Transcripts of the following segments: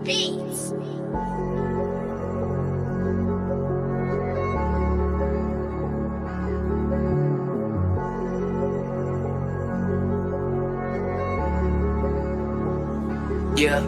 Beats. Yeah,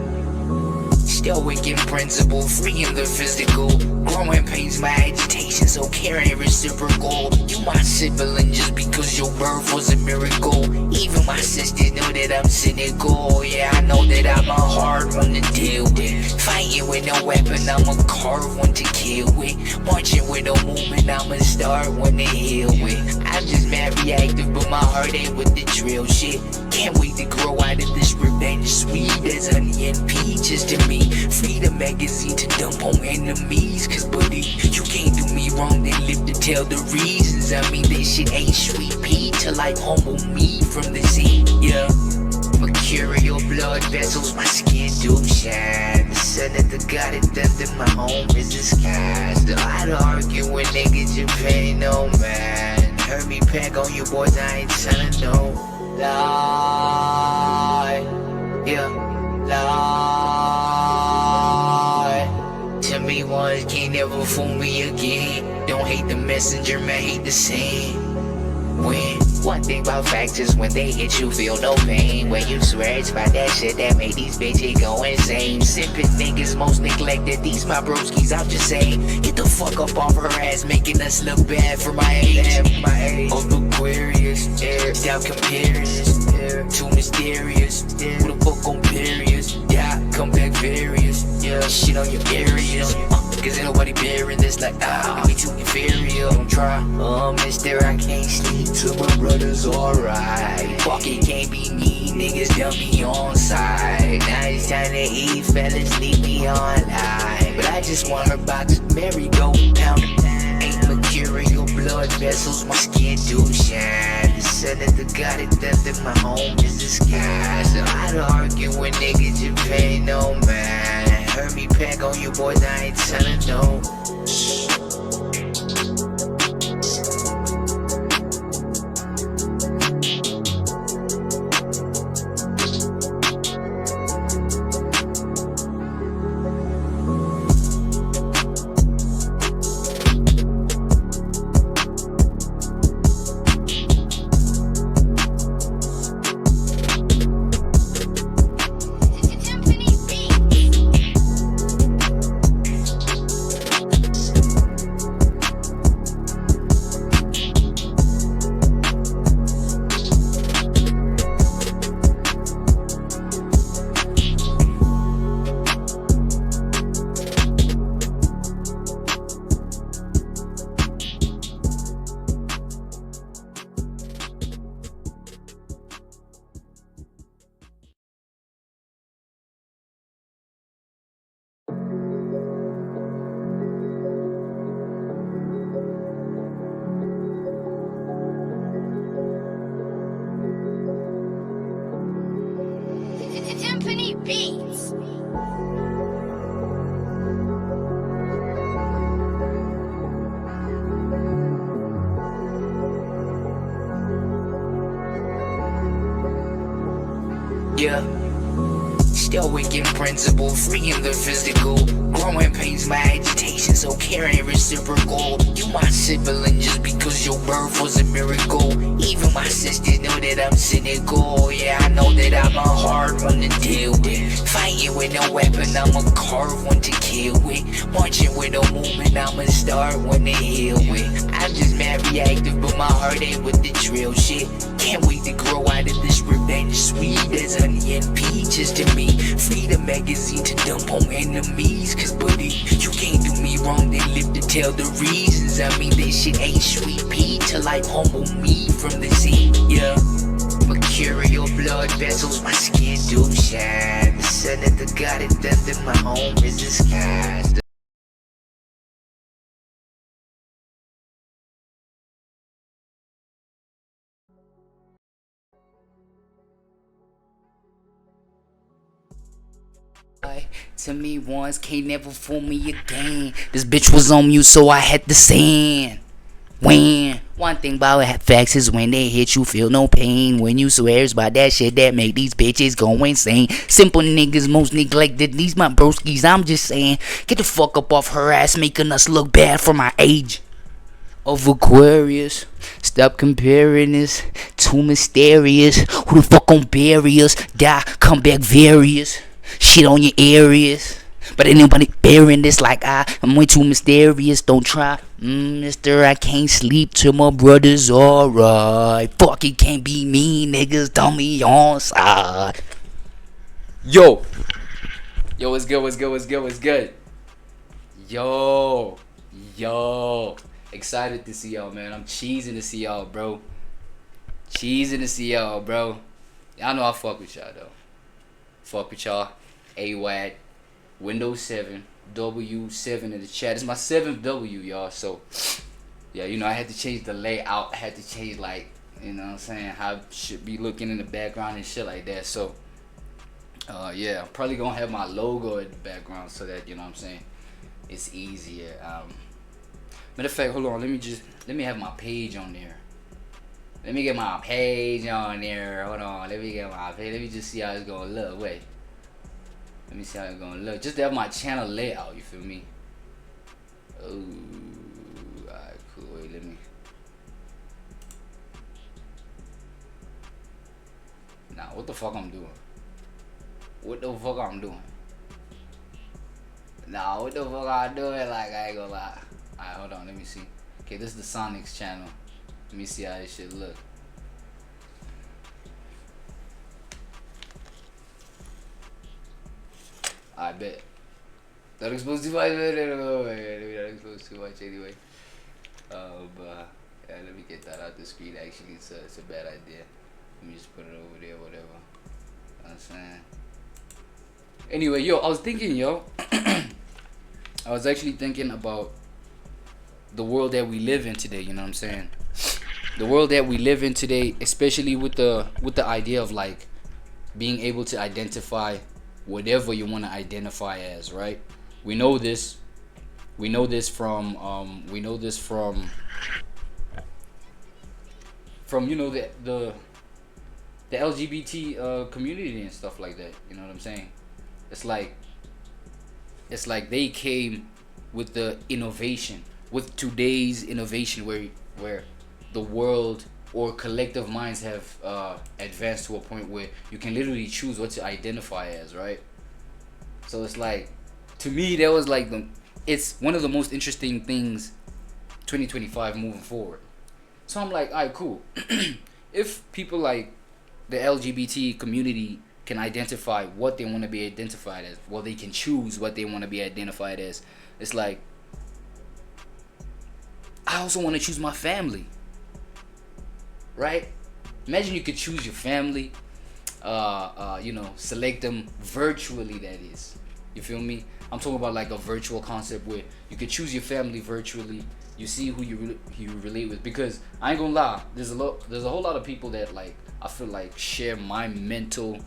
stoic in principle, free in the physical. Growing pains my agitation, so caring reciprocal. You my sibling just because your birth was a miracle. Even my sisters know that I'm cynical. Yeah, I know that I'm a hard one to deal with. Fighting with no weapon, I'm a carved one to kill with. Marching with no movement, I'm a start one to heal with. I'm just mad reactive, but my heart ain't with the drill shit. Can't wait to grow out of this revenge, sweet as honey and peaches to me. Free the magazine to dump on enemies, cause buddy, you can't do me wrong, then live to tell the reasons. I mean, this shit ain't sweet pea till I humble me from the sea, yeah. Mercurial blood vessels, my skin do shine. The sun of the god and thunder, my home is the sky. Still I to argue with niggas, you pay no man. Heard me pack on you boys, I ain't telling no lie. Yeah, lie. To me once, can't never fool me again. Don't hate the messenger, man, hate the scene. When one thing about facts is when they hit you feel no pain. When you swear it's about that shit that made these bitches go insane. Simping niggas most neglected, these my broskies, I'm just saying. Get the fuck up off her ass, making us look bad for my age. Of Aquarius, without comparison, too mysterious. Who the fuck on periods? Yeah, come back various. Yeah, shit on your areas. Cause ain't nobody bearing this like, we too inferior. Don't try, mister, I can't sleep till my brother's alright. Fuck it, can't be me, niggas dump me on side. Now it's time to eat, fellas, leave me online. But I just want her box, merry-go-round. Ain't mercurial blood vessels, my skin do shine. The sun of the god and thunder, my home is the sky. So I don't argue with niggas, you pay no man. Heard me pack on you boys, I ain't telling no. Beats. Yeah, stoic in principle, free in the physical. Growing pains my agitation, so caring reciprocal. You my sibling just because your birth was a miracle. Even my sisters know that I'm cynical. Yeah, I know that I'm a hard one to deal with. Fighting with no weapon, I'm a carved one to kill with. Marching with no movement, I'm a start one to heal with. I'm just mad reactive, but my heart ain't with the drill shit. Can't wait to grow out of this revenge, sweet as honey and peaches to me. Free the magazine to dump on enemies, cause buddy, you can't do me wrong, then live to tell the reasons. I mean, this shit ain't sweet pea till I humble me from the sea, yeah. Mercurial blood vessels, my skin do shine. The sun of the god and thunder, my home is the skies. To me once, can't never fool me again. This bitch was on mute, so I had to sing. When One thing about facts is when they hit you feel no pain. When you swears by that shit that make these bitches go insane. Simple niggas most neglected, these my broskies, I'm just saying. Get the fuck up off her ass, making us look bad for my age. Of Aquarius, stop comparing this, too mysterious. Who the fuck gon' bury us? Die, come back various. Shit on your areas. But ain't nobody bearing this like I'm way too mysterious. Don't try, mister, I can't sleep till my brother's alright. Fuck, it can't be me, niggas, dummy on side. Yo, what's good, what's good, what's good, what's good? Yo, excited to see y'all, man. I'm cheesing to see y'all, bro. Cheesing to see y'all, bro. Y'all know I fuck with y'all, though. Fuck with y'all. AWAD. Windows 7. W7 in the chat. It's my 7th W, y'all. So, yeah, you know, I had to change the layout. I had to change, like, you know what I'm saying, how it should be looking in the background and shit like that. So, yeah, I'm probably gonna have my logo in the background so that, you know what I'm saying, it's easier. Matter of fact, hold on, let me have my page on there. Let me get my page on there. Hold on, let me get my page. Let me just see how it's gonna look. Wait. Let me see how it's gonna look. Just to have my channel layout, you feel me? Oh, alright, cool. Wait, let me. Nah, what the fuck I'm doing? What the fuck I'm doing? Nah, what the fuck I'm doing? Like, I ain't gonna lie. Alright, hold on, let me see. Okay, this is the Sonics channel. Let me see how this shit look. I bet. Don't expose too much. Don't expose too much anyway. But yeah, let me get that out the screen. Actually, it's a bad idea. Let me just put it over there, whatever. You know what I'm saying? Anyway, yo, I was thinking, yo. I was actually thinking about the world that we live in today. You know what I'm saying? The world that we live in today, especially with the idea of like being able to identify whatever you want to identify as, right? We know this from you know the LGBT community and stuff like that. You know what I'm saying? It's like they came with the innovation, with today's innovation, where the world or collective minds have advanced to a point where you can literally choose what to identify as, right? So it's like, to me, that was like it's one of the most interesting things 2025 moving forward. So I'm like, alright, cool. If people like the LGBT community can identify what they want to be identified as, well, they can choose what they want to be identified as. It's like, I also want to choose my family, right? Imagine you could choose your family, you know, select them virtually, that is. You feel me? I'm talking about like a virtual concept where you could choose your family virtually. You see who you relate with, because I ain't gonna lie, there's a whole lot of people that, like, I feel like share my mental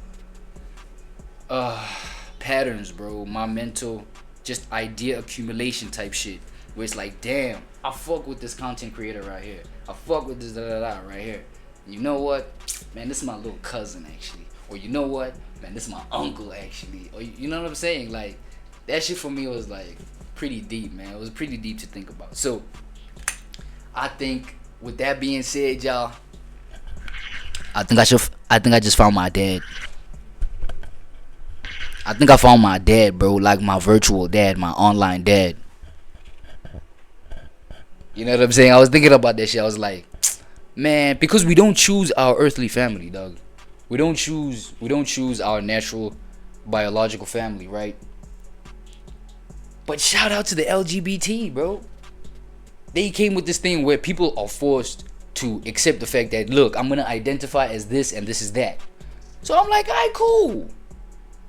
patterns, bro. My mental just idea accumulation type shit, where it's like, damn, I fuck with this content creator right here. I fuck with this right here. You know what, man, this is my little cousin actually. Or you know what, man, this is my uncle actually. Or you know what I'm saying? Like, that shit for me was like pretty deep, man. It was pretty deep to think about. So I think with that being said, y'all, I think I just found my dad. I think I found my dad, bro. Like my virtual dad, my online dad. You know what I'm saying? I was thinking about that shit. I was like, man, because we don't choose our earthly family, dog. We don't choose our natural biological family, right? But shout out to the LGBT, bro. They came with this thing where people are forced to accept the fact that, look, I'm gonna identify as this and this is that. So I'm like, alright, cool.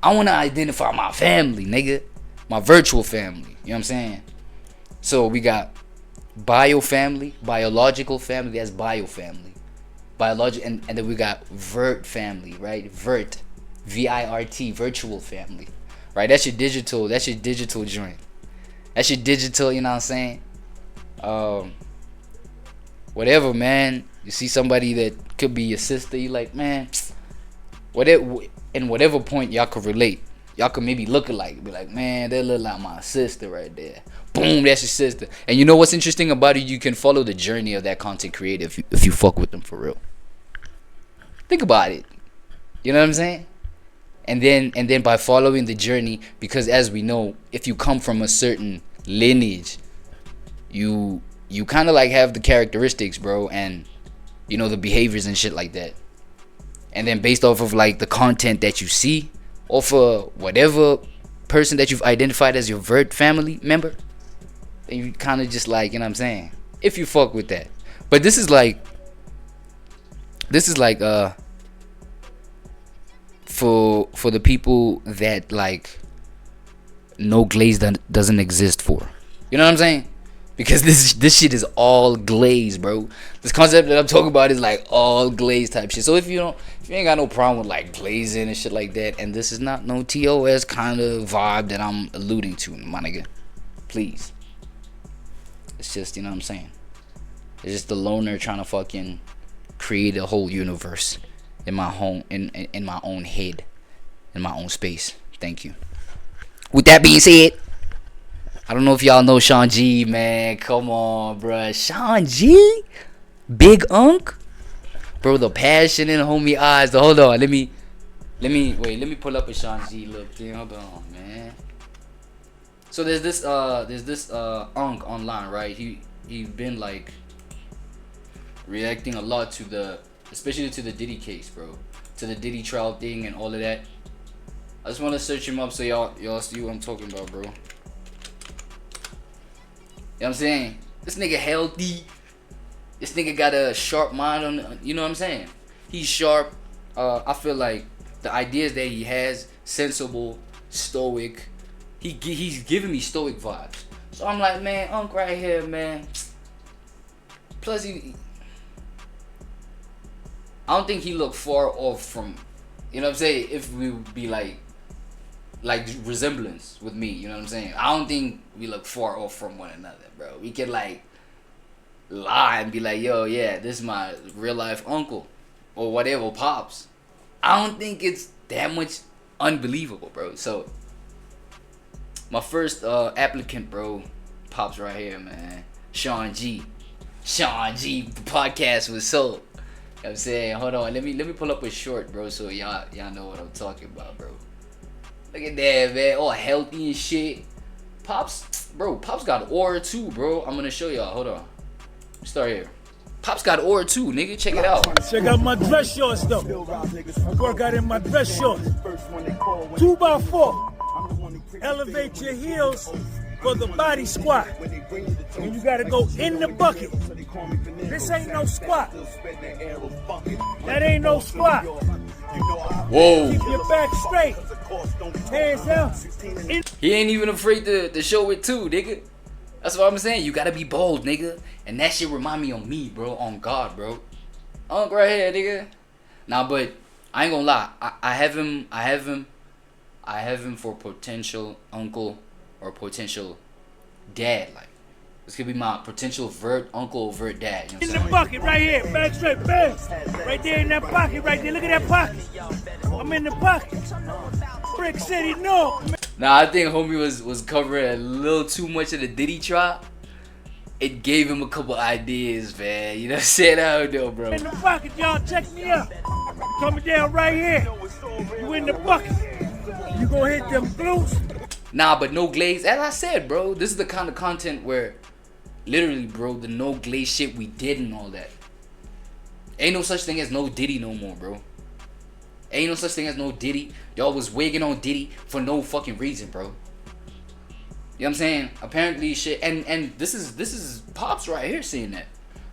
I wanna identify my family, nigga. My virtual family. You know what I'm saying? So we got bio family, biological family, that's bio family. And then we got vert family, right? Vert. VIRT, virtual family. Right? That's your digital joint. That's your digital, you know what I'm saying? whatever, man. You see somebody that could be your sister, you like, man, whatever. In whatever point y'all could relate, y'all could maybe look alike, be like, man, that look like my sister right there. Boom, that's your sister. And you know what's interesting about it? You can follow the journey of that content creator if you fuck with them for real. Think about it. You know what I'm saying? And then by following the journey, because as we know, if you come from a certain lineage, you kind of like have the characteristics, bro, and you know the behaviors and shit like that. And then based off of like the content that you see, or for whatever person that you've identified as your vert family member, then you kind of just like, you know what I'm saying, if you fuck with that. But this is like for the people that like no glaze doesn't exist for, you know what I'm saying? Because this shit is all glaze, bro. This concept that I'm talking about is like all glaze type shit. So if you ain't got no problem with like glazing and shit like that, and this is not no TOS kind of vibe that I'm alluding to, my nigga, please. It's just, you know what I'm saying, it's just the loner trying to fucking create a whole universe in my home, in my own head, in my own space. Thank you. With that being said, I don't know if y'all know Sean G, man. Come on, bruh. Sean G? Big Unk? Bro, the passion in homie eyes. Hold on. Let me pull up a Sean G look thing. Hold on, man. So there's this Unk online, right? He's been like reacting a lot to especially to the Diddy case, bro. To the Diddy trial thing and all of that. I just want to search him up so y'all see what I'm talking about, bro. You know what I'm saying? This nigga healthy. This nigga got a sharp mind on, you know what I'm saying? He's sharp. I feel like the ideas that he has, sensible, stoic. He's giving me stoic vibes. So I'm like, man, Unc right here, man. Plus I don't think he looked far off from, you know what I'm saying, if we would be like resemblance with me, you know what I'm saying? I don't think we look far off from one another, bro. We can like lie and be like, yo, yeah, this is my real life uncle or whatever, pops. I don't think it's that much unbelievable, bro. So my first applicant, bro, pops right here, man. Sean G. The podcast was sold. You know what I'm saying? Hold on, let me pull up a short, bro, so y'all know what I'm talking about, bro. Look at that, man. All healthy and shit. Pops got aura too, bro. I'm gonna show y'all. Hold on. Start here. Pops got aura too, nigga. Check it out. Check out my dress shorts, though. I work out in my dress shorts. 2x4. Elevate your heels for the body squat. And you gotta go in the bucket. This ain't no squat. That ain't no squat. Whoa. Keep your back straight. Hands down. He ain't even afraid to show it too, nigga. That's what I'm saying. You gotta be bold, nigga. And that shit remind me on me, bro. On God, bro. Unc right here, nigga. Nah, but I ain't gonna lie. I have him for potential uncle or potential dad. Like, this could be my potential vert uncle or vert dad. You know in the bucket right here. Back straight, bang. Right there in that pocket right there. Look at that pocket. I'm in the pocket. Brick City, no. Nah, I think homie was covering a little too much of the Diddy trial. It gave him a couple ideas, man. You know what I'm saying? I don't know, bro. In the pocket, y'all. Check me out. Coming down right here. You in the bucket. You gonna hit them blues? Nah, but no glaze. As I said, bro, this is the kind of content where literally, bro, the no glaze shit we did and all that. Ain't no such thing as no Diddy no more, bro. Ain't no such thing as no Diddy. Y'all was wigging on Diddy for no fucking reason, bro. You know what I'm saying? Apparently shit, and this is Pops right here saying that.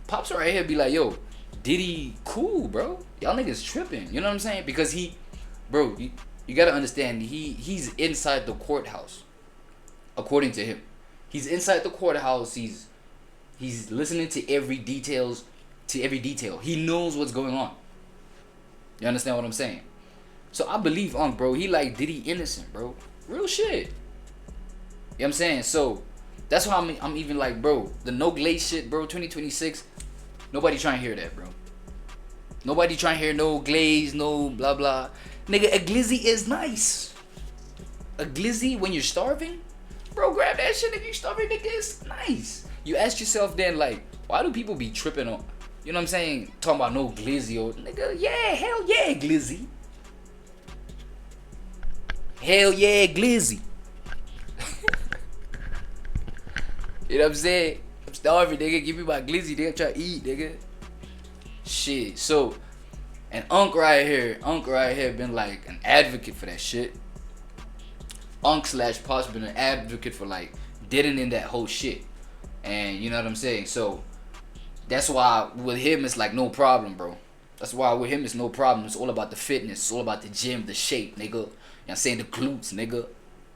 Pops right here be like, yo, Diddy cool, bro. Y'all niggas tripping. You know what I'm saying? Because he, bro, you gotta understand, he's inside the courthouse. According to him. He's inside the courthouse, he's listening to every detail. He knows what's going on. You understand what I'm saying? So I believe Unc, bro. He like Diddy innocent, bro. Real shit. You know what I'm saying? So that's why I'm even like, bro, the no glaze shit, bro, 2026. Nobody trying to hear that, bro. Nobody trying to hear no glaze, no blah blah. Nigga, a glizzy is nice. A glizzy when you're starving, bro, grab that shit if you're starving, nigga, it's nice. You ask yourself then, like, why do people be tripping on, you know what I'm saying, talking about no glizzy or, nigga, yeah, hell yeah, glizzy. Hell yeah, glizzy. You know what I'm saying? I'm starving, nigga, give me my glizzy, nigga, try to eat, nigga. Shit, so, and Unc right here been like an advocate for that shit. Unc/Pops been an advocate for like getting in that whole shit. And you know what I'm saying? So that's why with him it's like no problem, bro. That's why with him it's no problem. It's all about the fitness. It's all about the gym, the shape, nigga. You know what I'm saying? The glutes, nigga. You know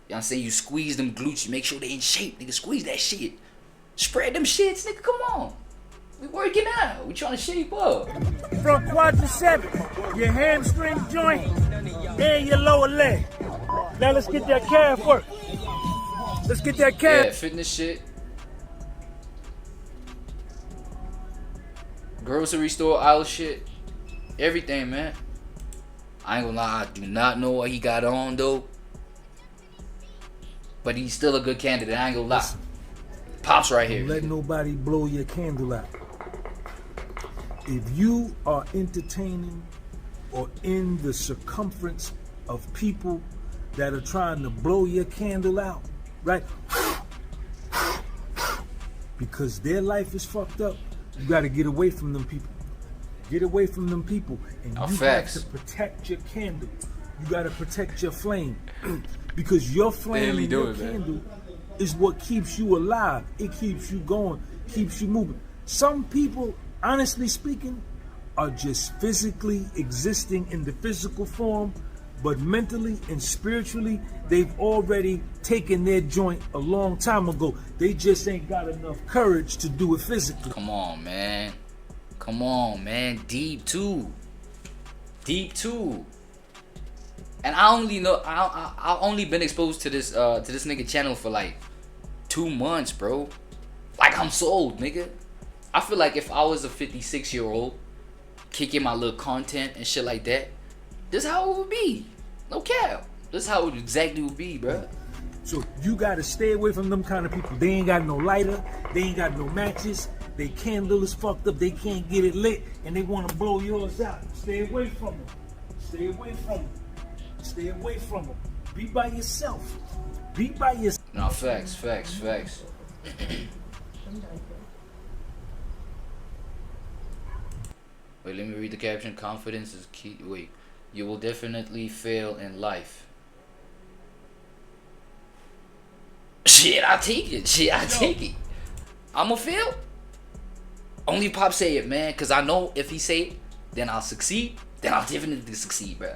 what I'm saying? You squeeze them glutes, you make sure they in shape, nigga. Squeeze that shit. Spread them shits, nigga. Come on. We working out. We trying to shape up. From quadriceps, your hamstring joint, and your lower leg. Now let's get that calf work. Let's get that calf. Yeah, fitness shit. Grocery store aisle shit. Everything, man. I ain't gonna lie, I do not know what he got on though. But he's still a good candidate, I ain't gonna lie. Pops right here. Don't let nobody blow your candle out. If you are entertaining or in the circumference of people that are trying to blow your candle out, right? Because their life is fucked up, you gotta get away from them people. Get away from them people. And you have to protect your candle. You gotta protect your flame. Because your flame and your candle is what keeps you alive. It keeps you going, keeps you moving. Some people, honestly speaking, are just physically existing in the physical form, but mentally and spiritually, they've already taken their joint a long time ago. They just ain't got enough courage to do it physically. Come on, man. Come on, man. Deep too. Deep too. And I only know I only been exposed to this nigga channel for like 2 months, bro. Like I'm sold, nigga. I feel like if I was a 56-year-old kicking my little content and shit like that, this is how it would be. No cap. This is how it exactly would be, bro. So you gotta stay away from them kind of people. They ain't got no lighter. They ain't got no matches. Their candle is fucked up. They can't get it lit, and they want to blow yours out. Stay away from them. Stay away from them. Stay away from them. Be by yourself. Be by yourself. No, facts. Wait, let me read the caption. Confidence is key. Wait, you will definitely fail in life. Shit, I take it. I'ma fail. Only Pop say it, man, cause I know if he say it, then I'll succeed. Then I'll definitely succeed, bro.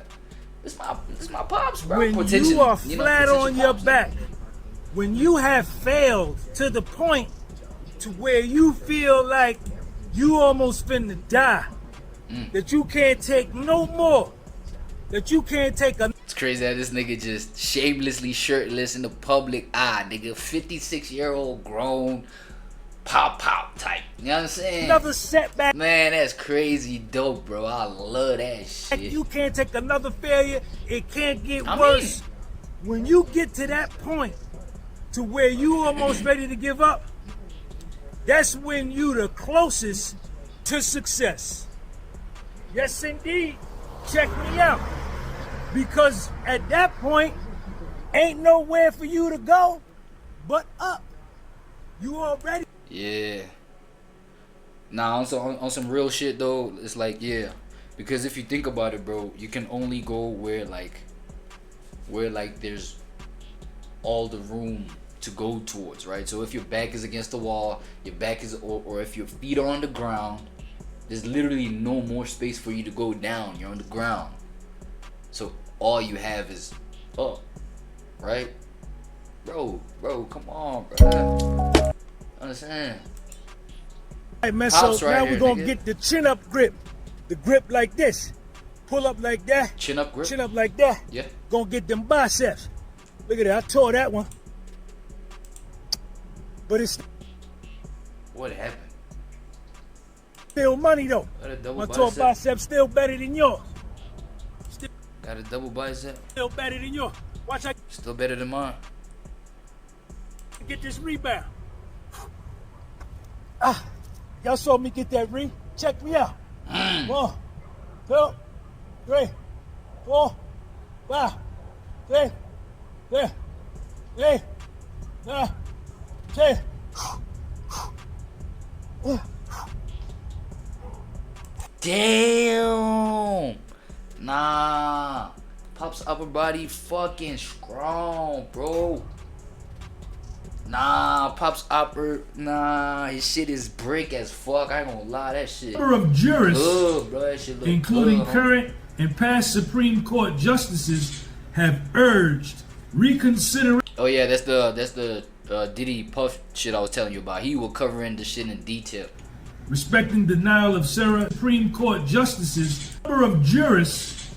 This my Pops, bro. When you are flat on your back, when you have failed to the point to where you feel like you almost finna die, that you can't take no more, that you can't take a... It's crazy that this nigga just shamelessly shirtless in the public eye, nigga. 56-year-old grown pop type. You know what I'm saying? Another setback. Man, that's crazy dope, bro. I love that shit. You can't take another failure. It can't get worse. When you get to that point to where you almost ready to give up, that's when you the closest to success. Yes, indeed. Check me out. Because at that point, ain't nowhere for you to go but up. You already... Yeah. Nah, on some real shit though, it's like, yeah. Because if you think about it, bro, you can only go where there's all the room to go towards, right? So if your back is against the wall, your back is, or if your feet are on the ground, there's literally no more space for you to go down. You're on the ground. So all you have is up, right? Bro, come on, bro. Understand? Alright, man, so now we're gonna get the chin up grip. The grip like this. Pull up like that. Chin up grip? Chin up like that. Yeah. Gonna get them biceps. Look at that, I tore that one. But it's... What happened? Still money though. Got a double My tall bicep. bicep still better than yours. Got a double bicep. Still better than yours. Watch I Still better than mine. get this rebound. Y'all saw me get that ring. Check me out. 1, 2, 3, 4, 5, 6, 7, 8, 9, 10. Damn. Nah. Pop's upper body fucking strong, bro. Nah, Pop's upper, nah, his shit is brick as fuck. I ain't gonna lie, that shit. Number of jurists, Good, bro. That shit look including good, homie. current and past Supreme Court justices, have urged reconsideration. Oh yeah, that's the Diddy Puff shit I was telling you about. He will cover in the shit in detail. Respecting denial of Supreme Court justices, number of jurists,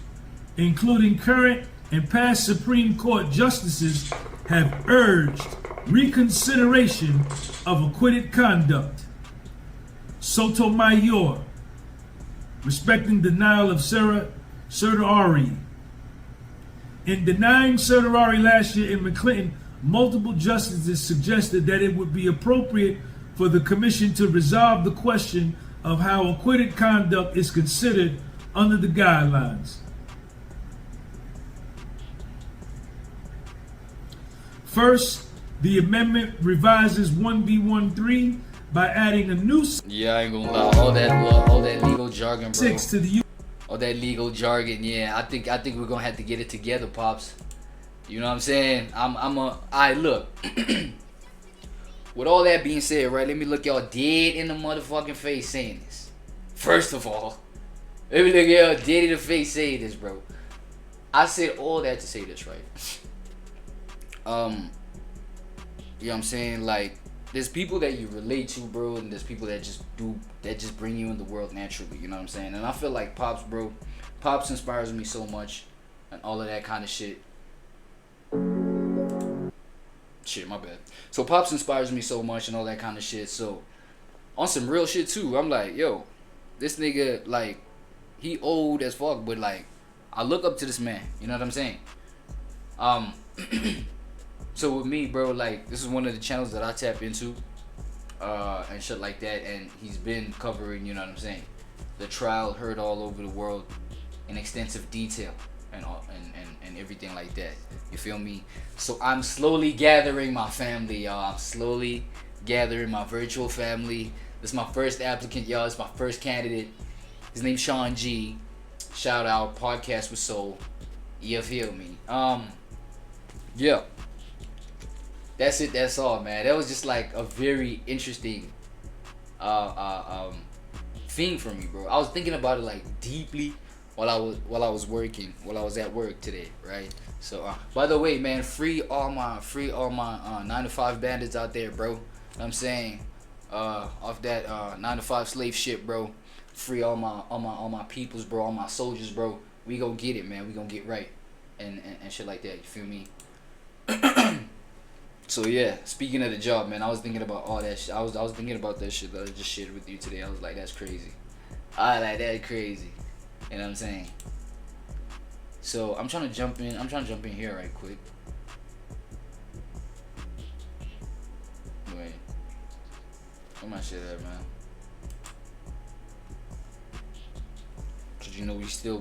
including current and past Supreme Court justices, have urged reconsideration of acquitted conduct. Sotomayor, respecting denial of certiorari. In denying certiorari last year in McClinton, multiple justices suggested that it would be appropriate for the commission to resolve the question of how acquitted conduct is considered under the guidelines. First, the amendment revises 1B13 by adding a new Yeah, I ain't gonna lie. All that legal jargon, bro. 6 to the All that legal jargon. Yeah, I think we're gonna have to get it together, Pops. You know what I'm saying? I look. With all that being said, right? Let me look y'all dead in the motherfucking face saying this. First of all, let me look y'all dead in the face saying this, bro. I said all that to say this, right? You know what I'm saying? Like, there's people that you relate to, bro, and there's people that just bring you in the world naturally, you know what I'm saying? And I feel like Pops, bro, Pops inspires me so much and all of that kind of shit. Shit, my bad. So Pops inspires me so much and all that kind of shit. So on some real shit too, I'm like, yo, this nigga, like, he old as fuck, but like, I look up to this man, you know what I'm saying? So with me, bro, like, this is one of the channels that I tap into, and shit like that, and he's been covering, you know what I'm saying, the trial heard all over the world in extensive detail and everything like that. You feel me? So I'm slowly gathering my family, y'all. I'm slowly gathering my virtual family. This is my first applicant, y'all. It's my first candidate. His name's Sean G. Shout out, Podcast with Soul. You feel me? Yeah. That's it. That's all, man. That was just like a very interesting thing for me, bro. I was thinking about it like deeply while I was at work today, right? So by the way, man, free all my 9-to-5 bandits out there, bro. You know what I'm saying, off that 9-to-5 slave shit, bro. Free all my peoples, bro, all my soldiers, bro. We gonna get it, man. We gonna get right and shit like that. You feel me? So yeah, speaking of the job, man, I was thinking about all that shit. I was thinking about that shit that I just shared with you today. I was like, that's crazy. I like that crazy. You know what I'm saying? So I'm trying to jump in. I'm trying to jump in here right quick. Wait, where my shit at, man? Cause you know we still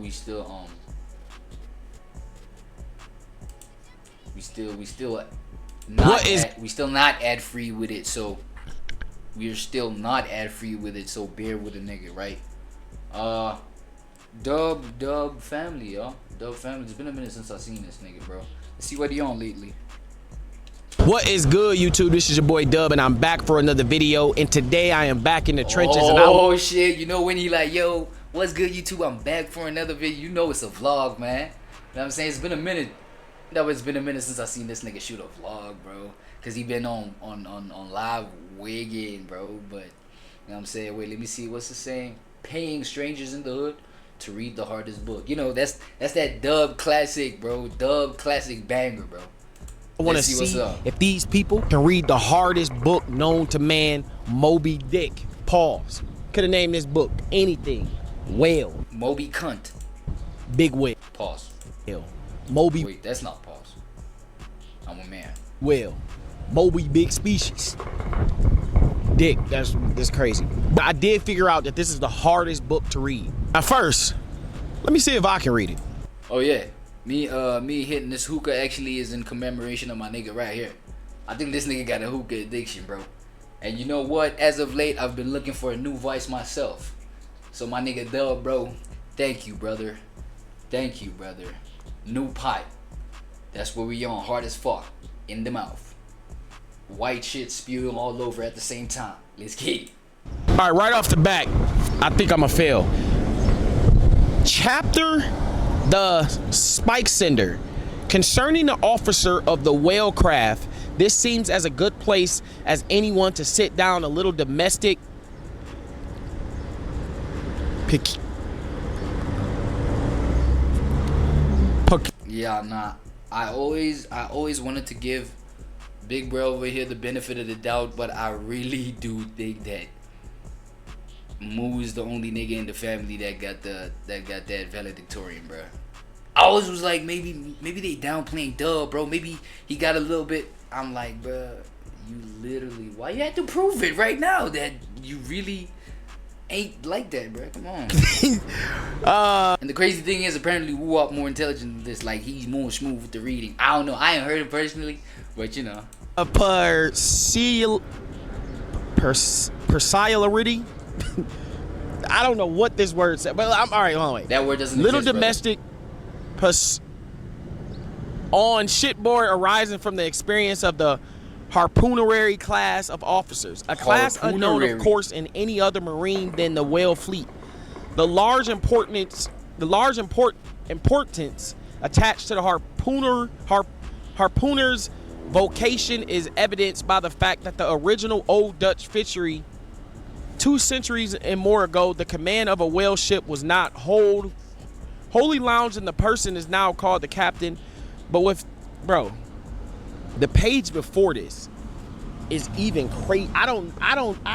not ad free with it, so we're still not ad free with it, so bear with a nigga, right? Dub family, y'all. Dub family. It's been a minute since I seen this nigga, bro. Let's see what he on lately. What is good, YouTube? This is your boy Dub, and I'm back for another video. And today I am back in the trenches. Oh shit! You know when he like, yo, what's good, YouTube? I'm back for another video. You know it's a vlog, man. You know what I'm saying? It's been a minute. No, it's been a minute since I seen this nigga shoot a vlog, bro. Cause he been on live wigging, bro. But you know what I'm saying? Wait, let me see. What's the saying? Paying strangers in the hood to read the hardest book. You know, that's that Dub classic, bro. Dub classic banger, bro. I want to see if these people can read the hardest book known to man, Moby Dick. Pause. could have named this book anything. Whale. Moby Cunt. Big whale. Pause. Moby. Wait, that's not pause. I'm a man. Whale. Moby big species. Dick. That's crazy. I did figure out that this is the hardest book to read. Now first, let me see if I can read it. Oh yeah. Me hitting this hookah actually is in commemoration of my nigga right here. I think this nigga got a hookah addiction, bro. And you know what? As of late, I've been looking for a new vice myself. So my nigga Dub, bro, thank you, brother. Thank you, brother. New pipe. That's what we on. Hard as fuck. In the mouth. White shit spewing all over at the same time. Let's get it. All right, right off the bat, I think I'm a fail. Chapter the Spike Sender. Concerning the officer of the whale craft, this seems as a good place as anyone to sit down a little domestic Yeah, nah. I always wanted to give Big Bro over here the benefit of the doubt, but I really do think that Moo's the only nigga in the family that got that valedictorian, bro. I always was like, maybe they downplaying Dub, bro. Maybe he got a little bit. I'm like, bro, you literally, why you have to prove it right now that you really ain't like that, bro? Come on. And the crazy thing is, apparently Woo-Wop more intelligent than this. Like, he's more smooth with the reading. I don't know. I ain't heard him personally, but you know. Persilarity. I don't know what this word said, but I'm all right. Hold on, wait. That word doesn't little exist, domestic on shipboard arising from the experience of the harpoonery class of officers, a class unknown, of course, in any other marine than the whale fleet. The large importance attached to the harpooner's vocation is evidenced by the fact that the original Old Dutch fishery 2 centuries and more ago, the command of a whale ship was not wholly lounged, and the person is now called the captain. But with, bro, the page before this is even crazy. I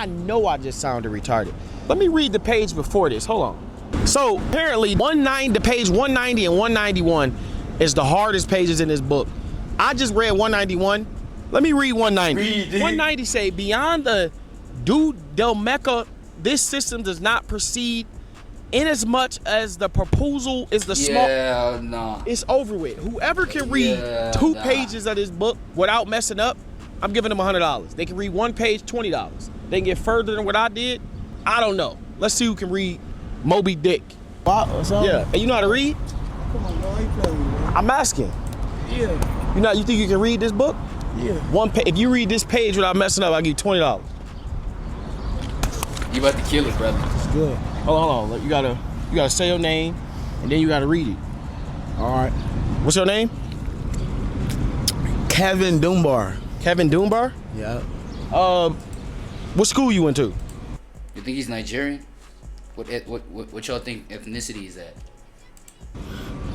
know I just sounded retarded. Let me read the page before this. Hold on. So apparently the page 190 and 191 is the hardest pages in this book. I just read 191. Let me read 190. 190 say, beyond the Du Del Mecca, this system does not proceed inasmuch as the proposal is the small. Yeah, nah. It's over with. Whoever can read 2 pages of this book without messing up, I'm giving them $100. They can read 1 page, $20. They can get further than what I did. I don't know. Let's see who can read Moby Dick. Yeah. And you know how to read? Come on, bro. How you playing, bro? I'm asking. Yeah. You think you can read this book? Yeah. If you read this page without messing up, I'll give you $20. You about to kill it, brother. It's good. Hold on. You gotta say your name, and then you gotta read it. All right. What's your name? Kevin Dunbar. Kevin Dunbar? Yeah. What school you went to? You think he's Nigerian? What y'all think ethnicity is that?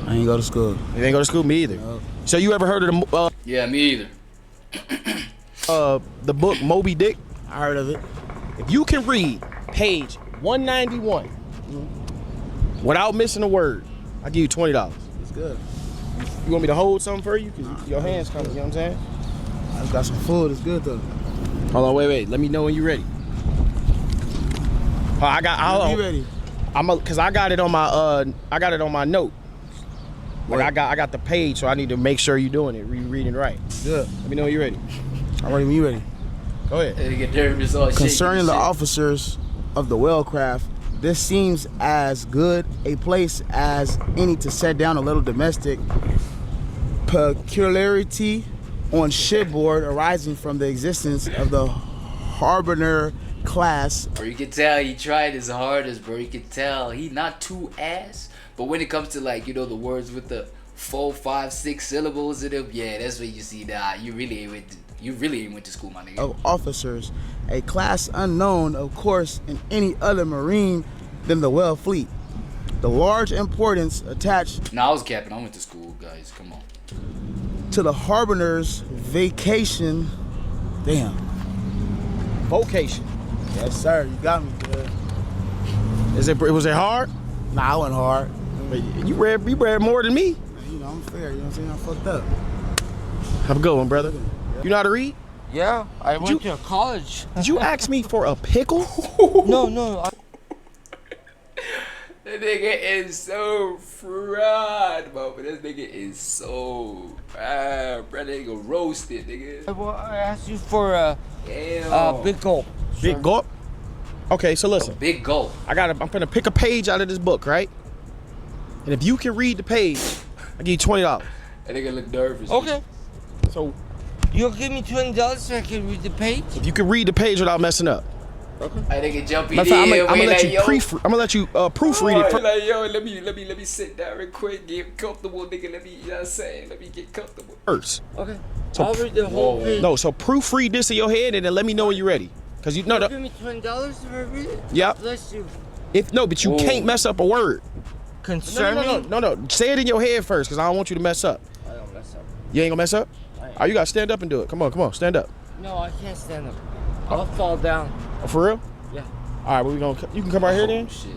I ain't go to school. You ain't go to school? Me either. No. So you ever heard of the Yeah, me either. the book Moby Dick? I heard of it. If you can read page 191 without missing a word, I'll give you $20. It's good. You want me to hold something for you? Cause your hands coming, you know what I'm saying? I just got some food. It's good though. Hold on, wait. Let me know when you're ready. You ready? Cause I got it on my note. Like I got the page, so I need to make sure you're doing it, reading right. Good. Let me know when you're ready. I'm ready when you ready. Go ahead. Concerning the officers of the whale craft, this seems as good a place as any to set down a little domestic peculiarity on shipboard arising from the existence of the harpooner class. Bro, you can tell he tried his hardest, bro. You can tell he not too ass, but when it comes to, like, you know, the words with the 4, 5, 6 syllables in them, yeah, that's where you see that you really ain't went to school, my nigga. Of officers, a class unknown, of course, in any other marine than the whale fleet. The large importance attached. Nah, I was capping. I went to school, guys. Come on. To the harpooner's vacation. Damn. Vocation. Yes, sir. You got me, good. Was it hard? Nah, I wasn't hard. You read more than me. You know, I'm fair. You know what I'm saying? I fucked up. Have a good one, brother. You know how to read? Yeah, I went to college. Did you ask me for a pickle? No. That nigga is so fried, bro. This nigga is so fried, bro. That nigga roasted, nigga. I asked you for a big gulp. Big gulp? Okay, so listen. Big gulp. I'm gonna pick a page out of this book, right? And if you can read the page, I'll give you $20. That nigga look nervous. Okay. So You'll give me $20 so I can read the page? if you can read the page without messing up. Okay. That nigga jumping Matter of fact, in. I'm gonna let you yo. I'm gonna let you proofread it. Like, yo, let me sit down real quick, get comfortable, nigga. Let me, you know what I'm saying? Let me get comfortable. First. Okay. So I'll read the whole page. No, so proofread this in your head and then let me know when you're ready. Cause you know You'll give me $20 if I read it? Yep. Bless you. But you can't mess up a word. Concerning? No. Say it in your head first, cause I don't want you to mess up. I don't mess up. You ain't gonna mess up? Oh, you gotta stand up and do it. Come on, stand up. No, I can't stand up. I'll fall down. Oh, for real? Yeah. All right, you can come right here then. Shit.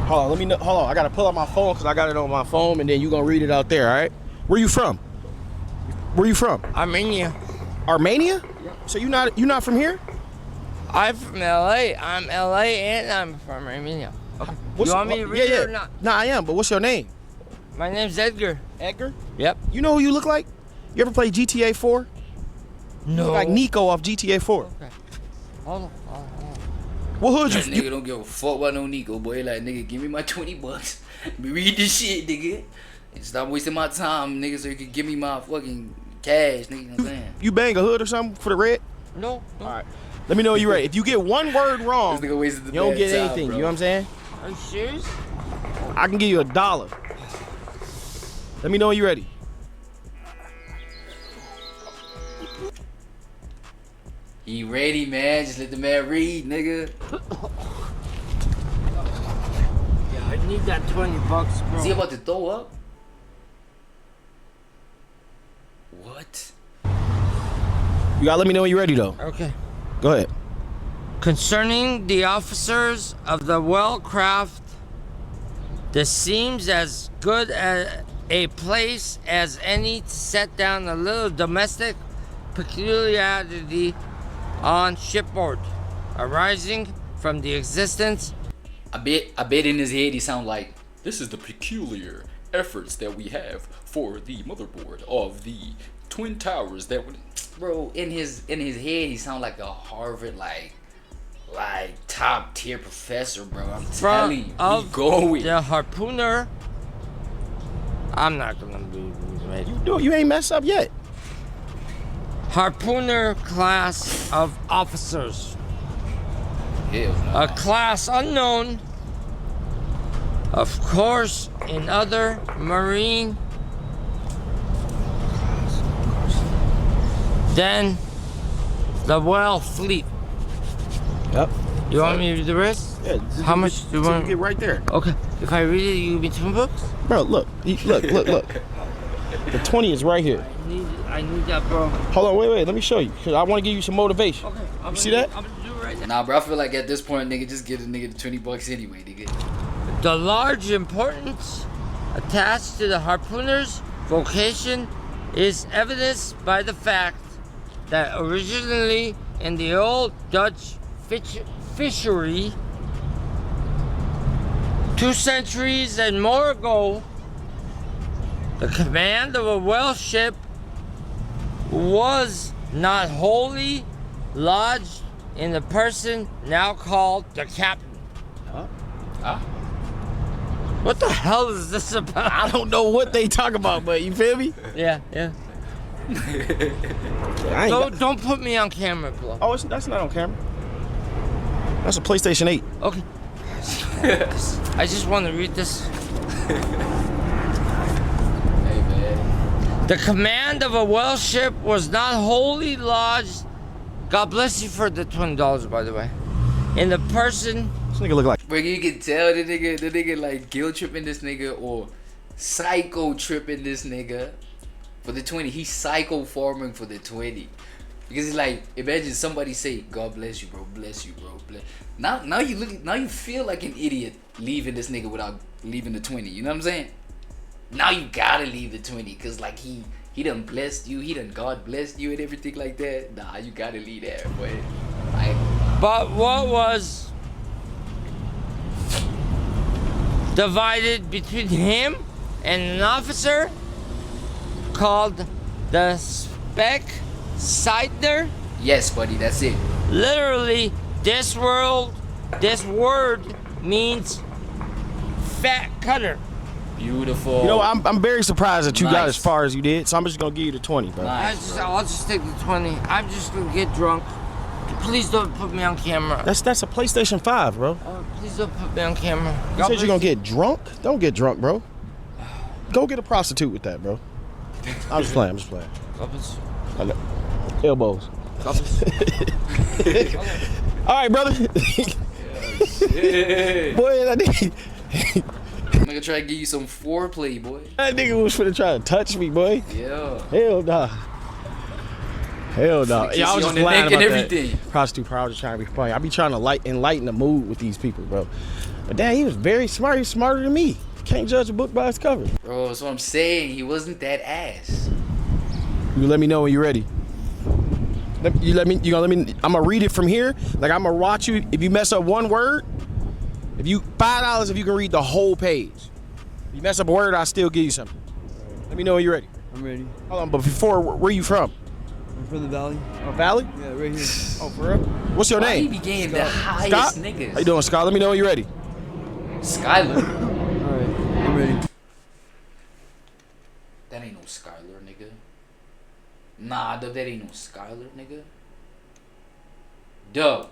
Hold on, hold on. I gotta pull out my phone because I got it on my phone, and then you gonna read it out there. All right? Where you from? Armenia. Armenia? Yeah. So you not from here? I'm from LA. I'm LA and I'm from Armenia. Okay. You want me to read it or not? Nah, I am, but what's your name? My name's Edgar. Edgar? Yep. You know who you look like? You ever play GTA 4? No. You look like Nico off GTA 4. Okay. Hold on. What hood That you? nigga don't give a fuck about no Nico, boy. Like, nigga, give me my $20. Let me read this shit, nigga. And stop wasting my time, nigga, so you can give me my fucking cash, nigga. You know what I'm saying? You bang a hood or something for the red? No. All right. Let me know when you're ready. If you get one word wrong, This nigga wasted the you don't bad get time, anything. bro. You know what I'm saying? Are you serious? I can give you $1. Let me know when you're ready. He ready, man. Just let the man read, nigga. Yeah, I need that $20, bro. Is he about to throw up? What? You gotta let me know when you're ready, though. Okay. Go ahead. Concerning the officers of the Wellcraft, this seems as good a place as any to set down a little domestic peculiarity on shipboard, arising from the existence. I bet in his head he sound like, this is the peculiar efforts that we have for the motherboard of the Twin Towers that would... Bro, in his head he sound like a Harvard like top tier professor, bro. I'm telling you, he going. The harpooner. I'm not gonna be ready. You ain't messed up yet. Harpooner class of officers. Hell no. A class unknown, of course, in other marine. Then the Whale Fleet. Yep. You want me to read the rest? Yeah. How much do you want? Get right there. Okay. If I read it, you give me $2. Bro, look. Look. The 20 is right here. I need that, bro. Hold on, wait. Let me show you. Cause I want to give you some motivation. Okay. You see that? I'm gonna do it right now. Nah, bro, I feel like at this point, nigga, just give the nigga the $20 anyway, nigga. The large importance attached to the harpooner's vocation is evidenced by the fact that originally in the old Dutch fishery, 2 centuries and more ago, the command of a whale ship was not wholly lodged in the person now called the captain. What the hell is this about? I don't know what they talk about, but you feel me? Yeah. Don't put me on camera, bro. Oh, that's not on camera. That's a PlayStation 8. Okay. I just want to read this. Hey, man. The command of a whale ship was not wholly lodged. God bless you for the $20, by the way. In the person. This nigga look like. Bro, you can tell the nigga like guilt tripping this nigga or psycho tripping this nigga for the 20. He's psycho farming for the 20. Because it's like, imagine somebody say, God bless you, bro, bless you, bro, bless. Now you feel like an idiot leaving this nigga without leaving the 20. You know what I'm saying? Now you gotta leave the 20, cause like he done blessed you, he done God blessed you and everything like that. Nah, you gotta leave that, boy. But what was divided between him and an officer called the SSUBB-UPP? Yes, buddy, that's it. Literally, this word means fat cutter. Beautiful. You know, I'm very surprised that you got Nice. as far as you did, so I'm just gonna give you the 20, bro. Nice, bro. I'll just take the 20. I'm just gonna get drunk. Please don't put me on camera. That's a PlayStation 5, bro. Please don't put me on camera. You said you're gonna get drunk? Don't get drunk, bro. Go get a prostitute with that, bro. I'm just playing. I know. Elbows. All right, brother. Boy, that nigga, I'm gonna try to give you some foreplay, boy. that nigga was finna try to touch me, boy. Yeah. Hell nah. Hell nah. Kiss Yeah, I you was on just the lying neck about and that. everything. Prostitute power, I was just trying to be funny. I be trying to enlighten the mood with these people, bro. But damn, he was very smart. He was smarter than me. Can't judge a book by its cover. Bro, that's what I'm saying. He wasn't that ass. You let me know when you're ready. You gonna let me, I'm gonna read it from here. Like, I'm gonna watch you. If you mess up one word, if you, $5 if you can read the whole page. If you mess up a word, I'll still give you something. Let me know when you're ready. I'm ready. Hold on, but before, where you from? I'm from the valley. Oh, Valley? Yeah, right here. Oh, for real? What's your Why name? he be getting the highest Scott? niggas? How you doing, Scott? Let me know when you're ready. Skylar? Alright, I'm ready. That ain't no Skylar, nigga. Nah, that ain't no Skylar, nigga. Dub.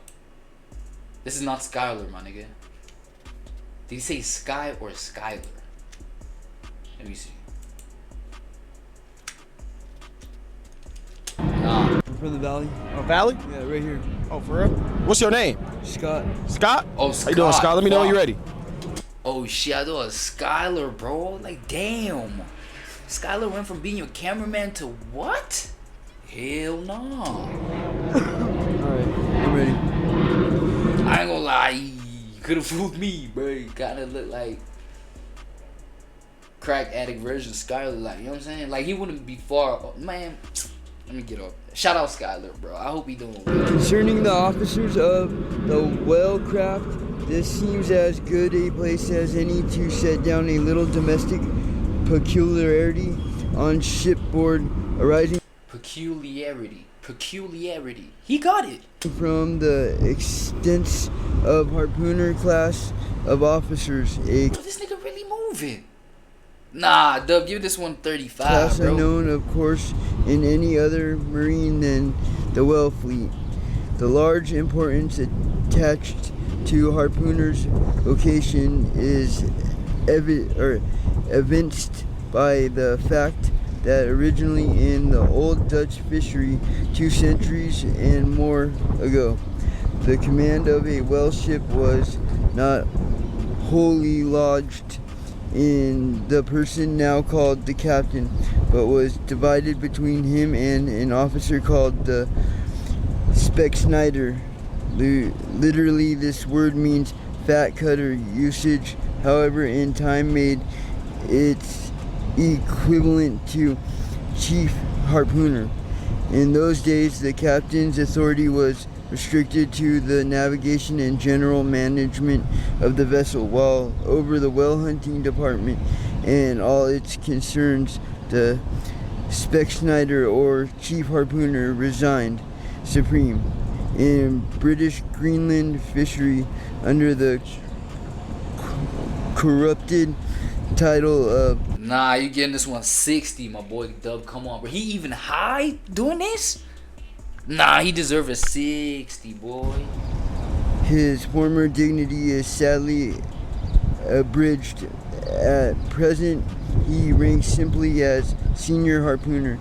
This is not Skylar, my nigga. Did he say Sky or Skylar? Let me see. Nah. I'm from the valley. Oh, Valley? Yeah, right here. Oh, for real? What's your name? Scott. Scott? Oh, How you doing, Scott? Scott? Let me know when you're Fuck. ready. Oh shit, I thought it was Skylar, bro. Like, damn. Skylar went from being your cameraman to what? Hell no. Alright, I'm ready. I ain't gonna lie, you could have fooled me, bro. You kinda look like crack addict version of Skylar, like, you know what I'm saying? Like, he wouldn't be far, man. Let me get off. Shout out Skylar, bro. I hope he doing well. Concerning the officers of the Whale-Craft, this seems as good a place as any to set down a little domestic peculiarity on shipboard arising Peculiarity. He got it. from the extents of harpooner class of officers, a Bro, this nigga really moving. Nah, Dub, give this one 35, class bro. unknown, of course, in any other marine than the whale fleet. The large importance attached to harpooner's vocation is evinced by the fact that originally in the old Dutch fishery 2 centuries and more ago, the command of a whale ship was not wholly lodged in the person now called the captain, but was divided between him and an officer called the Specksnider. Literally, this word means fat cutter. Usage, however, in time made its equivalent to chief harpooner. In those days, the captain's authority was restricted to the navigation and general management of the vessel, while over the whale hunting department and all its concerns, the Specksnider or chief harpooner resigned supreme. In British Greenland fishery, under the corrupted title of Nah, you getting this one 60, my boy Dub. Come on, bro. He even high doing this? Nah, he deserves a 60, boy. his former dignity is sadly abridged. At present, he ranks simply as senior harpooner,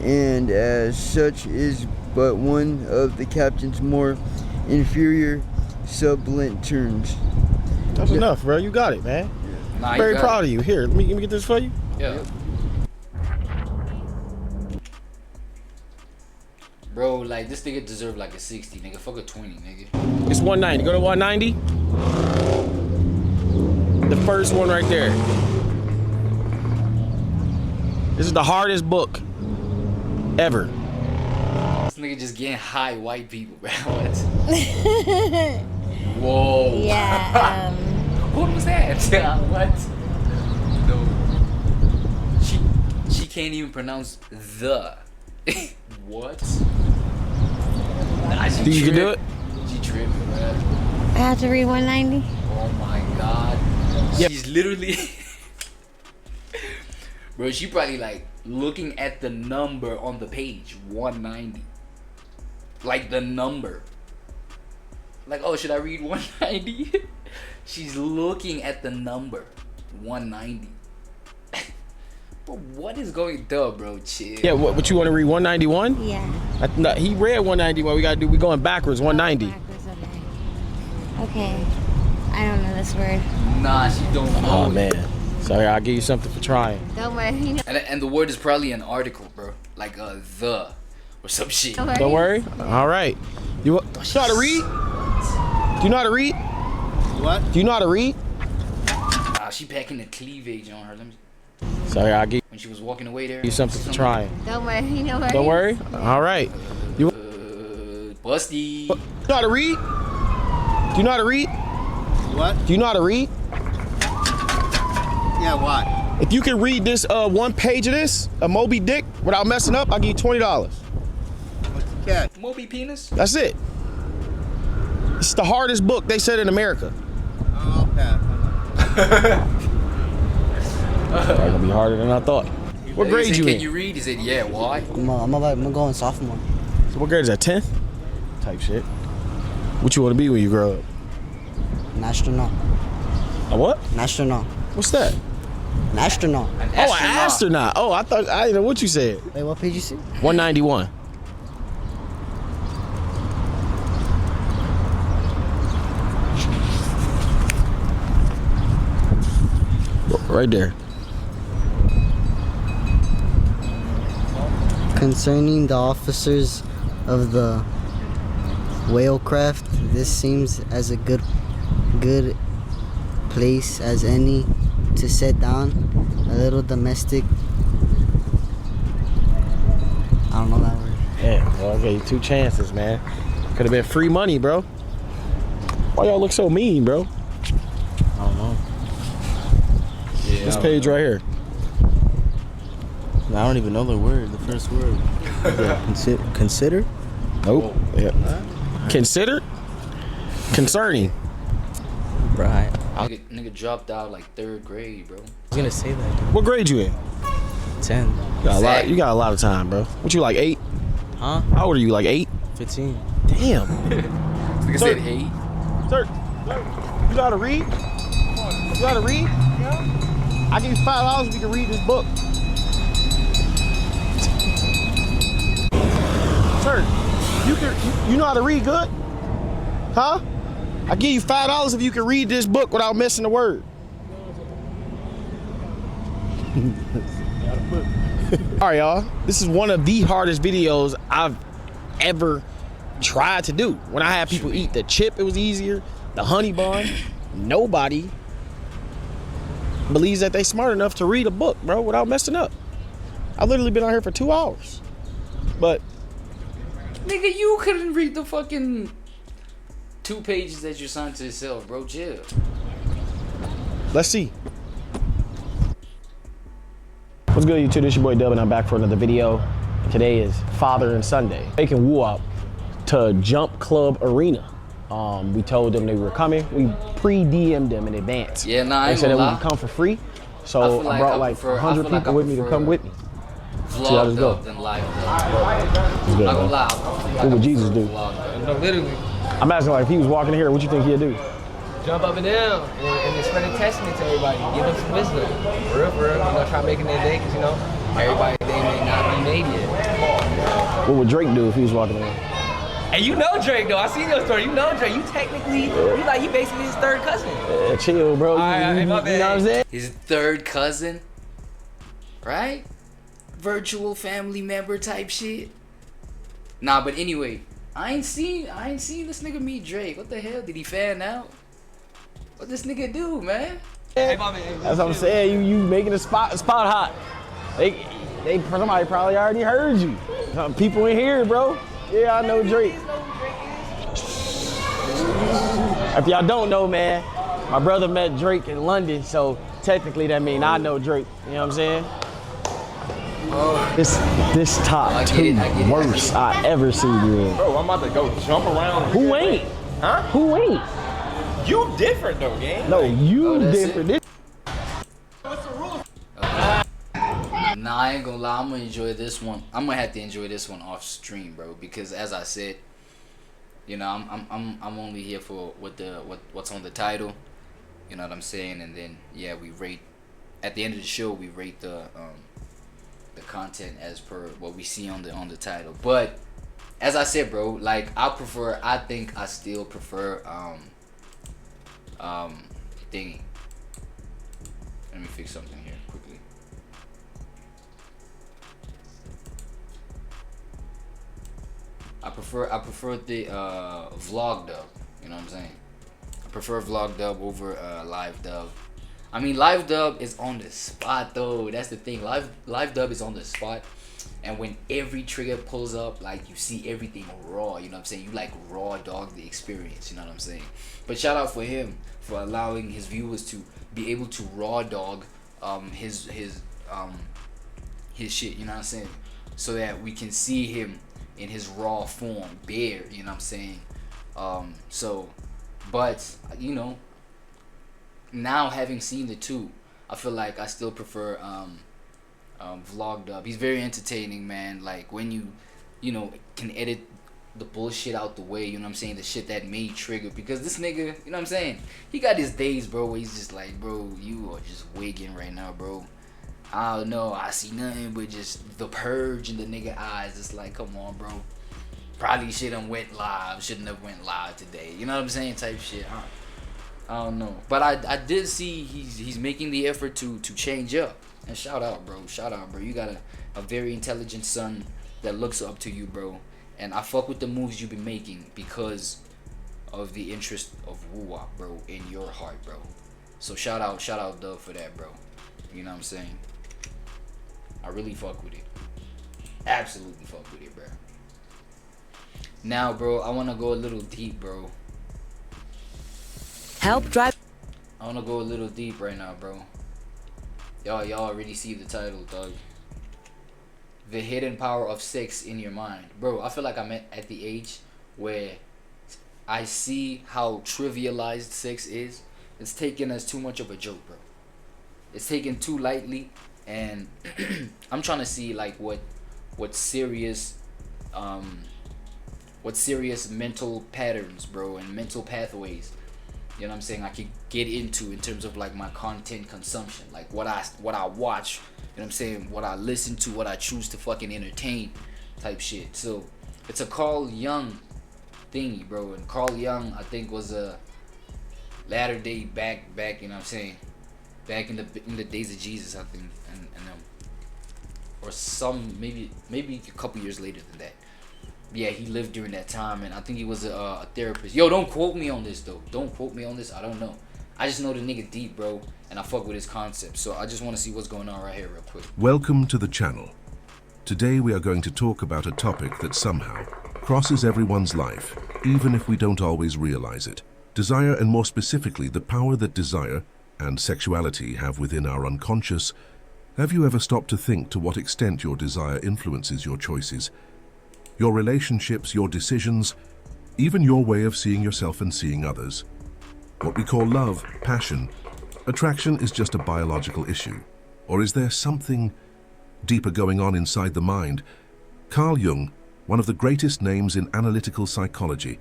and as such is but one of the captain's more inferior subalterns. That's enough, bro. You got it, man. Nah, Very proud of you. Here, let me get this for you. Yeah. Bro, like, this nigga deserve like a 60, nigga. Fuck a 20, nigga. It's 190. Go to 190. The first one right there. This is the hardest book ever. This nigga just getting high white people, bro. What? Whoa. Yeah. What was that? What? No. She can't even pronounce the. What? Nah, she Think you can do it? She tripping, bro. I have to read 190. Oh my god. Yep. She's literally bro, she probably like looking at the number on the page, 190. Like the number. Like, oh, should I read 190? She's looking at the number, 190. But what is going on, bro? Chill. Yeah, what you want to read 191? Yeah. No, he read 191. We gotta do. We going backwards. 190. Backwards, okay. I don't know this word. Nah, she don't know. Oh man. Sorry, I'll give you something for trying. Don't worry. You know. And the word is probably an article, bro. Like the or some shit. Don't worry. All right. You know how to read? Do you know how to read? What? Do you know how to read? Ah, she packing the cleavage on her. Let me. Sorry, I'll give When she was walking away there. you something for trying. Don't worry. You know what? Don't worry. All right. You Busty. know how to read? Do you know how to read? What? Do you know how to read? Yeah, why? If you can read this one page of this, a Moby Dick, without messing up, I'll give you $20. What's the catch? Moby penis. That's it. It's the hardest book they said in America. Oh, okay. Probably gonna be harder than I thought. What grade you Can in? you read? He said, yeah, why? I'm going sophomore. So what grade is that? 10th? Type shit. What you want to be when you grow up? An astronaut. A what? An astronaut. What's that? An astronaut. An Oh, an astronaut. Oh, I didn't know what you said. Wait, what page you see? 191. Right there. Concerning the officers of the whale craft, this seems as a good place as any to set down a little domestic. I don't know that word. Yeah, well, I gave you 2 chances, man. Could have been free money, bro. Why y'all look so mean, bro? I don't know. Yeah, this page right here. I don't even know the word, the first word. Consider? Nope. Yeah. Considered? Concerning. Right. Nigga dropped out like 3rd grade, bro. I was gonna say that. What grade you in? 10. You got a lot of time, bro. What you like, 8? Huh? How old are you, like 8? 15. Damn. Nigga said 8. Sir, you know how to read? You know how to read? Yeah. I give you $5 if you can read this book. Sir, you know how to read good? Huh? I give you $5 if you can read this book without missing a word. All right, y'all. This is one of the hardest videos I've ever tried to do. When I had people eat the chip, it was easier. The honey bun, nobody believes that they smart enough to read a book, bro, without messing up. I've literally been out here for 2 hours. But Nigga, you couldn't read the fucking 2 pages that you signed to yourself, bro. Chill. let's see. What's good, YouTube? It's your boy Dub, and I'm back for another video. Today is Father and Sunday. Taking Woo out to Jump Club Arena. We told them they were coming. We pre-DM'd them in advance. Yeah, nah, I They ain't said they gonna would lie. come for free. So I brought like 100 people with me to come with me. So y'all just go. Vlogged up than live up. It's good, Not gonna man. lie. What would Jesus do? No, literally. I'm asking, like, if he was walking here, what you think he'd do? Jump up and down and then spread a testament to everybody. Give them some wisdom. For real, for real. You know, try making their day because, you know, everybody's day may not be made yet. What would Drake do if he was walking in? And you know Drake, though. I seen your story. You know Drake. You technically, you basically his 3rd cousin. Yeah, chill, bro. You know what I'm saying? His 3rd cousin, right? Virtual family member type shit. Nah, but anyway, I ain't seen this nigga meet Drake. What the hell? Did he fan out? What this nigga do, man? That's what I'm saying. You making the spot hot. Somebody probably already heard you. Some people in here, bro. Yeah, I know Drake. If y'all don't know, man, my brother met Drake in London, so technically that means I know Drake. You know what I'm saying? This top 2 worst I ever seen you in. Bro, I'm about to go jump around. Who ain't? Huh? Who ain't? You different though, gang. No, you different. Nah, I ain't gonna lie. I'm gonna enjoy this one. I'm gonna have to enjoy this one off stream, bro. Because as I said, you know, I'm only here for what's on the title. You know what I'm saying? And then yeah, we rate at the end of the show. We rate the content as per what we see on the title. But as I said, bro, like I think I still prefer thingy. Let me fix something here quickly. I prefer the vlog dub. You know what I'm saying? I prefer vlog dub over live dub. I mean, live dub is on the spot though. That's the thing. Live dub is on the spot, and when every trigger pulls up, like you see everything raw. You know what I'm saying? You like raw dog the experience. You know what I'm saying? But shout out for him for allowing his viewers to be able to raw dog his shit. You know what I'm saying? So that we can see him in his raw form, bare. You know what I'm saying? But you know. Now having seen the two, I feel like I still prefer vlog dub. He's very entertaining, man. Like when you know, can edit the bullshit out the way, you know what I'm saying? The shit that may trigger, because this nigga, you know what I'm saying? He got his days, bro, where he's just like, bro, you are just wigging right now, bro. I don't know, I see nothing but just the purge in the nigga eyes. It's like, come on, bro. Probably shouldn't have went live today. You know what I'm saying? Type shit, huh? I don't know, but I did see he's making the effort to change up, and shout out bro, you got a very intelligent son that looks up to you, bro, and I fuck with the moves you've been making because of the interest of woo-wop, bro, in your heart, bro. So shout out Dub for that, bro. You know what I'm saying? I really fuck with it, absolutely fuck with it, bro. Now, bro, I want to go a little deep, bro. Help drive. I wanna go a little deep right now, bro. Y'all already see the title, dog. The hidden power of sex in your mind, bro. I feel like I'm at the age where I see how trivialized sex is. It's taken as too much of a joke, bro. It's taken too lightly, and I'm trying to see like what serious mental patterns, bro, and mental pathways, you know what I'm saying, I could get into in terms of like my content consumption, like what I watch, you know what I'm saying, what I listen to, what I choose to fucking entertain type shit. So it's a Carl Jung thingy, bro, and Carl Jung I think was a latter day back, you know what I'm saying, back in the days of Jesus, I think, and or some maybe a couple years later than that. Yeah, he lived during that time, and I think he was a therapist. Yo, don't quote me on this, though. Don't quote me on this. I don't know. I just know the nigga deep, bro, and I fuck with his concept. So I just want to see what's going on right here real quick. Welcome to the channel. Today we are going to talk about a topic that somehow crosses everyone's life, even if we don't always realize it. Desire, and more specifically, the power that desire and sexuality have within our unconscious. Have you ever stopped to think to what extent your desire influences your choices, your relationships, your decisions, even your way of seeing yourself and seeing others? What we call love, passion, attraction is just a biological issue. Or is there something deeper going on inside the mind? Carl Jung, one of the greatest names in analytical psychology,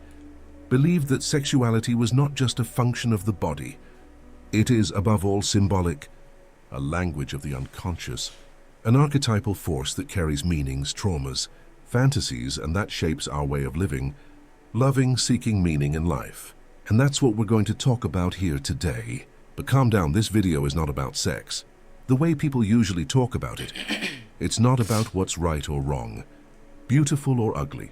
believed that sexuality was not just a function of the body. It is, above all, symbolic, a language of the unconscious, an archetypal force that carries meanings, traumas, fantasies, and that shapes our way of living, loving, seeking meaning in life. And that's what we're going to talk about here today. But calm down, this video is not about sex. The way people usually talk about it, it's not about what's right or wrong, beautiful or ugly.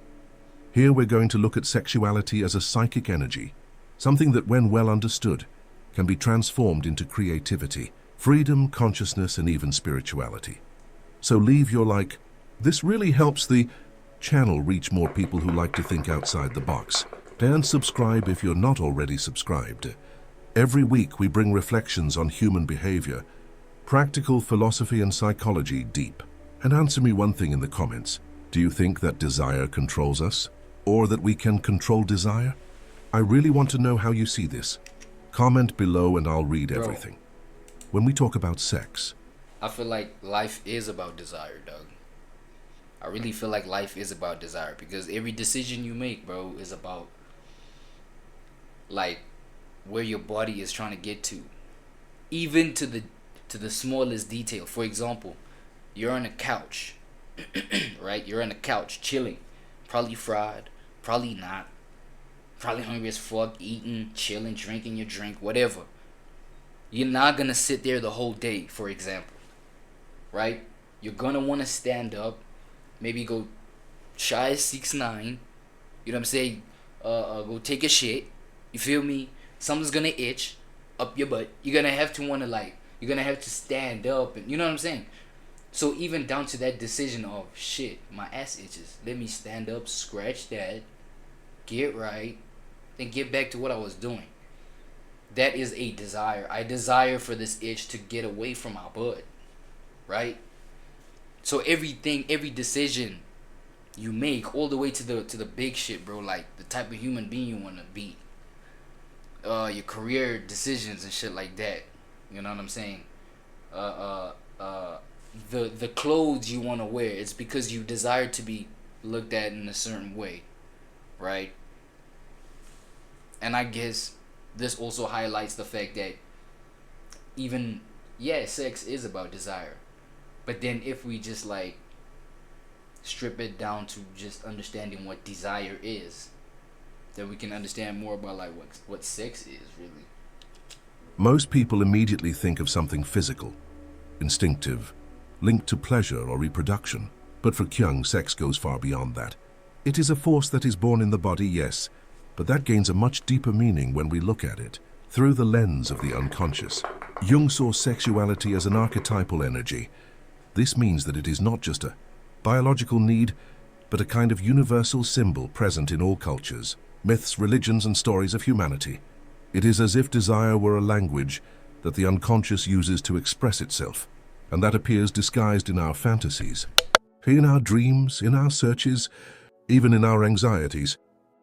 Here we're going to look at sexuality as a psychic energy, something that, when well understood, can be transformed into creativity, freedom, consciousness, and even spirituality. So leave your like. This really helps the channel reach more people who like to think outside the box. And subscribe if you're not already subscribed. Every week we bring reflections on human behavior, practical philosophy and psychology deep. And answer me one thing in the comments. Do you think that desire controls us? Or that we can control desire? I really want to know how you see this. Comment below and I'll read everything. When we talk about sex, I feel like life is about desire, Doug. I really feel like life is about desire, because every decision you make, bro, is about like where your body is trying to get to, even to the smallest detail. For example, you're on a couch, right? You're on a couch chilling, probably fried, probably not, probably hungry as fuck, eating, chilling, drinking your drink, whatever. You're not gonna sit there the whole day, for example, right? You're gonna want to stand up, maybe go shy 6'9", you know what I'm saying? Go take a shit. You feel me? Something's gonna itch up your butt. You're gonna have to you're gonna have to stand up, and you know what I'm saying? So even down to that decision of, shit, my ass itches, let me stand up, scratch that, get right, then get back to what I was doing. That is a desire. I desire for this itch to get away from my butt, right? So every decision you make, all the way to the big shit, bro, like the type of human being you want to be, your career decisions and shit like that, you know what I'm saying? The clothes you want to wear, it's because you desire to be looked at in a certain way, right? And I guess this also highlights the fact that even, yeah, sex is about desire, but then if we just like strip it down to just understanding what desire is, then we can understand more about like what sex is really. most people immediately think of something physical, instinctive, linked to pleasure or reproduction. But for Kyung, sex goes far beyond that. It is a force that is born in the body, yes, but that gains a much deeper meaning when we look at it through the lens of the unconscious. Jung saw sexuality as an archetypal energy. This means that it is not just a biological need, but a kind of universal symbol present in all cultures, myths, religions, and stories of humanity. It is as if desire were a language that the unconscious uses to express itself, and that appears disguised in our fantasies, in our dreams, in our searches, even in our anxieties.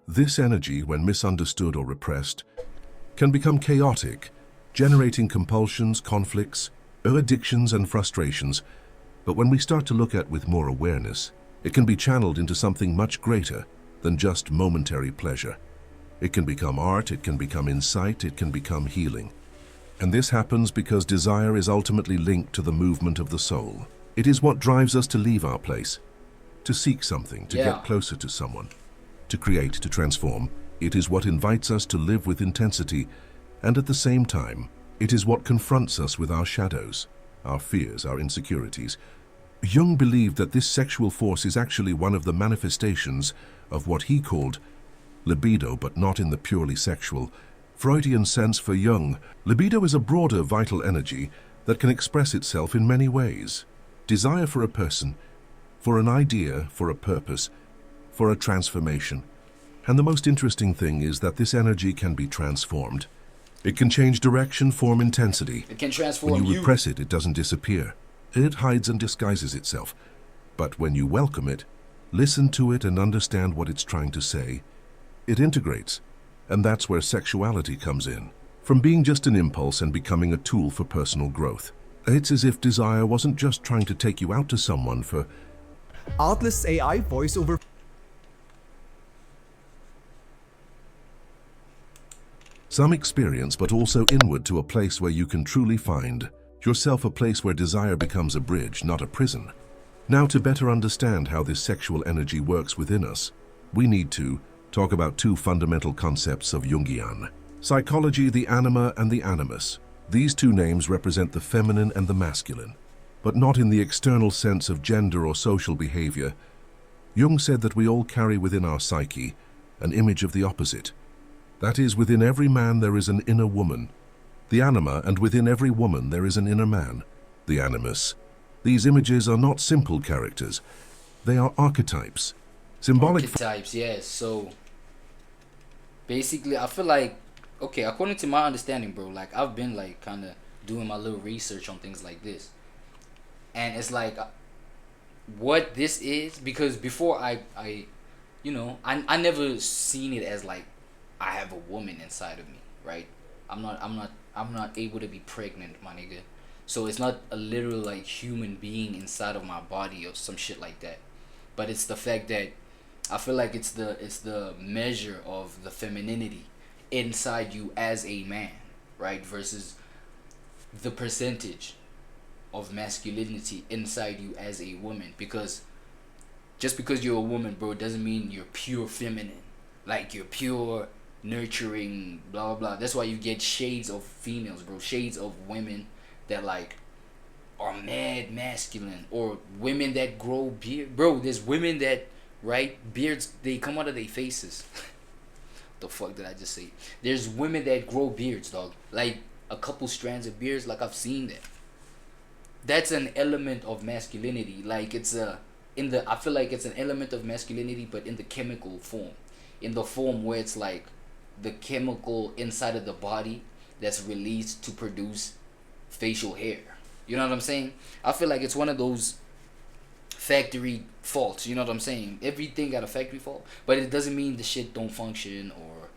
This energy, when misunderstood or repressed, can become chaotic, generating compulsions, conflicts, addictions, and frustrations. But when we start to look at it with more awareness, it can be channeled into something much greater than just momentary pleasure. It can become art, it can become insight, it can become healing. And this happens because desire is ultimately linked to the movement of the soul. It is what drives us to leave our place, to seek something, to get closer to someone, to create, to transform. It is what invites us to live with intensity, and at the same time, it is what confronts us with our shadows, our fears, our insecurities. Jung believed that this sexual force is actually one of the manifestations of what he called libido, but not in the purely sexual, Freudian sense. For Jung, libido is a broader vital energy that can express itself in many ways. Desire for a person, for an idea, for a purpose, for a transformation. And the most interesting thing is that this energy can be transformed. It can change direction, form, intensity. It can transform you. When you repress it, it doesn't disappear. It hides and disguises itself. But when you welcome it, listen to it and understand what it's trying to say, it integrates. And that's where sexuality comes in. From being just an impulse and becoming a tool for personal growth. It's as if desire wasn't just trying to take you out to someone for Atlas AI voiceover. some experience, but also inward to a place where you can truly find yourself, a place where desire becomes a bridge, not a prison. Now, to better understand how this sexual energy works within us, we need to talk about two fundamental concepts of Jungian psychology: the anima and the animus. These two names represent the feminine and the masculine, but not in the external sense of gender or social behavior. Jung said that we all carry within our psyche an image of the opposite. That is, within every man there is an inner woman, the anima, and within every woman there is an inner man, the animus. These images are not simple characters. They are archetypes. Symbolic archetypes, yes. So basically, I feel like, okay, according to my understanding, bro, like I've been like kind of doing my little research on things like this, and it's like what this is, because before I never seen it as like I have a woman inside of me, right? I'm not able to be pregnant, my nigga. So it's not a literal like human being inside of my body or some shit like that. But it's the fact that I feel like it's the measure of the femininity inside you as a man, right? Versus the percentage of masculinity inside you as a woman. Because just because you're a woman, bro, doesn't mean you're pure feminine. Like you're pure nurturing, blah blah blah. That's why you get shades of females, bro. Shades of women that like are mad masculine, or women that grow beard, bro. There's women that, right, beards, they come out of their faces. The fuck did I just say? There's women that grow beards, dog, like a couple strands of beards. Like I've seen that. That's an element of masculinity. Like it's I feel like it's an element of masculinity, but in the chemical form, in the form where it's like the chemical inside of the body that's released to produce facial hair. You know what I'm saying? I feel like it's one of those factory faults. You know what I'm saying? Everything got a factory fault, but it doesn't mean the shit don't function, or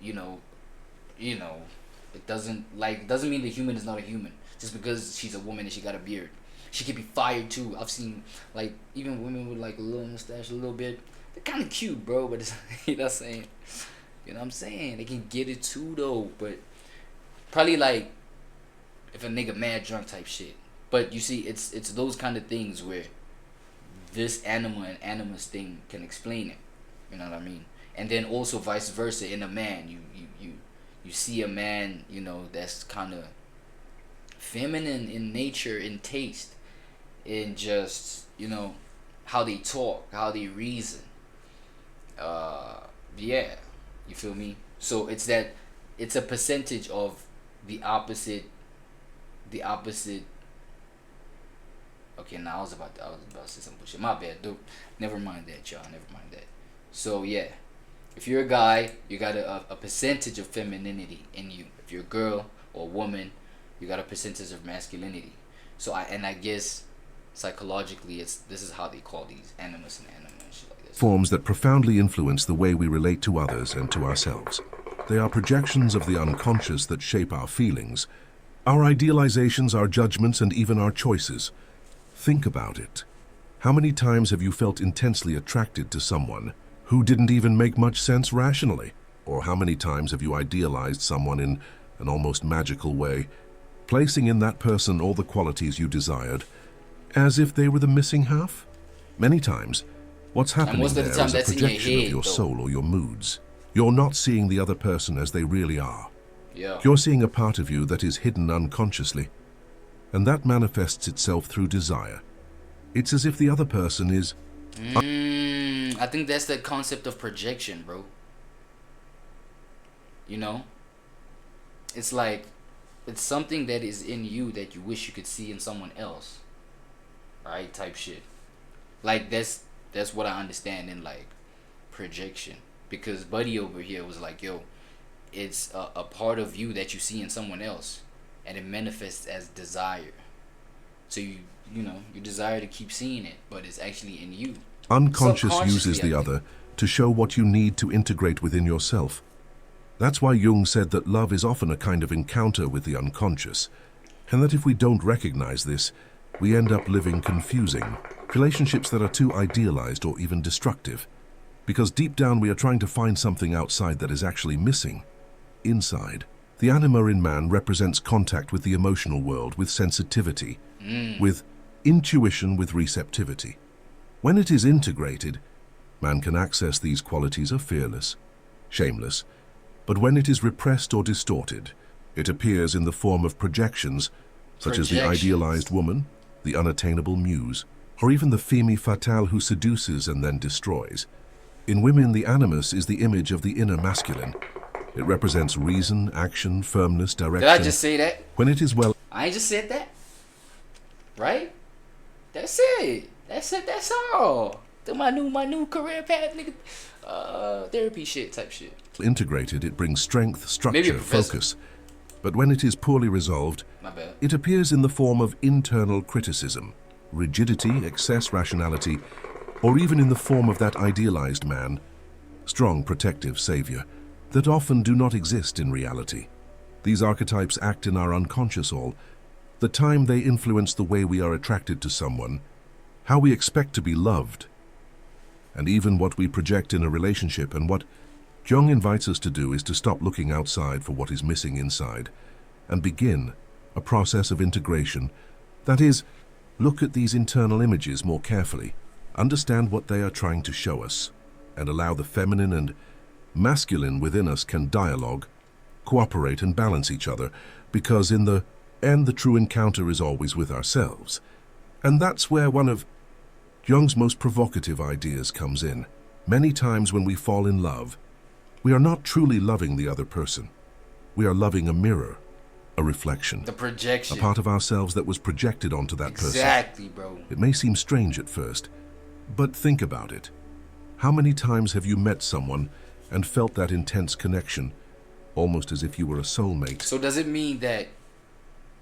you know, it doesn't mean the human is not a human just because she's a woman and she got a beard. She could be fired too. I've seen like even women with like a little mustache, a little bit. They're kind of cute, bro. But it's, you know what I'm saying? You know what I'm saying? They can get it too though. But probably like if a nigga mad drunk type shit. But you see, it's those kind of things where this anima and animus thing can explain it. You know what I mean? And then also vice versa in a man. You see a man, you know, that's kind of feminine in nature, in taste, in just, you know, how they talk, how they reason. Yeah, you feel me? So it's a percentage of the opposite. Okay, now I was about to say some bullshit. My bad, dude. Never mind that, y'all. Never mind that. So yeah, if you're a guy, you got a percentage of femininity in you. If you're a girl or a woman, you got a percentage of masculinity. So I guess psychologically, this is how they call these animus and anima and shit like this. Forms that profoundly influence the way we relate to others and to ourselves. They are projections of the unconscious that shape our feelings, our idealizations, our judgments, and even our choices. Think about it. How many times have you felt intensely attracted to someone who didn't even make much sense rationally? Or how many times have you idealized someone in an almost magical way, placing in that person all the qualities you desired, as if they were the missing half? Many times, what's happening there is a projection of your soul or your moods. You're not seeing the other person as they really are. Yeah. You're seeing a part of you that is hidden unconsciously, and that manifests itself through desire. It's as if the other person is... I think that's the concept of projection, bro. You know? It's like, it's something that is in you that you wish you could see in someone else. Right? Type shit. Like, that's what I understand in, like, projection. Because Buddy over here was like, yo, it's a part of you that you see in someone else, and it manifests as desire. So you desire to keep seeing it, but it's actually in you. Unconscious uses the other to show what you need to integrate within yourself. That's why Jung said that love is often a kind of encounter with the unconscious, and that if we don't recognize this, we end up living confusing relationships that are too idealized or even destructive. Because deep down we are trying to find something outside that is actually missing inside. The anima in man represents contact with the emotional world, with sensitivity, with intuition, with receptivity. When it is integrated, man can access these qualities of fearless, shameless, but when it is repressed or distorted, it appears in the form of projections, such as the idealized woman, the unattainable muse, or even the femme fatale who seduces and then destroys. In women, the animus is the image of the inner masculine. It represents reason, action, firmness, direction. Did I just say that? When it is well... I ain't just said that. Right? That's it. That's it. That's all. To my new career path, nigga. Therapy shit type shit. Integrated, it brings strength, structure, focus. But when it is poorly resolved, it appears in the form of internal criticism, rigidity, excess rationality, or even in the form of that idealized man, strong protective savior, that often do not exist in reality. These archetypes act in our unconscious all, the time they influence the way we are attracted to someone, how we expect to be loved, and even what we project in a relationship. And what Jung invites us to do is to stop looking outside for what is missing inside and begin a process of integration. That is, look at these internal images more carefully, understand what they are trying to show us, and allow the feminine and masculine within us can dialogue, cooperate and balance each other, because in the end the true encounter is always with ourselves. And that's where one of Jung's most provocative ideas comes in. Many times when we fall in love, we are not truly loving the other person. We are loving a mirror, a reflection. The projection. A part of ourselves that was projected onto that person. Exactly, bro. It may seem strange at first, but think about it. How many times have you met someone and felt that intense connection, almost as if you were a soulmate? So does it mean that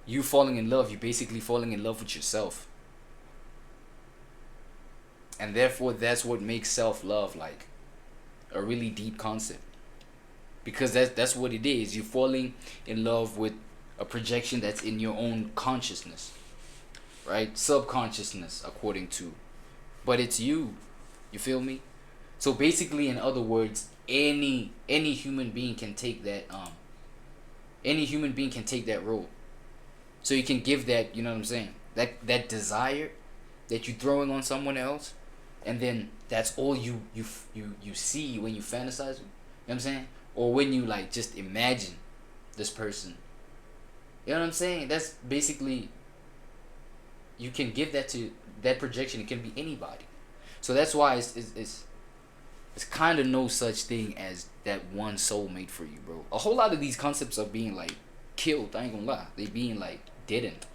you falling in love, you're basically falling in love with yourself? And therefore, that's what makes self-love like a really deep concept. Because that's what it is. You're falling in love with a projection that's in your own consciousness. Right? Subconsciousness, according to. But it's you. You feel me? So basically, in other words, any human being can take that role. So you can give that, you know what I'm saying? That desire that you're throwing on someone else, and then that's all you see when you fantasize. You know what I'm saying? Or when you like just imagine this person. You know what I'm saying? That's basically, you can give that to that projection. It can be anybody. So that's why it's kind of no such thing as that one soulmate for you, bro. A whole lot of these concepts are being like killed. I ain't gonna lie. They being like deadened.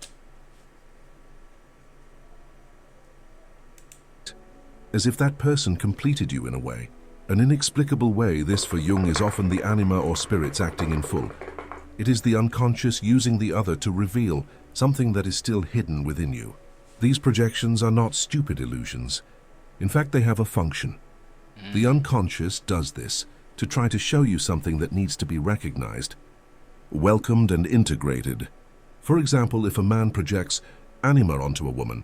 As if that person completed you in a way. An inexplicable way. This for Jung is often the anima or spirits acting in full. It is the unconscious using the other to reveal something that is still hidden within you. These projections are not stupid illusions. In fact, they have a function. The unconscious does this to try to show you something that needs to be recognized, welcomed and integrated. For example, if a man projects anima onto a woman,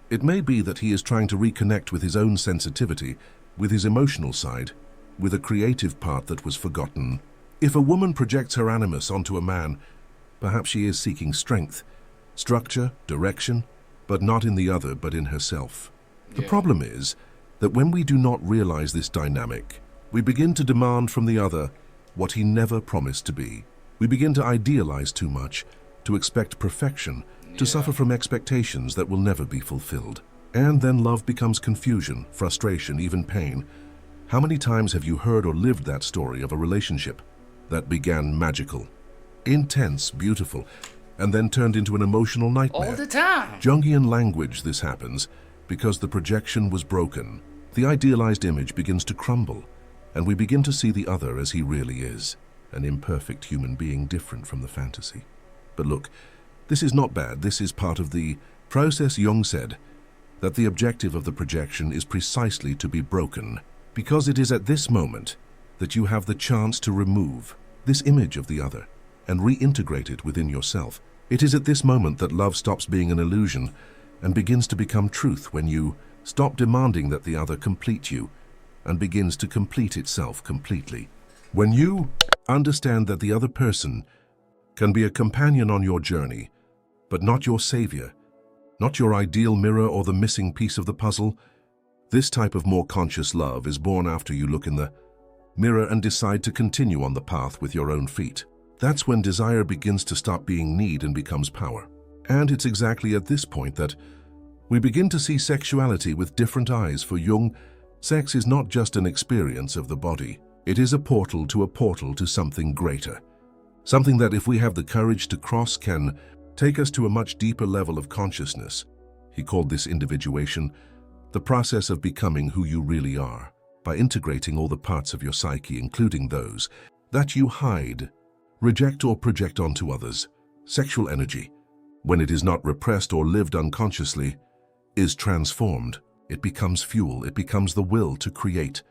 it may be that he is trying to reconnect with his own sensitivity, with his emotional side, with a creative part that was forgotten. If a woman projects her animus onto a man, perhaps she is seeking strength, structure, direction, but not in the other, but in herself. The problem is that when we do not realize this dynamic, we begin to demand from the other what he never promised to be. We begin to idealize too much, to expect perfection, to suffer from expectations that will never be fulfilled. And then love becomes confusion, frustration, even pain. How many times have you heard or lived that story of a relationship that began magical, intense, beautiful, and then turned into an emotional nightmare? All the time. Jungian language, this happens because the projection was broken. The idealized image begins to crumble, and we begin to see the other as he really is, an imperfect human being different from the fantasy. But look, this is not bad. This is part of the process. Jung said that the objective of the projection is precisely to be broken, because it is at this moment that you have the chance to remove this image of the other and reintegrate it within yourself. It is at this moment that love stops being an illusion and begins to become truth, when you stop demanding that the other complete you and begins to complete itself completely. When you understand that the other person can be a companion on your journey, but not your savior, not your ideal mirror or the missing piece of the puzzle, this type of more conscious love is born after you look in the mirror and decide to continue on the path with your own feet. That's when desire begins to stop being need and becomes power. And it's exactly at this point that We begin to see sexuality with different eyes. For Jung, sex is not just an experience of the body. It is a portal to something greater. Something that, if we have the courage to cross, can take us to a much deeper level of consciousness. He called this individuation, the process of becoming who you really are, by integrating all the parts of your psyche, including those that you hide, reject, or project onto others. Sexual energy, when it is not repressed or lived unconsciously, is transformed. It becomes fuel. It becomes the will to create,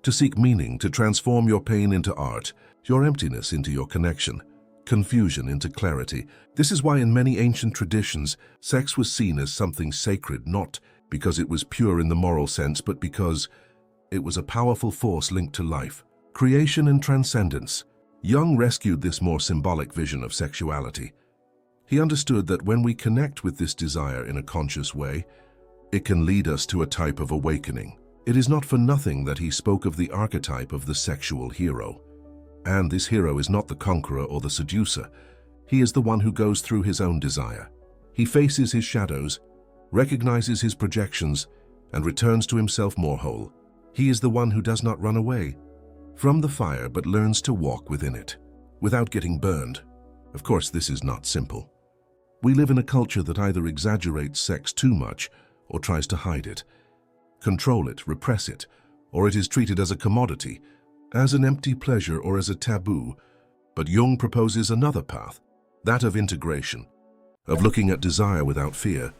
to seek meaning, to transform your pain into art, your emptiness into your connection, confusion into clarity. This is why in many ancient traditions, sex was seen as something sacred, not because it was pure in the moral sense, but because it was a powerful force linked to life, creation, and transcendence. Jung rescued this more symbolic vision of sexuality. He understood that when we connect with this desire in a conscious way, it can lead us to a type of awakening. It is not for nothing that he spoke of the archetype of the sexual hero. And this hero is not the conqueror or the seducer. He is the one who goes through his own desire. He faces his shadows, recognizes his projections, and returns to himself more whole. He is the one who does not run away from the fire, but learns to walk within it, without getting burned. Of course, this is not simple. We live in a culture that either exaggerates sex too much or tries to hide it, control it, repress it, or it is treated as a commodity, as an empty pleasure, or as a taboo. But Jung proposes another path, that of integration, of looking at desire without fear,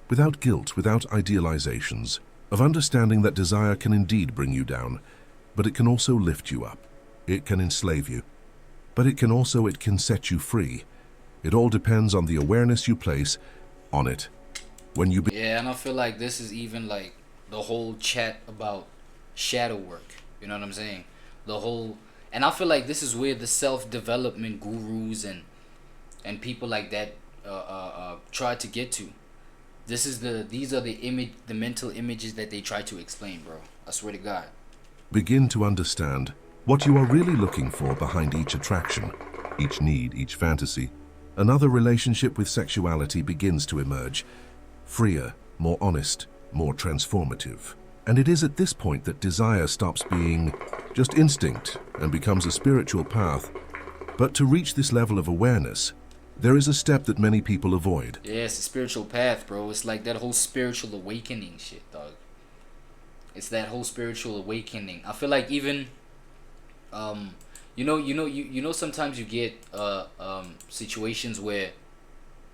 without guilt, without idealizations, of understanding that desire can indeed bring you down, but it can also lift you up. It can enslave you, but it can set you free. It all depends on the awareness you place on it. When you yeah, and I feel like this is even like the whole chat about shadow work. You know what I'm saying? And I feel like this is where the self-development gurus and people like that try to get to. These are the mental images that they try to explain, bro. I swear to God. Begin to understand what you are really looking for behind each attraction, each need, each fantasy. Another relationship with sexuality begins to emerge, freer, more honest, more transformative. And it is at this point that desire stops being just instinct and becomes a spiritual path. But to reach this level of awareness, there is a step that many people avoid. Yeah, it's a spiritual path, bro. It's like that whole spiritual awakening shit, dog. It's that whole spiritual awakening. I feel like even, you know, sometimes you get situations where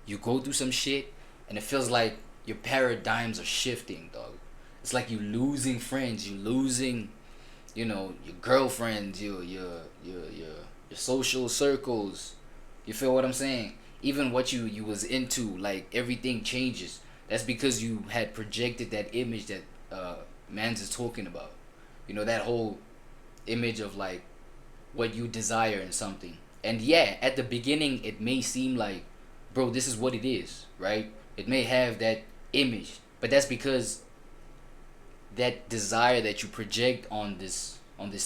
you go through some shit and it feels like your paradigms are shifting, dog. It's like you losing friends, you losing, you know, your girlfriends, your social circles. You feel what I'm saying? Even what you was into, like everything changes. That's because you had projected that image that Mans is talking about. You know, that whole image of like what you desire in something. And yeah, at the beginning it may seem like, bro, this is what it is, right? It may have that image, but that's because that desire that you project on this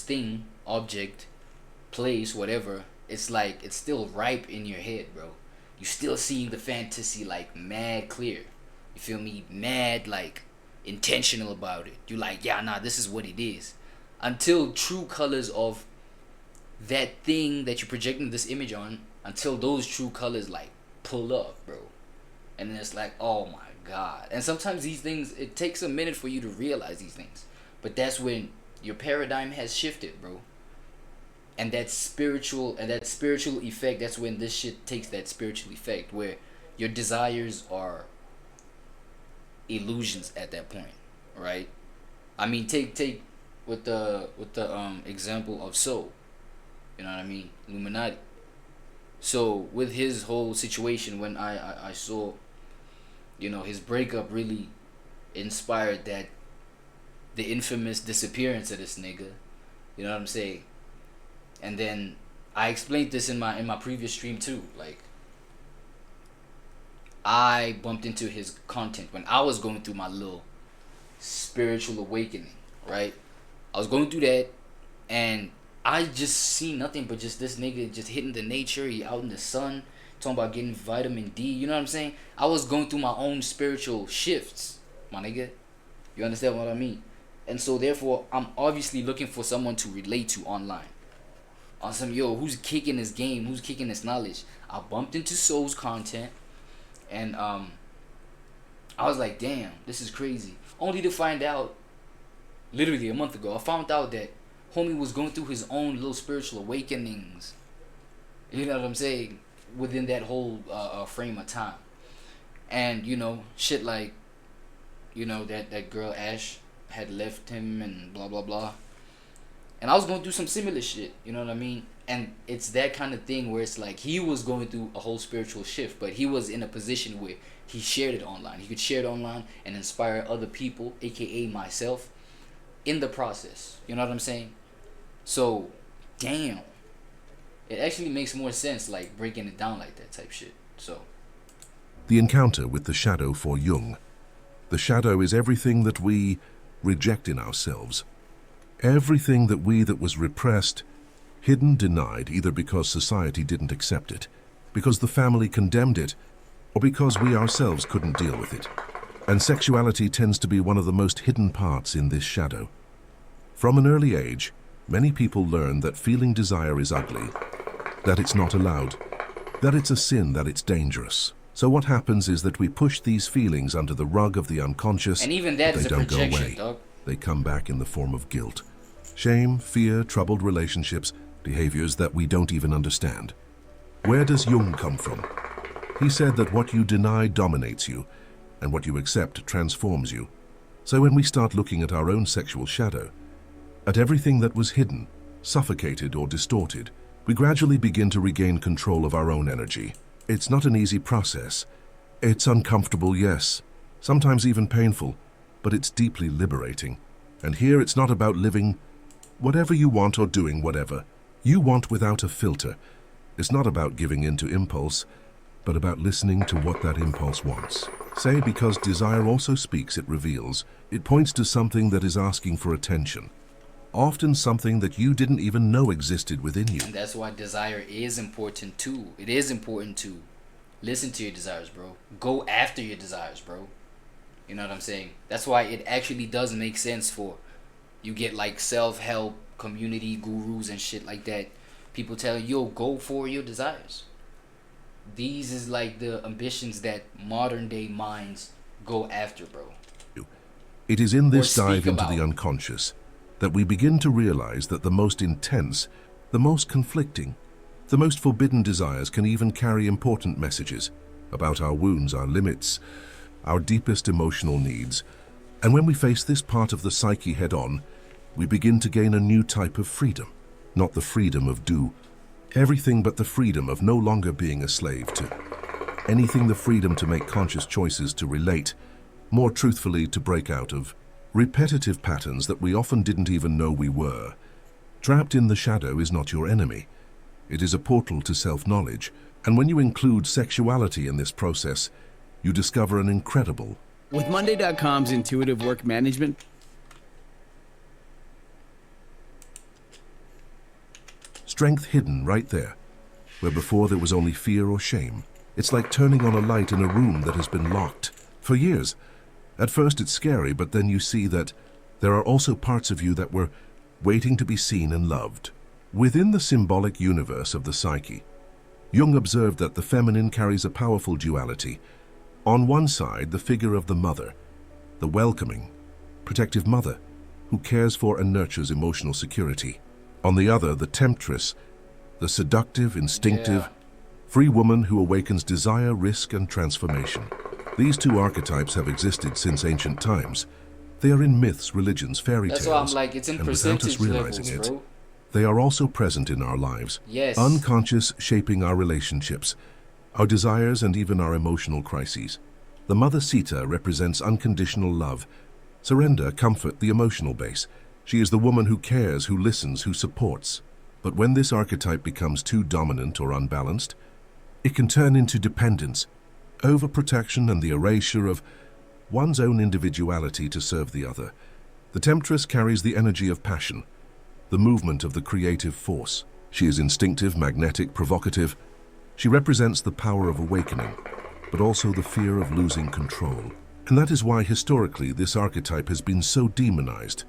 thing, object, place, whatever, it's like it's still ripe in your head, bro. You still seeing the fantasy like mad clear. You feel me? Mad like intentional about it. You like, yeah, nah, this is what it is. Until true colors of that thing that you're projecting this image on, until those true colors like pull up, bro. And then it's like, oh my God. And sometimes these things, it takes a minute for you to realize these things. But that's when your paradigm has shifted, bro. And that spiritual effect, that's when this shit takes that spiritual effect, where your desires are illusions at that point, right? I mean, take with the example of Soul, you know what I mean, Illuminati. So with his whole situation, when I saw, you know, his breakup really inspired that the infamous disappearance of this nigga, you know what I'm saying? And then I explained this in my previous stream too. Like, I bumped into his content when I was going through my little spiritual awakening, right? I was going through that, and I just see nothing but just this nigga just hitting the nature. He out in the sun, talking about getting vitamin D. You know what I'm saying? I was going through my own spiritual shifts, my nigga. You understand what I mean? And so therefore, I'm obviously looking for someone to relate to online. On some, yo, who's kicking this game? Who's kicking this knowledge? I bumped into Soul's content, and I was like, damn, this is crazy. Only to find out, literally a month ago, I found out that homie was going through his own little spiritual awakenings. You know what I'm saying? Within that whole frame of time. And, you know, shit like, you know, that girl Ash had left him and blah, blah, blah. And I was going through some similar shit, you know what I mean? And it's that kind of thing where it's like he was going through a whole spiritual shift, but he was in a position where he shared it online. He could share it online and inspire other people, aka myself, in the process. You know what I'm saying? So, damn. It actually makes more sense, like, breaking it down like that type shit. So. The encounter with the shadow for Jung. The shadow is everything that we reject in ourselves. Everything that was repressed, hidden, denied, either because society didn't accept it, because the family condemned it, or because we ourselves couldn't deal with it. And sexuality tends to be one of the most hidden parts in this shadow. From an early age, many people learn that feeling desire is ugly, that it's not allowed, that it's a sin, that it's dangerous. So what happens is that we push these feelings under the rug of the unconscious, and even that is a projection, go away. Dog. They come back in the form of guilt, shame, fear, troubled relationships, behaviors that we don't even understand. Where does Jung come from? He said that what you deny dominates you, and what you accept transforms you. So when we start looking at our own sexual shadow, at everything that was hidden, suffocated, or distorted, we gradually begin to regain control of our own energy. It's not an easy process. It's uncomfortable, yes, sometimes even painful, but it's deeply liberating. And here it's not about living whatever you want or doing whatever you want without a filter. It's not about giving in to impulse, but about listening to what that impulse wants. Say, because desire also speaks, it reveals. It points to something that is asking for attention. Often something that you didn't even know existed within you. And that's why desire is important too. It is important to listen to your desires, bro. Go after your desires, bro. You know what I'm saying? That's why it actually does make sense for you get like self-help community gurus and shit like that. People tell you, yo, go for your desires. These is like the ambitions that modern day minds go after, bro. It is in this dive into the unconscious that we begin to realize that the most intense, the most conflicting, the most forbidden desires can even carry important messages about our wounds, our limits, our deepest emotional needs. And when we face this part of the psyche head-on, we begin to gain a new type of freedom. Not the freedom of do everything, but the freedom of no longer being a slave to anything, the freedom to make conscious choices, to relate, more truthfully, to break out of repetitive patterns that we often didn't even know we were. Trapped in the shadow is not your enemy. It is a portal to self-knowledge. And when you include sexuality in this process, you discover an incredible. With Monday.com's intuitive work management, strength hidden right there, where before there was only fear or shame. It's like turning on a light in a room that has been locked for years. At first it's scary, but then you see that there are also parts of you that were waiting to be seen and loved. Within the symbolic universe of the psyche, Jung observed that the feminine carries a powerful duality. On one side, the figure of the mother, the welcoming, protective mother, who cares for and nurtures emotional security. On the other, the temptress, the seductive, instinctive, free woman who awakens desire, risk, and transformation. These two archetypes have existed since ancient times. They are in myths, religions, fairy tales. That's why I'm like, it's in percentage levels, bro. They are also present in our lives. Yes. Unconscious, shaping our relationships, our desires, and even our emotional crises. The Mother Sita represents unconditional love, surrender, comfort, the emotional base. She is the woman who cares, who listens, who supports. But when this archetype becomes too dominant or unbalanced, it can turn into dependence, overprotection, and the erasure of one's own individuality to serve the other. The temptress carries the energy of passion, the movement of the creative force. She is instinctive, magnetic, provocative, She represents the power of awakening, but also the fear of losing control. And that is why historically this archetype has been so demonized,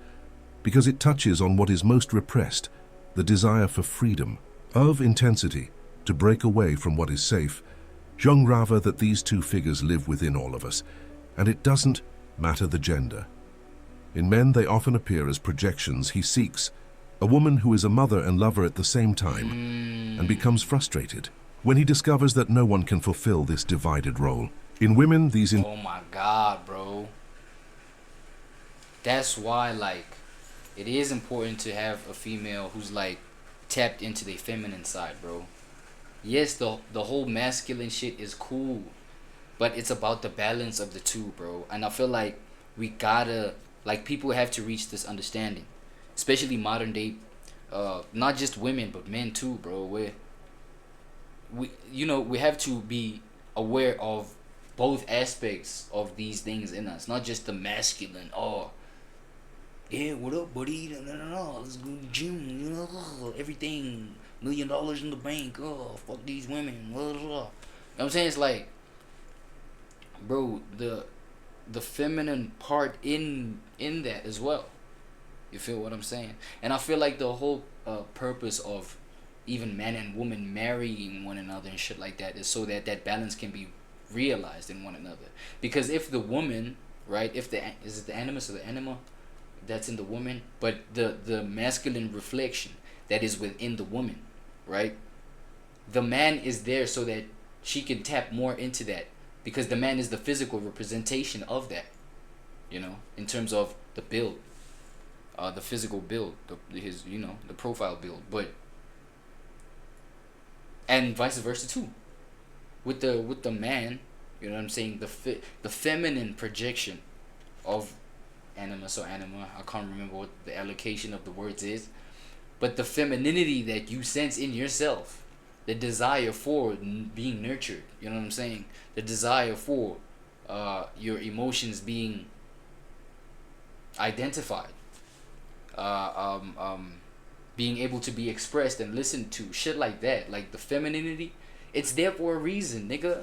because it touches on what is most repressed, the desire for freedom, of intensity, to break away from what is safe. Jung Rava that these two figures live within all of us, and it doesn't matter the gender. In men, they often appear as projections he seeks, a woman who is a mother and lover at the same time, and becomes frustrated when he discovers that no one can fulfill this divided role. In women, these oh my God, bro. That's why, like, it is important to have a female who's, like, tapped into the feminine side, bro. Yes, the whole masculine shit is cool, but it's about the balance of the two, bro. And I feel like we gotta, like, people have to reach this understanding, especially modern day, not just women but men too, bro. Where we have to be aware of both aspects of these things in us, not just the masculine. Oh, yeah, what up, buddy? No, let's go to the gym. Everything, $1 million in the bank. Oh, fuck these women. Blah, blah, blah. You know what I'm saying? It's like, bro, the feminine part in that as well. You feel what I'm saying? And I feel like the whole purpose of even man and woman marrying one another and shit like that is so that that balance can be realized in one another. Because if the woman, right, is it the animus or the anima that's in the woman, but the masculine reflection that is within the woman, right, the man is there so that she can tap more into that, because the man is the physical representation of that, you know, in terms of the build, the physical build, his, you know, the profile build. But and vice versa too, with the man, you know what I'm saying, the feminine projection of animus or anima, I can't remember what the allocation of the words is, but the femininity that you sense in yourself, the desire for being nurtured, you know what I'm saying, the desire for your emotions being identified, being able to be expressed and listened to, shit like that, like the femininity, it's there for a reason, nigga.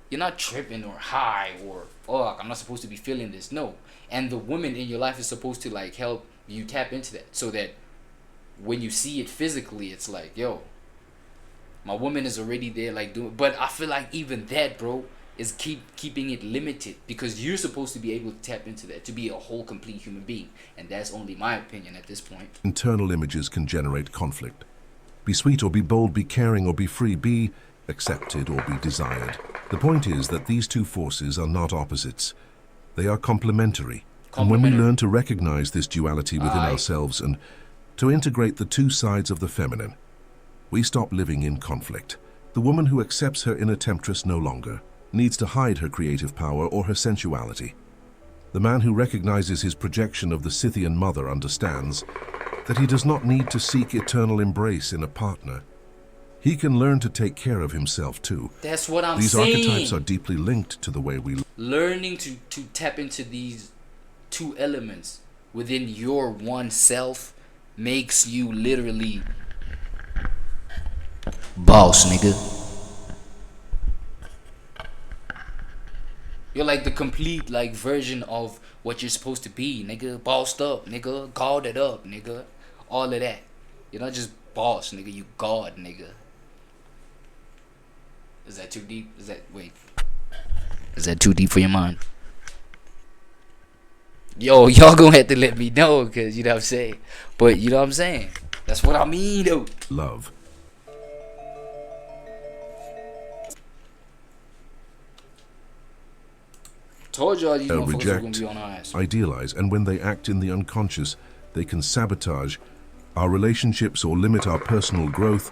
You're not tripping or high or, oh, I'm not supposed to be feeling this. No. And the woman in your life is supposed to, like, help you tap into that, so that when you see it physically, it's like, yo, my woman is already there, like, doing. But I feel like even that, bro, is keeping it limited, because you're supposed to be able to tap into that to be a whole, complete human being. And that's only my opinion at this point. Internal images can generate conflict. Be sweet or be bold, be caring or be free, be accepted or be desired. The point is that these two forces are not opposites. They are complementary. And when we learn to recognize this duality within ourselves and to integrate the two sides of the feminine, we stop living in conflict. The woman who accepts her inner temptress no longer needs to hide her creative power or her sensuality. The man who recognizes his projection of the Scythian mother understands that he does not need to seek eternal embrace in a partner. He can learn to take care of himself too. That's what I'm saying. These archetypes are deeply linked to the way we learning to tap into these two elements within your one self makes you literally boss, nigga. You're like the complete, like, version of what you're supposed to be, nigga. Bossed up, nigga. Guarded up, nigga. All of that. You're not just boss, nigga. You guard, nigga. Is that too deep? Is that too deep for your mind? Yo, y'all gonna have to let me know, because, you know what I'm saying? But, you know what I'm saying? That's what I mean, though. Love. Told y'all these motherfuckers Reject, were gonna be on our ass. idealize, and when they act in the unconscious, they can sabotage our relationships or limit our personal growth.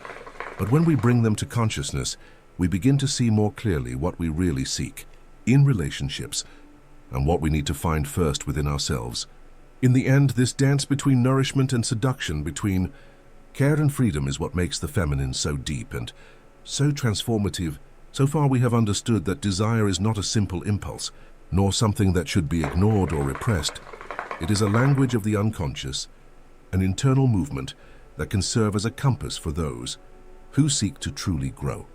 But when we bring them to consciousness, we begin to see more clearly what we really seek in relationships and what we need to find first within ourselves. In the end, this dance between nourishment and seduction, between care and freedom, is what makes the feminine so deep and so transformative. So far we have understood that desire is not a simple impulse, nor something that should be ignored or repressed. It is a language of the unconscious, an internal movement that can serve as a compass for those who seek to truly grow.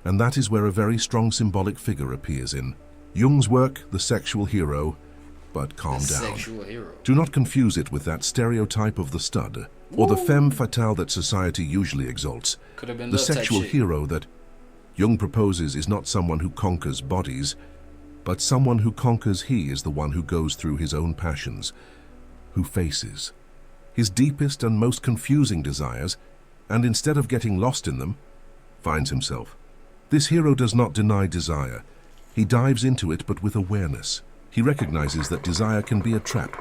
And that is where a very strong symbolic figure appears in Jung's work, The Sexual Hero. But calm down. Do not confuse it with that stereotype of the stud, or the femme fatale that society usually exalts. The sexual hero that Jung proposes is not someone who conquers bodies, but someone who conquers. He is the one who goes through his own passions, who faces his deepest and most confusing desires, and instead of getting lost in them, finds himself. This hero does not deny desire. He dives into it, but with awareness. He recognizes that desire can be a trap,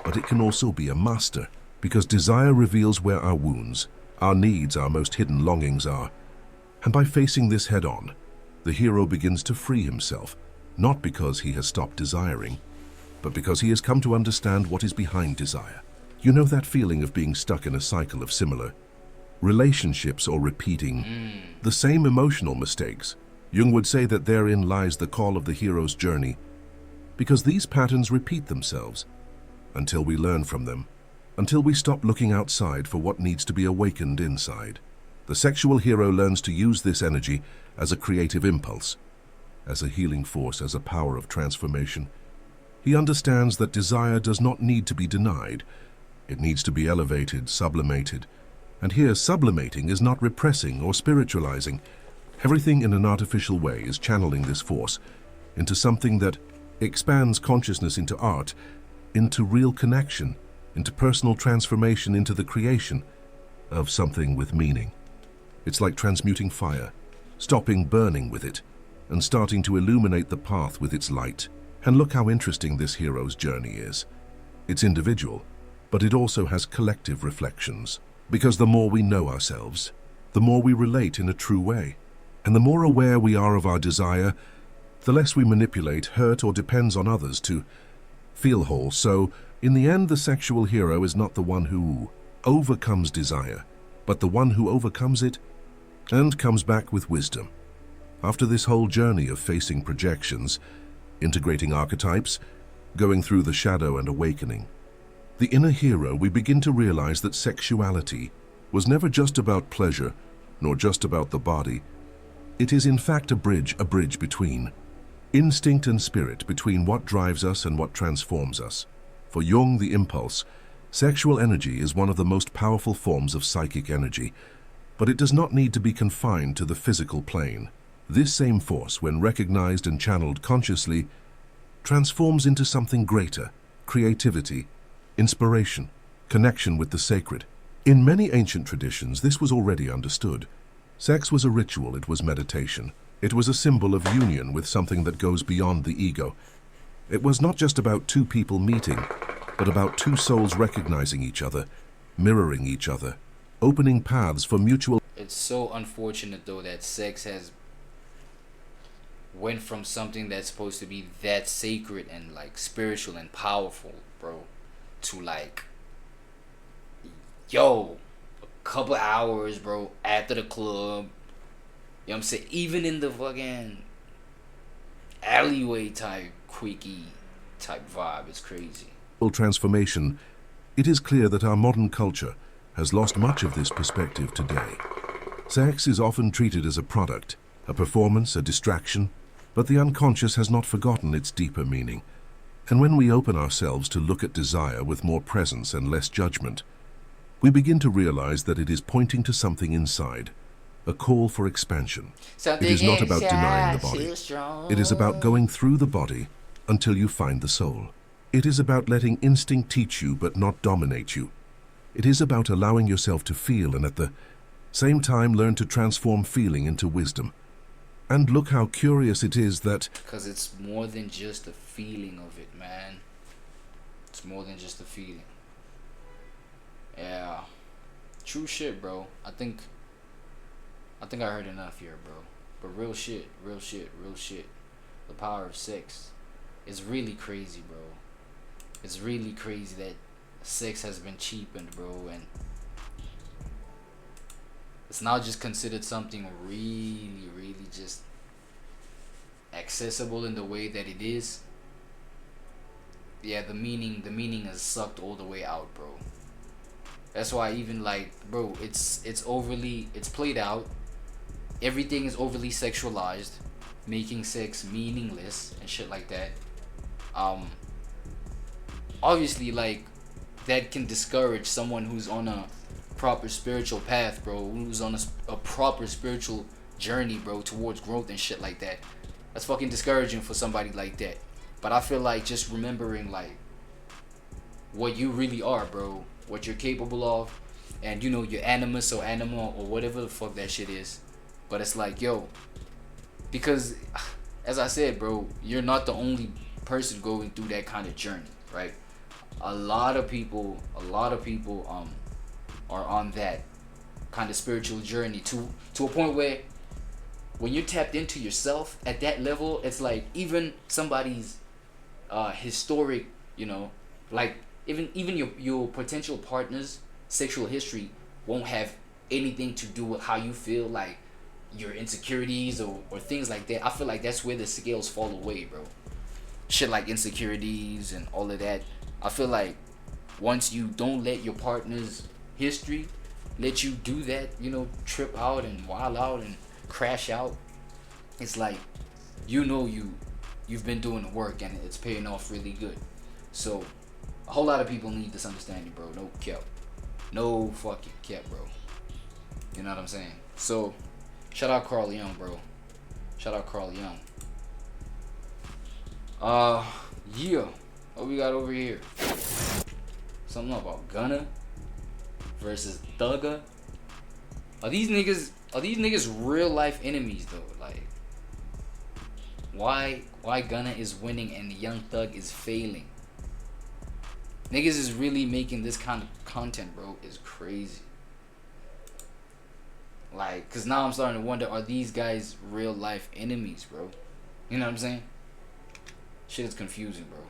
but it can also be a master, because desire reveals where our wounds, our needs, our most hidden longings are. And by facing this head-on, the hero begins to free himself, not because he has stopped desiring, but because he has come to understand what is behind desire. You know that feeling of being stuck in a cycle of similar relationships or repeating the same emotional mistakes? Jung would say that therein lies the call of the hero's journey, because these patterns repeat themselves until we learn from them, until we stop looking outside for what needs to be awakened inside. The sexual hero learns to use this energy as a creative impulse, as a healing force, as a power of transformation. He understands that desire does not need to be denied. It needs to be elevated, sublimated. And here, sublimating is not repressing or spiritualizing. Everything in an artificial way is channeling this force into something that expands consciousness, into art, into real connection, into personal transformation, into the creation of something with meaning. It's like transmuting fire, stopping burning with it, and starting to illuminate the path with its light. And look how interesting this hero's journey is. It's individual, but it also has collective reflections. Because the more we know ourselves, the more we relate in a true way. And the more aware we are of our desire, the less we manipulate, hurt, or depends on others to feel whole. So, in the end, the sexual hero is not the one who overcomes desire, but the one who overcomes it and comes back with wisdom. After this whole journey of facing projections, integrating archetypes, going through the shadow and awakening, the inner hero, we begin to realize that sexuality was never just about pleasure, nor just about the body. It is in fact a bridge between instinct and spirit, between what drives us and what transforms us. For Jung, the impulse, sexual energy is one of the most powerful forms of psychic energy, but it does not need to be confined to the physical plane. This same force, when recognized and channeled consciously, transforms into something greater: creativity, inspiration, connection with the sacred. In many ancient traditions, this was already understood. Sex was a ritual, it was meditation. It was a symbol of union with something that goes beyond the ego. It was not just about two people meeting, but about two souls recognizing each other, mirroring each other, opening paths for mutual... It's so unfortunate, though, that sex has went from something that's supposed to be that sacred and, like, spiritual and powerful, bro, to, like, yo, a couple hours, bro, after the club. You know what I'm saying? Even in the fucking alleyway type, quickie type vibe. It's crazy. Transformation. It is clear that our modern culture has lost much of this perspective today. Sex is often treated as a product, a performance, a distraction, but the unconscious has not forgotten its deeper meaning. And when we open ourselves to look at desire with more presence and less judgment, we begin to realize that it is pointing to something inside, a call for expansion. It is not about denying the body. It is about going through the body until you find the soul. It is about letting instinct teach you but not dominate you. It is about allowing yourself to feel and at the same time learn to transform feeling into wisdom. And look how curious it is that... Because it's more than just the feeling of it, man. It's more than just the feeling. Yeah. True shit, bro. I think I heard enough here, bro. But real shit, real shit, real shit. The power of sex is really crazy, bro. It's really crazy that sex has been cheapened, bro, and it's now just considered something really, really just accessible in the way that it is. Yeah, the meaning is sucked all the way out, bro. That's why even, like, bro, it's played out. everything is overly sexualized, making sex meaningless and shit like that. Obviously, like, that can discourage someone who's on a proper spiritual path, bro, who's on a proper spiritual journey, bro, towards growth and shit like that. That's fucking discouraging for somebody like that. But I feel like just remembering, like, what you really are, bro, what you're capable of, and, you know, your animus or animal or whatever the fuck that shit is. But it's like, yo, because as I said, bro, you're not the only person going through that kind of journey, right? A lot of people are on that kind of spiritual journey to a point where when you're tapped into yourself at that level, it's like even somebody's historic, you know, like even your potential partner's sexual history won't have anything to do with how you feel, like your insecurities or things like that. I feel like that's where the scales fall away, bro. Shit like insecurities and all of that. I feel like once you don't let your partner's history let you do that, you know, trip out and wild out and crash out, it's like, you know, you've been doing the work and it's paying off really good. So a whole lot of people need this understanding, bro. No cap. No fucking cap, bro. You know what I'm saying? So shout out Carl Young, bro. Shout out Carl Young. Yeah. What we got over here? Something about Gunna versus Thugger. Are these niggas real life enemies though? Like, why Gunna is winning and Young Thug is failing? Niggas is really making this kind of content, bro. Is crazy. Like, cause now I'm starting to wonder, are these guys real life enemies, bro? You know what I'm saying? Shit is confusing, bro.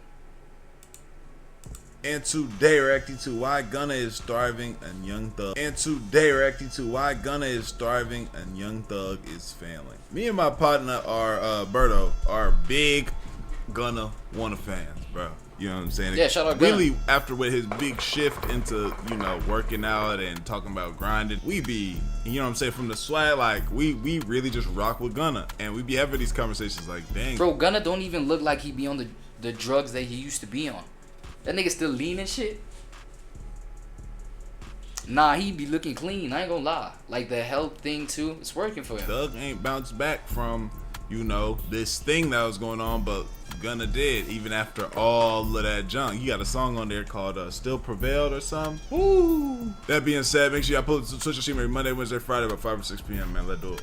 And today we're reacting to why Gunna is starving and Young Thug. And today we're reacting to why Gunna is starving and Young Thug is failing. Me and my partner are Berto are big Gunna Wanna fans, bro. You know what I'm saying? Yeah, shout out Gunna. Really, after with his big shift into, you know, working out and talking about grinding, we be, you know what I'm saying, from the swag, like we really just rock with Gunna, and we be having these conversations like, dang, bro, Gunna don't even look like he be on the drugs that he used to be on. That nigga still lean and shit. Nah, he be looking clean. I ain't gonna lie. Like the health thing too, it's working for him. Thug ain't bounced back from, you know, this thing that was going on, but Gunna did, even after all of that junk. He got a song on there called Still Prevailed or something. Woo! That being said, make sure y'all pull it to Twitch stream every Monday, Wednesday, Friday about 5 or 6 p.m. man. Let's do it.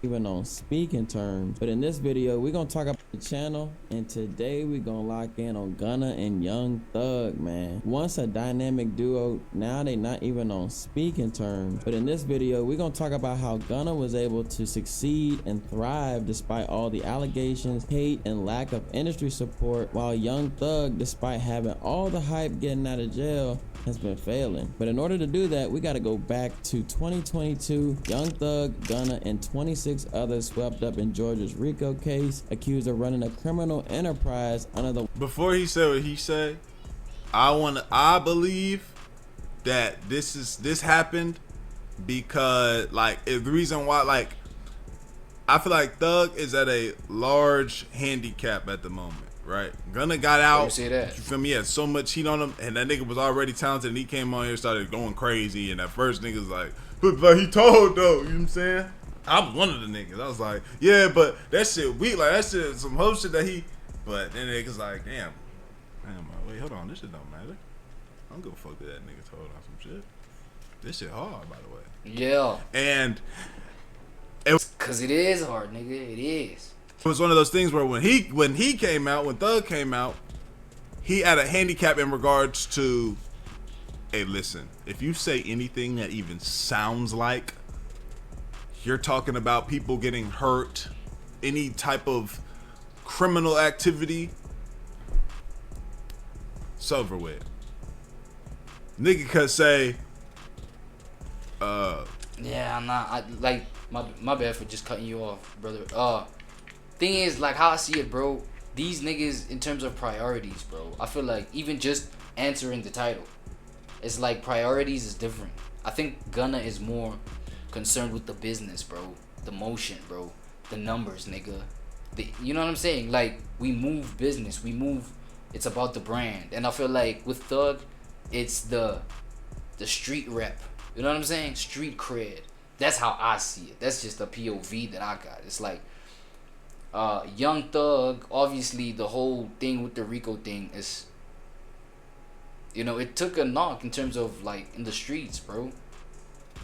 Even on speaking terms, but in this video we're gonna talk about the channel, and today we're gonna lock in on Gunna and Young Thug, man. Once a dynamic duo, now they not even on speaking terms. But in this video we're gonna talk about how Gunna was able to succeed and thrive despite all the allegations, hate, and lack of industry support, while Young Thug, despite having all the hype getting out of jail, has been failing. But in order to do that, we got to go back to 2022. Young Thug, Gunna, and 26 others swept up in Georgia's RICO case, accused of running a criminal enterprise under the... Before he said what he said, I believe that this happened because, like, the reason why, like, I feel like Thug is at a large handicap at the moment. Right, Gunna got out. You see that? You feel me? He had so much heat on him, and that nigga was already talented. And he came on here, started going crazy, and at first niggas like, but like he told though. You know what I'm saying? I'm one of the niggas. I was like, yeah, but that shit weak. Like that shit, some whole shit that he. But then niggas like, damn, wait, hold on, this shit don't matter. I don't give a fuck that nigga told on some shit. This shit hard, by the way. Yeah. And cause it is hard, nigga. It is. It was one of those things where when he came out, when Thug came out, he had a handicap in regards to, hey, listen, if you say anything that even sounds like you're talking about people getting hurt, any type of criminal activity, it's over with. Nigga could say, yeah, I'm not. Like my bad for just cutting you off, brother. Thing is, like how I see it, bro, these niggas in terms of priorities, bro, I feel like even just answering the title, it's like priorities is different. I think Gunna is more concerned with the business, bro. The motion, bro. The numbers, nigga. You know what I'm saying? Like, we move business. We move. It's about the brand. And I feel like with Thug, it's the street rep. You know what I'm saying? Street cred. That's how I see it. That's just the POV that I got. It's like, Young Thug, obviously the whole thing with the Rico thing is, you know, it took a knock in terms of, like, in the streets, bro.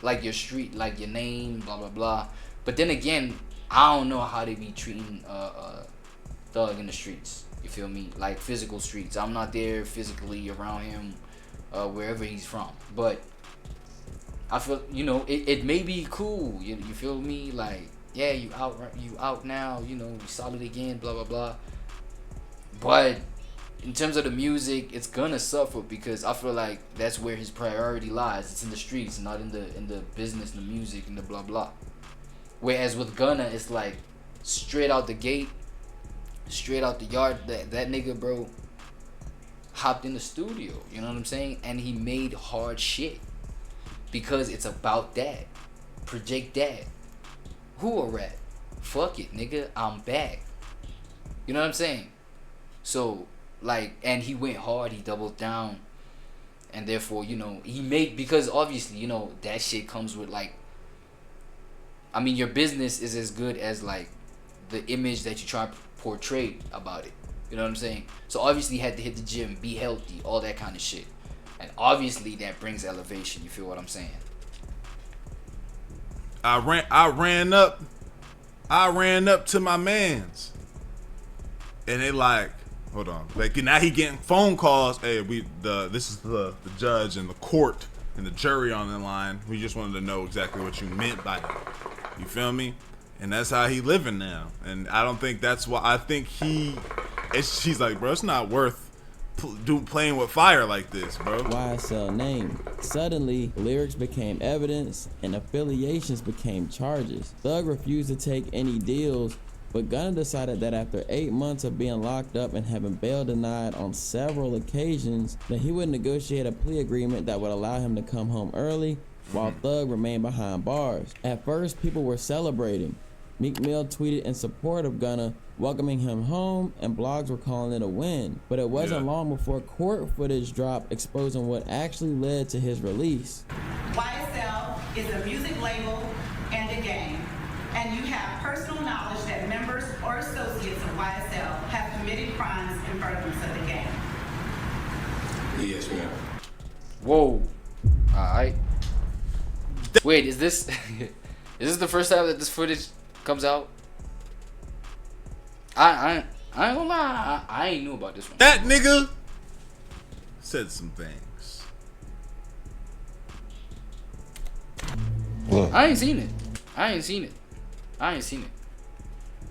Like, your street, like, your name, blah, blah, blah. But then again, I don't know how they be treating Thug in the streets. You feel me? Like, physical streets. I'm not there physically around him, wherever he's from. But I feel, you know, it may be cool. You feel me? Like, yeah, you out now. You know, you solid again. Blah blah blah. But in terms of the music, it's gonna suffer because I feel like that's where his priority lies. It's in the streets, not in the business, the music, and the blah blah. Whereas with Gunna, it's like straight out the gate, straight out the yard. That nigga, bro, hopped in the studio. You know what I'm saying? And he made hard shit because it's about that. Project that. Who a rat? Fuck it, nigga. I'm back. You know what I'm saying? So, like, and he went hard. He doubled down. And therefore, you know, he made, because obviously, you know, that shit comes with, like, I mean, your business is as good as, like, the image that you try to portray about it. You know what I'm saying? So obviously, you had to hit the gym, be healthy, all that kind of shit. And obviously, that brings elevation. You feel what I'm saying? I ran up to my mans, and they like, hold on, like, now he getting phone calls. Hey, this is the judge and the court and the jury on the line. We just wanted to know exactly what you meant by that. You feel me? And that's how he living now. And I don't think that's why. I think she's like, bro, it's not worth playing with fire like this, bro. YSL name. Suddenly, lyrics became evidence and affiliations became charges. Thug refused to take any deals, but Gunna decided that after 8 months of being locked up and having bail denied on several occasions, that he would negotiate a plea agreement that would allow him to come home early while Thug remained behind bars. At first, people were celebrating. Meek Mill tweeted in support of Gunna, welcoming him home, and blogs were calling it a win. But it wasn't long before court footage dropped exposing what actually led to his release. YSL is a music label and a gang, and you have personal knowledge that members or associates of YSL have committed crimes in furtherance of the gang. Yes, ma'am. Whoa. Alright. Wait, is this the first time that this footage comes out? I ain't gonna lie, I ain't knew about this one. That nigga said some things. Look. I ain't seen it.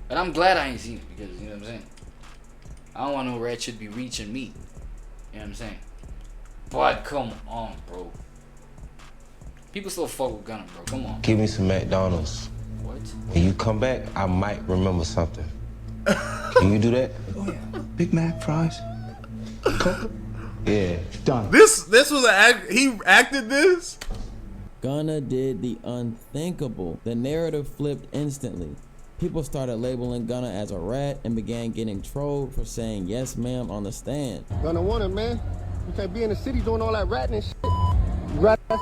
And I'm glad I ain't seen it because, you know what I'm saying? I don't want no rat should be reaching me. You know what I'm saying? But come on, bro. People still fuck with Gunna, bro. Come on. Give me some McDonald's. What? When you come back, I might remember something. Can you do that? Oh yeah. Big Mac, fries. Yeah. Done. This was he acted this? Gunna did the unthinkable. The narrative flipped instantly. People started labeling Gunna as a rat and began getting trolled for saying yes ma'am on the stand. Gunna want it, man. You can't be in the city doing all that ratting and shit. Rat ass.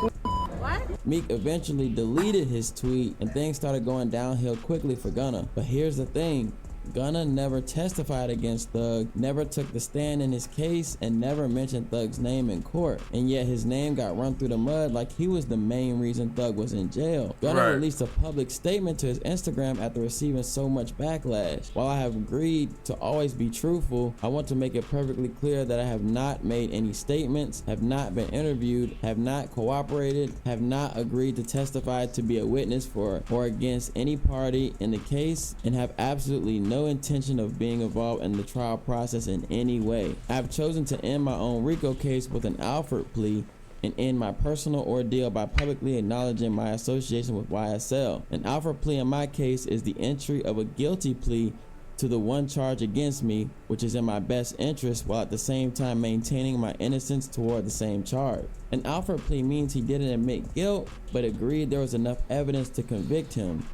What? Meek eventually deleted his tweet and things started going downhill quickly for Gunna. But here's the thing. Gunna never testified against Thug, never took the stand in his case, and never mentioned Thug's name in court. And yet his name got run through the mud like he was the main reason Thug was in jail. Gunna released a public statement to his Instagram after receiving so much backlash. While I have agreed to always be truthful, I want to make it perfectly clear that I have not made any statements, have not been interviewed, have not cooperated, have not agreed to testify to be a witness for or against any party in the case, and have absolutely no intention of being involved in the trial process in any way. I have chosen to end my own RICO case with an Alfred plea and end my personal ordeal by publicly acknowledging my association with YSL. An Alfred plea in my case is the entry of a guilty plea to the one charge against me, which is in my best interest, while at the same time maintaining my innocence toward the same charge. An Alford plea means he didn't admit guilt, but agreed there was enough evidence to convict him.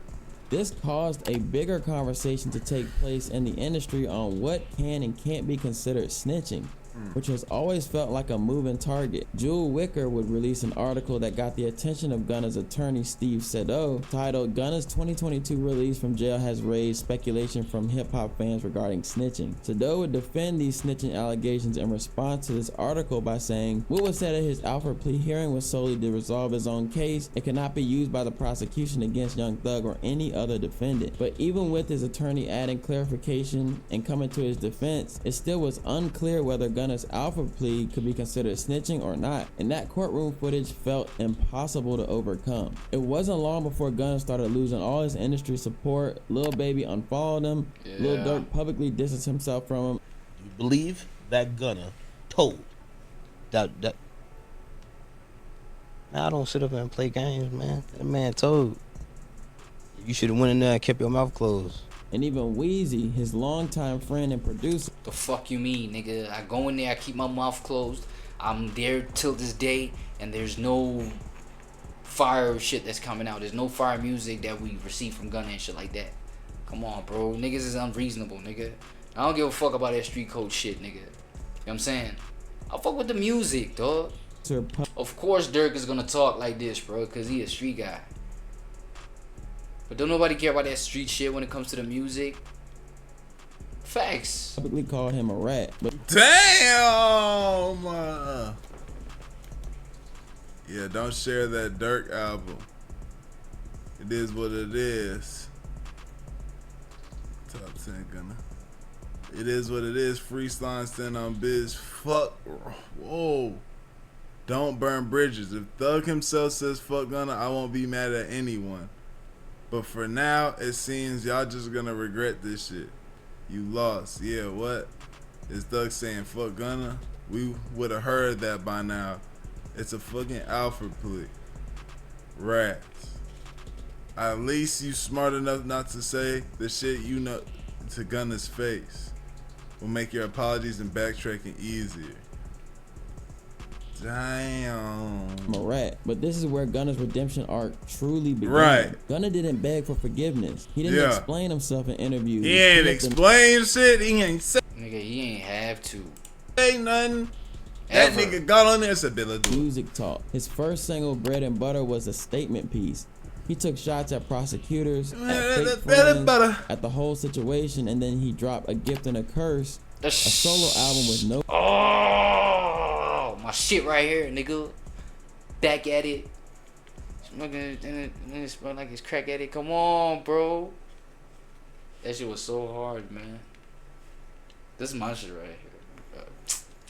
This caused a bigger conversation to take place in the industry on what can and can't be considered snitching, which has always felt like a moving target. Jewel Wicker would release an article that got the attention of Gunna's attorney Steve Sado, titled "Gunna's 2022 release from jail has raised speculation from hip-hop fans regarding snitching." Sado would defend these snitching allegations in response to this article by saying, "What was said at his Alford plea hearing was solely to resolve his own case. It cannot be used by the prosecution against Young Thug or any other defendant." But even with his attorney adding clarification and coming to his defense, it still was unclear whether Gunna's Alford plea could be considered snitching or not, and that courtroom footage felt impossible to overcome. It wasn't long before Gunna started losing all his industry support. Lil Baby unfollowed him. Lil Durk publicly distanced himself from him. You believe that Gunna told that Man, I don't sit up and play games, man. That man told. You should have went in there and kept your mouth closed. And even Weezy, his longtime friend and producer. The fuck you mean, nigga? I go in there, I keep my mouth closed. I'm there till this day, and there's no fire shit that's coming out. There's no fire music that we receive from Gunna and shit like that. Come on, bro. Niggas is unreasonable, nigga. I don't give a fuck about that street code shit, nigga. You know what I'm saying? I fuck with the music, dog. Of course Durk is gonna talk like this, bro, because he a street guy. But don't nobody care about that street shit when it comes to the music. Facts. Publicly called him a rat. But damn! Yeah, don't share that Durk album. It is what it is. Top 10 Gunna. It is what it is. Freestyle stand on biz. Fuck. Whoa. Don't burn bridges. If Thug himself says fuck Gunna, I won't be mad at anyone. But for now, it seems y'all just gonna regret this shit. You lost. Yeah, what? Is Thug saying fuck Gunna? We would have heard that by now. It's a fucking Alford plea. Rats. At least you smart enough not to say the shit you know to Gunna's face. Will make your apologies and backtracking easier. Damn. I'm a rat. But this is where Gunna's redemption arc truly began. Right. Gunna didn't beg for forgiveness. He didn't explain himself in interviews. He ain't explain shit. He ain't say. Nigga, he ain't have to. Ain't nothing. That nigga got on there and said, music talk. His first single, Bread and Butter, was a statement piece. He took shots at prosecutors, at fake friends, at the whole situation, and then he dropped A Gift and a Curse, a solo album with no... Oh, my shit right here, nigga. Back at it. Smoking, and it smell like it's crack at it. Come on, bro. That shit was so hard, man. This is my shit right here.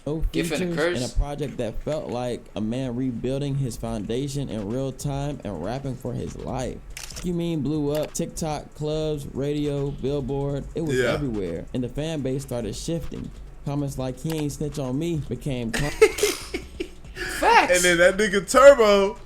No features, and a project that felt like a man rebuilding his foundation in real time and rapping for his life. You Mean blew up, TikTok, clubs, radio, Billboard, it was everywhere. And the fan base started shifting. Comments like "he ain't snitch on me" became facts. And then that nigga Turbo,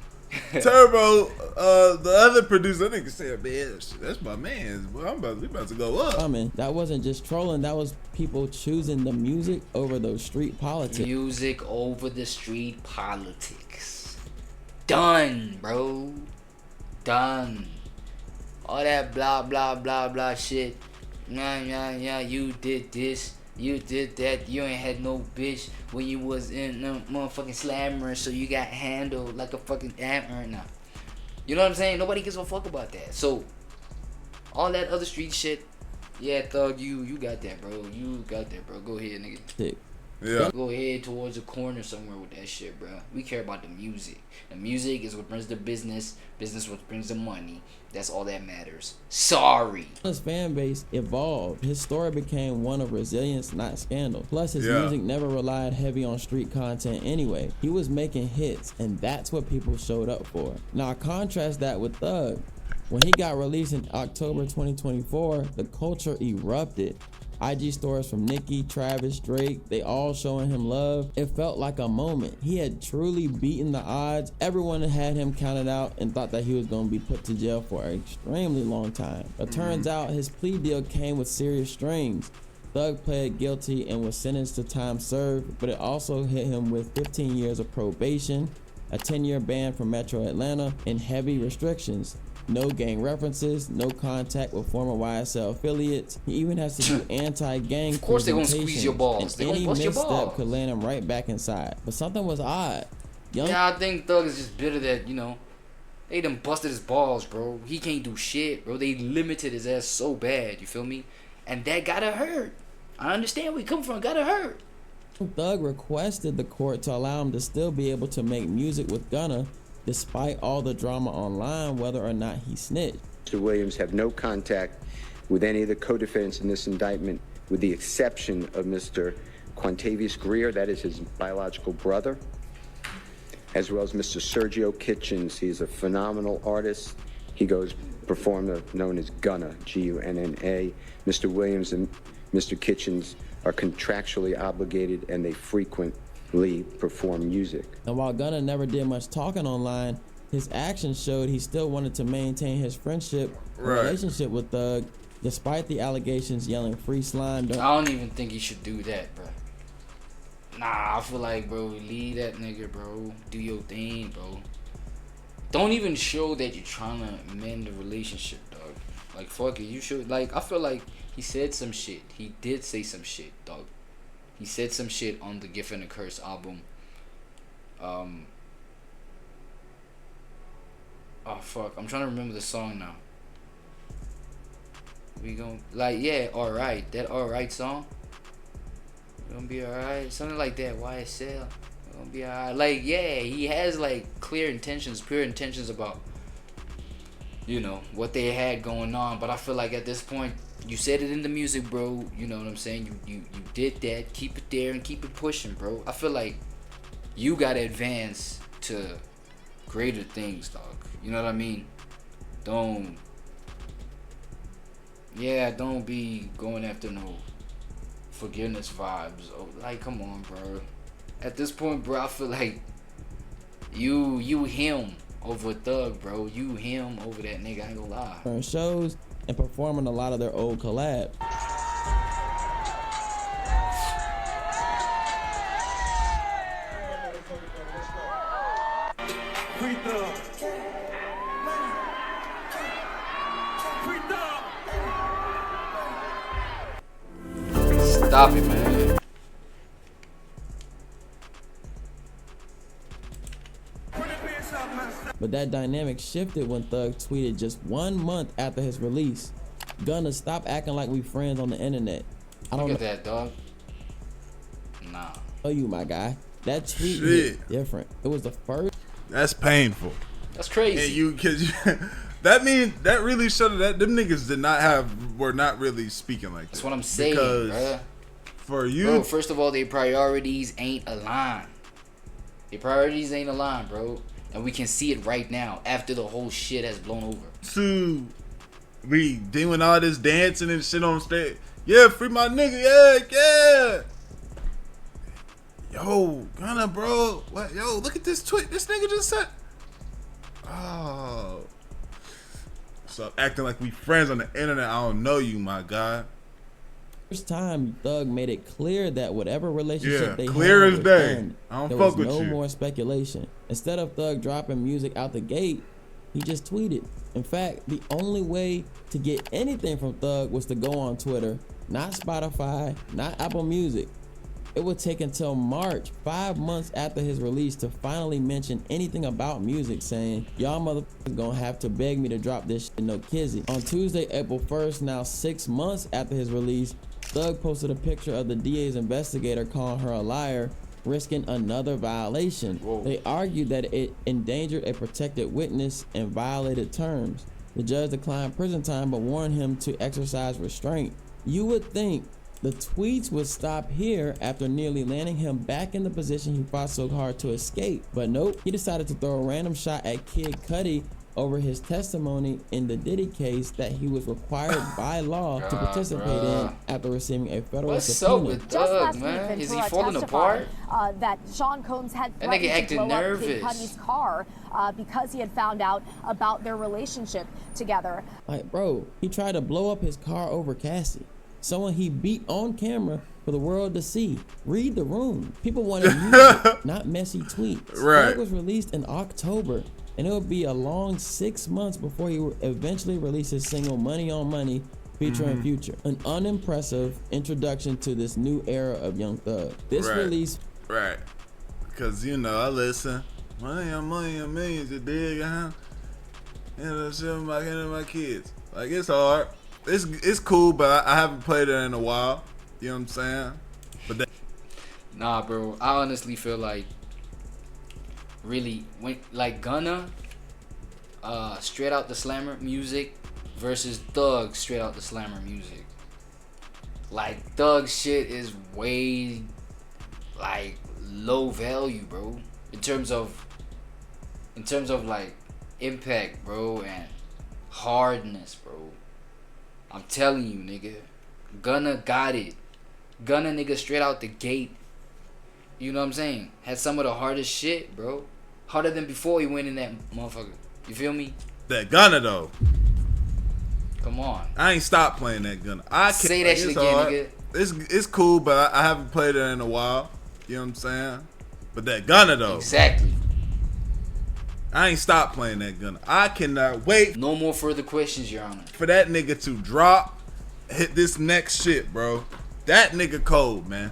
the other producer, that nigga said, "Man, that's my man's. Boy, we about to go up." That wasn't just trolling. That was people choosing the music over those street politics. Music over the street politics. Done, bro. Done. All that blah blah blah blah shit. Yeah. You did this. You did that. You ain't had no bitch when you was in the motherfucking slammer, so you got handled like a fucking hammer now. You know what I'm saying? Nobody gives a fuck about that. So all that other street shit, yeah, Thug, you got that, bro. You got that, bro. Go ahead, nigga. Yeah. Go ahead towards a corner somewhere with that shit, bro. We care about the music. The music is what brings the business. Business what brings the money. That's all that matters. Sorry. His fan base evolved. His story became one of resilience, not scandal. Plus, his music never relied heavy on street content anyway. He was making hits, and that's what people showed up for. Now, contrast that with Thug. When he got released in October 2024, the culture erupted. IG stories from Nicki, Travis, Drake, they all showing him love. It felt like a moment. He had truly beaten the odds. Everyone had him counted out and thought that he was going to be put to jail for an extremely long time. But turns out his plea deal came with serious strings. Thug pled guilty and was sentenced to time served, but it also hit him with 15 years of probation, a 10-year ban from Metro Atlanta, and heavy restrictions. No gang references, no contact with former YSL affiliates. He even has to do anti-gang. Of course they're gonna squeeze your balls. And any misstep could land him right back inside. But something was odd. Yeah, I think Thug is just bitter that, you know, they done busted his balls, bro. He can't do shit, bro. They limited his ass so bad, you feel me? And that gotta hurt. I understand where you come from, gotta hurt. Thug requested the court to allow him to still be able to make music with Gunna despite all the drama online, whether or not he snitched. Mr. Williams have no contact with any of the co-defendants in this indictment, with the exception of Mr. Quantavious Greer, that is his biological brother, as well as Mr. Sergio Kitchens. He's a phenomenal artist. He goes perform known as Gunna, G-U-N-N-A. Mr. Williams and Mr. Kitchens are contractually obligated, and they frequently perform music. And while Gunna never did much talking online, his actions showed he still wanted to maintain his friendship relationship with Thug, despite the allegations yelling "free slime." I don't even think he should do that, bro. Nah, I feel like, bro, leave that nigga, bro. Do your thing, bro. Don't even show that you're trying to mend the relationship, dog. Like, fuck it. You should, like, I feel like he said some shit. He did say some shit, dog. He said some shit on the Gift and the Curse album. Oh, fuck. I'm trying to remember the song now. We gon' like, yeah, alright. That alright song. We gonna be alright. Something like that. YSL. We gonna be alright. Like, yeah, he has, like, clear intentions, pure intentions about, you know, what they had going on. But I feel like at this point, you said it in the music, bro. You know what I'm saying? You did that. Keep it there and keep it pushing, bro. I feel like you gotta advance to greater things, dog. You know what I mean? Don't be going after no forgiveness vibes. Oh, like, come on, bro. At this point, bro, I feel like you him over Thug, bro. You him over that nigga. I ain't gonna lie. On shows and performing a lot of their old collabs. Stop it, man. But that dynamic shifted when Thug tweeted just 1 month after his release, "Gunna, stop acting like we friends on the internet." I don't Look at that, dog. Nah. Oh, you my guy. That tweet hit different. It was the first. That's painful. That's crazy. And that means that really showed that them niggas were not really speaking like that. That's what I'm saying, because for you, bro, first of all, their priorities ain't aligned. Their priorities ain't aligned, bro. And we can see it right now after the whole shit has blown over. To be doing all this dancing and shit on stage. Yeah, free my nigga. Yeah. Yo, Gunna, bro. What? Yo, look at this tweet. This nigga just said. Oh. Stop acting like we friends on the internet. I don't know you, my guy. First time Thug made it clear that whatever relationship they clear had as was day. done, I don't there fuck was with no you. more speculation. Instead of Thug dropping music out the gate, he just tweeted. In fact, the only way to get anything from Thug was to go on Twitter, not Spotify, not Apple Music. It would take until March, 5 months after his release, to finally mention anything about music, saying, "Y'all motherfuckers gonna have to beg me to drop this shit, no kizzy." On Tuesday, April 1st, now 6 months after his release, Thug posted a picture of the DA's investigator calling her a liar, risking another violation. Whoa. They argued that it endangered a protected witness and violated terms. The judge declined prison time but warned him to exercise restraint. You would think the tweets would stop here after nearly landing him back in the position he fought so hard to escape. But nope, he decided to throw a random shot at Kid Cudi over his testimony in the Diddy case that he was required by law to participate in after receiving a federal subpoena. What's up with Doug, man? Is he falling apart? That Sean Combs had That nigga threatened to acting blow up nervous. Kid Cudi's car because he had found out about their relationship together. Like, bro, he tried to blow up his car over Cassie, someone he beat on camera for the world to see. Read the room. People wanted music, not messy tweets. Right. Doug was released in October, and it would be a long 6 months before he would eventually release his single Money on Money featuring Future. An unimpressive introduction to this new era of Young Thug. This release. Right. Because, you know, I listen. Money on millions, you dig, huh? And shit my kids. Like, it's hard. It's cool, but I haven't played it in a while. You know what I'm saying? But that. Nah, bro. I honestly feel like, really, when like Gunna, straight out the slammer music versus Thug straight out the slammer music. Like Thug shit is way like low value, bro. In terms of like impact, bro, and hardness, bro. I'm telling you, nigga. Gunna got it. Gunna, nigga, straight out the gate. You know what I'm saying? Had some of the hardest shit, bro. Harder than before he went in that motherfucker. You feel me? That Gunna, though. Come on. I ain't stopped playing that Gunna. I can't say that shit again, nigga. It's cool, but I haven't played it in a while. You know what I'm saying? But that Gunna, though. Exactly. I ain't stopped playing that Gunna. I cannot wait. No more further questions, Your Honor. For that nigga to drop, hit this next shit, bro. That nigga cold, man.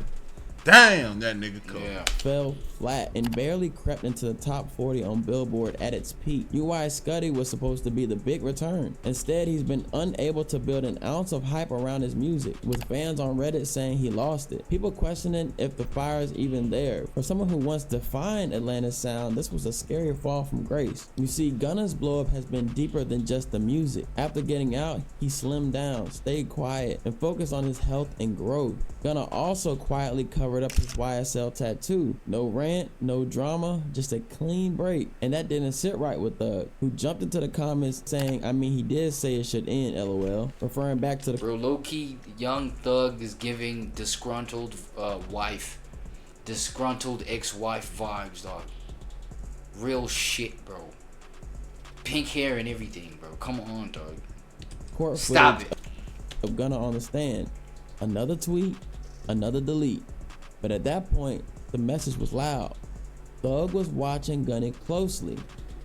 Damn, that nigga cold. Yeah. Fell flat and barely crept into the top 40 on Billboard at its peak. XCVIICXN was supposed to be the big return. Instead, he's been unable to build an ounce of hype around his music, with fans on Reddit saying he lost it. People questioning if the fire is even there. For someone who once defined Atlanta's sound, this was a scary fall from grace. You see, Gunna's blow up has been deeper than just the music. After getting out, he slimmed down, stayed quiet, and focused on his health and growth. Gunna also quietly covered up his YSL tattoo. No rant, no drama, just a clean break. And that didn't sit right with Thug, who jumped into the comments saying, I mean, he did say it should end, LOL, referring back to the— Bro, low-key, Young Thug is giving disgruntled disgruntled ex-wife vibes, dog. Real shit, bro. Pink hair and everything, bro. Come on, dog. Court Stop it. Of Gunna on the stand. Another tweet, another delete. But at that point, the message was loud. Thug was watching Gunna closely,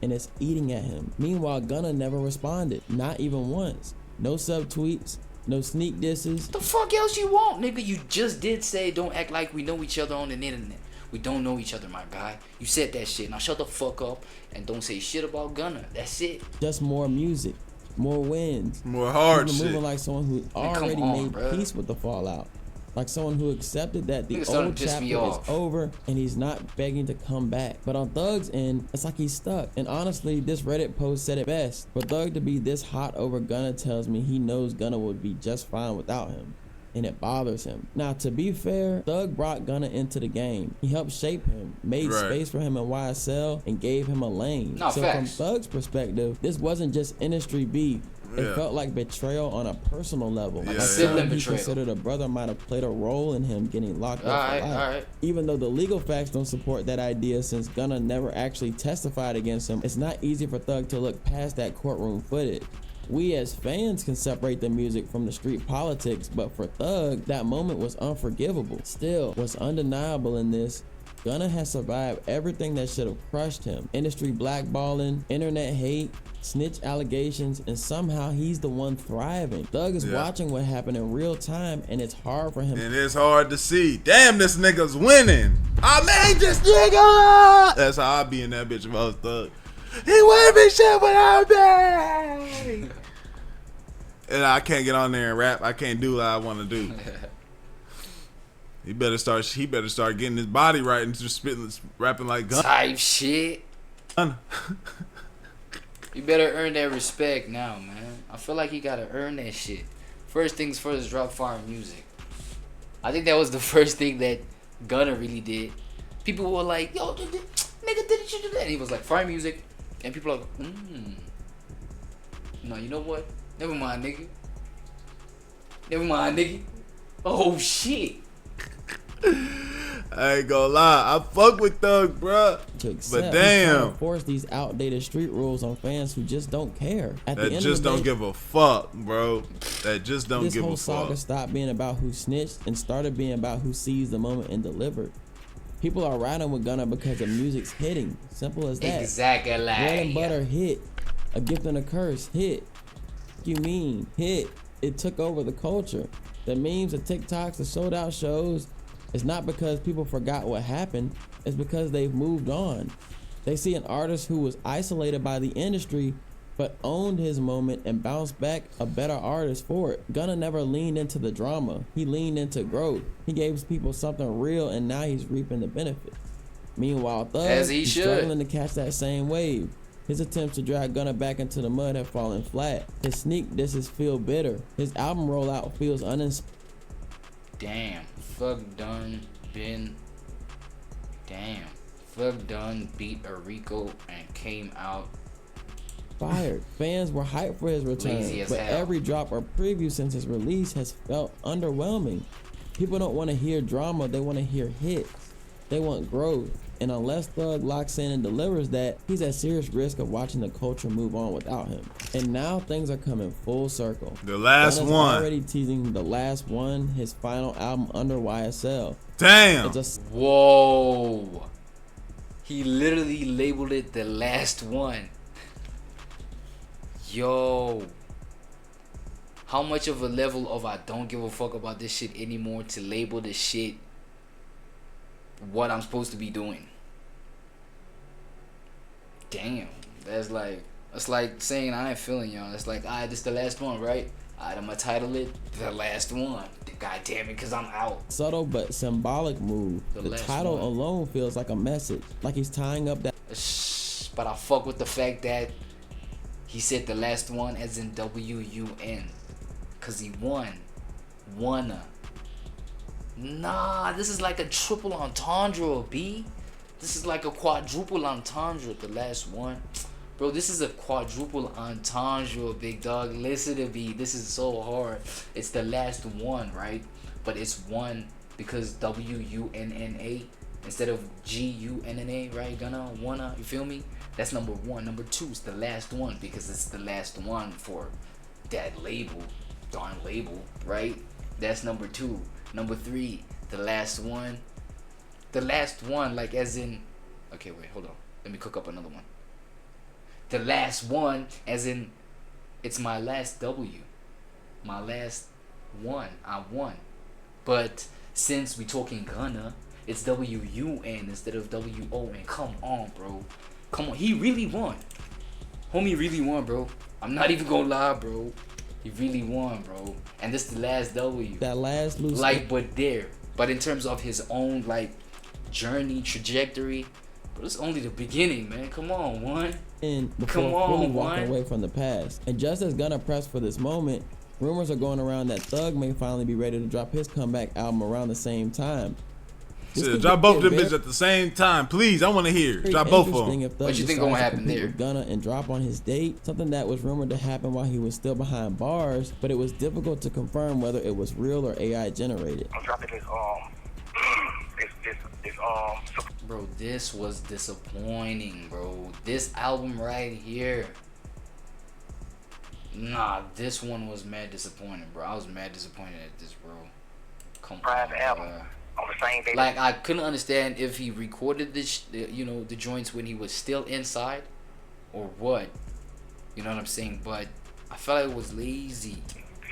and it's eating at him. Meanwhile, Gunna never responded, not even once. No subtweets, no sneak disses. The fuck else you want, nigga? You just did say don't act like we know each other on the internet. We don't know each other, my guy. You said that shit. Now shut the fuck up and don't say shit about Gunna. That's it. Just more music, more wins, more hard shit. Moving like someone who already made peace with the fallout. Like someone who accepted that the old chapter is over and he's not begging to come back. But on Thug's end, it's like he's stuck. And honestly, this Reddit post said it best. For Thug to be this hot over Gunna tells me he knows Gunna would be just fine without him. And it bothers him. Now, to be fair, Thug brought Gunna into the game. He helped shape him, made space for him in YSL, and gave him a lane. So from Thug's perspective, this wasn't just industry beef. It felt like betrayal on a personal level. Like someone he considered a brother might have played a role in him getting locked up for life. Even though the legal facts don't support that idea, since Gunna never actually testified against him, it's not easy for Thug to look past that courtroom footage. We as fans can separate the music from the street politics, but for Thug, that moment was unforgivable. Still, what's undeniable in this, Gunna has survived everything that should have crushed him. Industry blackballing, internet hate, snitch allegations, and somehow he's the one thriving. Thug is watching what happened in real time, and it's hard for him. And it's hard to see. Damn, this nigga's winning. I made this nigga. That's how I be in that bitch if I was Thug. He wouldn't be shit without me. And I can't get on there and rap. I can't do what I want to do. He better start getting his body right and just spitting, rapping like Gunna. Type shit. You better earn that respect now, man. I feel like you gotta earn that shit. First things first, drop fire music. I think that was the first thing that Gunna really did. People were like, yo, nigga, didn't you do that? And he was like, fire music. And people are like, No, you know what? Never mind, nigga. Never mind, nigga. Oh shit. I ain't gonna lie, I fuck with Thug, bruh. But damn, force these outdated street rules on fans who just don't care. At the that end just of the don't day, give a fuck, bro. That just don't this give whole a fuck. saga stopped being about who snitched and started being about who seized the moment and delivered. People are riding with Gunna because the music's hitting. Simple as that. Exactly. Bread and Butter hit. A Gift and a Curse hit. You mean hit? It took over the culture. The memes, the TikToks, the sold out shows. It's not because people forgot what happened. It's because they've moved on. They see an artist who was isolated by the industry but owned his moment and bounced back a better artist for it. Gunna never leaned into the drama. He leaned into growth. He gave people something real and now he's reaping the benefits. Meanwhile, Thug is struggling to catch that same wave. His attempts to drag Gunna back into the mud have fallen flat. His sneak disses feel bitter. His album rollout feels uninspired. Damn. Thug done been. Damn. Thug done beat Rico and came out fired. Fans were hyped for his return, but every drop or preview since his release has felt underwhelming. People don't want to hear drama, they want to hear hits. They want growth. And unless Thug locks in and delivers that, he's at serious risk of watching the culture move on without him. And now things are coming full circle. The last Gunna's one. Already teasing the last one, his final album under YSL. Damn. Whoa. He literally labeled it the last one. Yo. How much of a level of I don't give a fuck about this shit anymore to label this shit what I'm supposed to be doing? Damn. That's like saying I ain't feeling y'all. It's like, alright, this the last one, right? Alright, I'm gonna title it the last one. God damn it, cause I'm out. Subtle but symbolic move. The title alone feels like a message, like he's tying up that. But I fuck with the fact that he said the last one as in W-U-N, cause he wanna. Nah, this is like a triple entendre, B. This is like a quadruple entendre, the last one. Bro, this is a quadruple entendre, big dog. Listen to me. This is so hard. It's the last one, right? But it's one because W-U-N-N-A instead of G-U-N-N-A, right? Wanna, you feel me? That's number one. Number two is the last one because it's the last one for that label, darn label, right? That's number two. Number three, the last one. The last one, like as in, okay, wait, hold on. Let me cook up another one. The last one, as in, it's my last W. My last one. I won. But since we talking Gunna, it's W-U-N instead of W-O-N. Come on, bro. Come on. He really won. Homie really won, bro. I'm not even gonna lie, bro. He really won, bro. And this the last W. That last loose. Like, but in terms of his own, like, journey, trajectory, but it's only the beginning, man. Come on, one. Before fully walking away from the past. And just as Gunna pressed for this moment, rumors are going around that Thug may finally be ready to drop his comeback album around the same time. Drop both of them bitches at the same time, please. I want to hear. Drop both of them. What you think gonna happen there? Gunna and drop on his date, something that was rumored to happen while he was still behind bars, but it was difficult to confirm whether it was real or AI generated. I'm dropping this Bro, this was disappointing, bro. This album right here. Nah, this one was mad disappointing, bro. I was mad disappointed at this, bro. Come on, album on the same day. Like, I couldn't understand if he recorded this, you know, the joints when he was still inside, or what. You know what I'm saying? But I felt like it was lazy.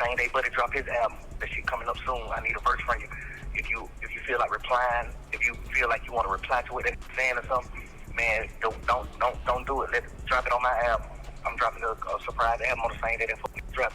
Same day, Buddy dropped his album. That shit coming up soon. I need a verse from you. If you feel like replying, if you feel like you want to reply to it and saying or something, man, don't do it. Let's drop it on my album. I'm dropping a surprise album on the same day that fucking drop.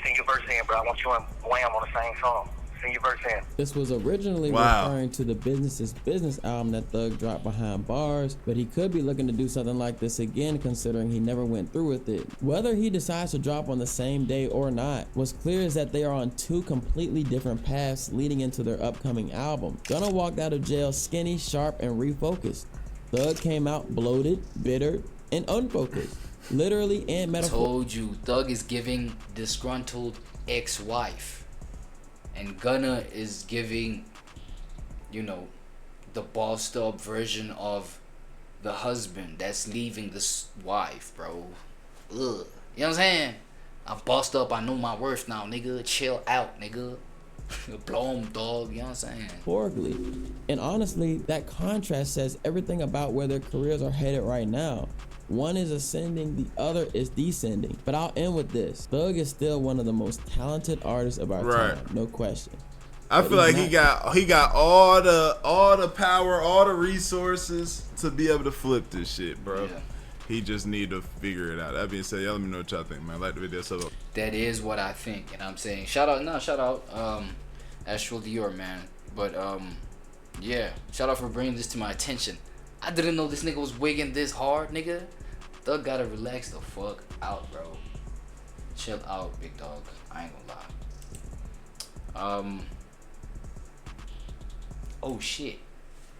Send your verse in, bro. I want you and Wham on the same song. Send your verse in. This was originally referring to the Business is Business album that Thug dropped behind bars, but he could be looking to do something like this again considering he never went through with it. Whether he decides to drop on the same day or not, what's clear is that they are on two completely different paths leading into their upcoming album. Gunna walked out of jail skinny, sharp, and refocused. Thug came out bloated, bitter, and unfocused. literally and metaphorically. Told you, Thug is giving disgruntled ex-wife, and Gunna is giving, you know, the bossed up version of the husband that's leaving this wife, bro. Ugh. You know what I'm saying? I'm bossed up, I know my worth now, nigga. Chill out, nigga. Blow 'em, dog. You know what I'm saying? Metaphorically. And honestly, that contrast says everything about where their careers are headed right now. One is ascending, the other is descending. But I'll end with this. Thug is still one of the most talented artists of our time, no question. I feel like he got all the power, all the resources to be able to flip this shit, bro. Yeah. He just need to figure it out. That being said, y'all let me know what y'all think, man. Like the video, so that is what I think, and I'm saying shout out Astral Dior, man. But yeah, shout out for bringing this to my attention. I didn't know this nigga was wigging this hard, nigga. Thug gotta relax the fuck out, bro. Chill out, big dog. I ain't gonna lie. Oh shit.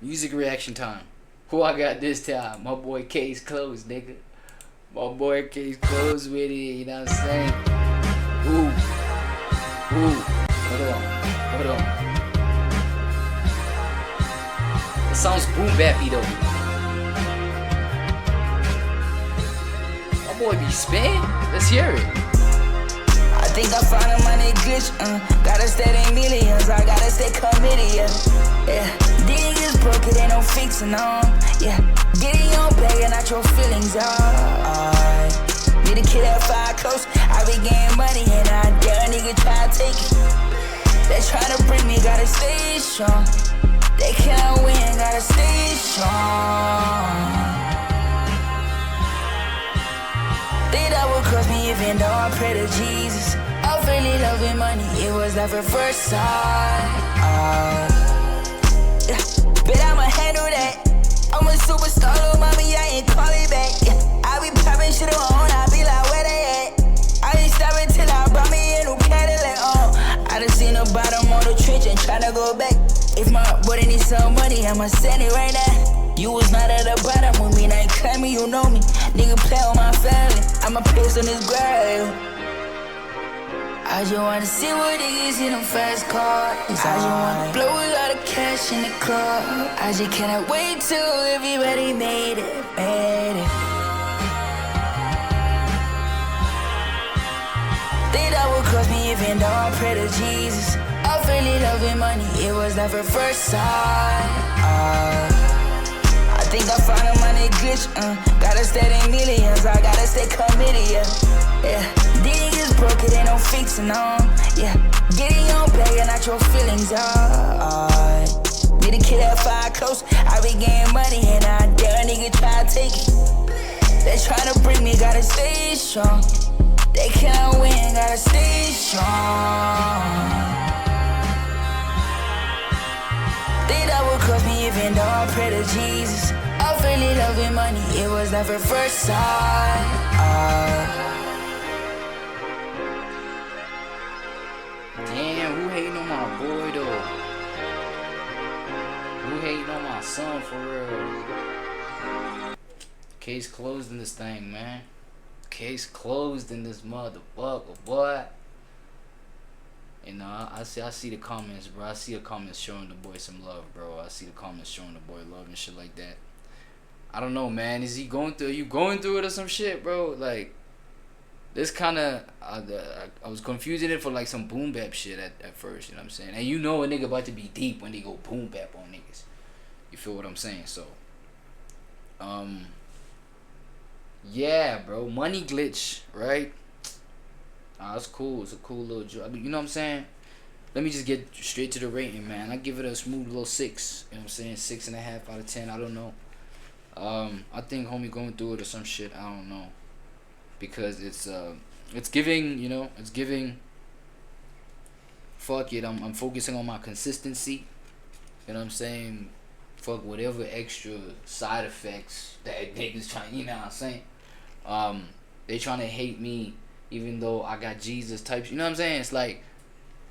Music reaction time. Who I got this time? My boy Case Close, nigga. My boy Case Close with it, you know what I'm saying? Ooh. Hold on. It sounds boom bappy though. My boy be spin. Let's hear it. I think I found a money glitch, gotta stay in millions, I gotta stay committed, yeah. Niggas broke, it ain't no fixing on, yeah. Get in your bag and not your feelings, need a kid at 5 close, I be getting money and I dare a nigga try to take it. They tryna bring me, gotta stay strong. They can't win, gotta stay strong. They that would cross me even though I pray to Jesus. I really loving money, it was never first sight. Yeah. But I'ma handle that. I'm a superstar, little mommy, I ain't calling back. Yeah. I be popping shit on, I be like, where they at? I ain't stopping till I brought me a new Cadillac. I done seen the bottom of the trench and tryna go back. If my buddy needs some money, I'ma send it right now. You was not at the bottom with me, now you claim me, you know me. Nigga play with my family, I'ma pace on this grave. I just wanna see what it is in them fast cars. I just wanna blow a lot of cash in the club. I just cannot wait till everybody made it. They that would cross me even though I pray to Jesus. I really loving money, it was never first sight. I think I found a money glitch, gotta stay in millions, I gotta stay committed, yeah. Niggas broke, it ain't no fixing on, yeah. Get in your bag and not your feelings, need a kid at 5 close, I be getting money and I dare a nigga try to take it. They tryna bring me, gotta stay strong. They can't win, gotta stay strong. They that would cross me even though I pray to Jesus. I really loving money, it was never first sight. Damn, who hating on my boy though? Who hating on my son for real? Case closed in this thing, man. Case closed in this motherfucker, boy. You know, I see the comments, bro. I see the comments showing the boy some love, bro. I see the comments showing the boy love and shit like that. I don't know, man. Is he going through? Are you going through it or some shit, bro? Like, this kind of I was confusing it for like some boom bap shit at first. You know what I'm saying? And you know a nigga about to be deep when they go boom bap on niggas. You feel what I'm saying? So, yeah, bro. Money glitch, right? It's cool. It's a cool little job. You know what I'm saying? Let me just get straight to the rating, man. I give it a smooth little 6. You know what I'm saying? 6.5 out of 10. I don't know. I think homie going through it or some shit. I don't know. Because it's giving, you know, it's giving. Fuck it. I'm focusing on my consistency. You know what I'm saying? Fuck whatever extra side effects that niggas trying. You know what I'm saying? They trying to hate me. Even though I got Jesus types, you know what I'm saying? It's like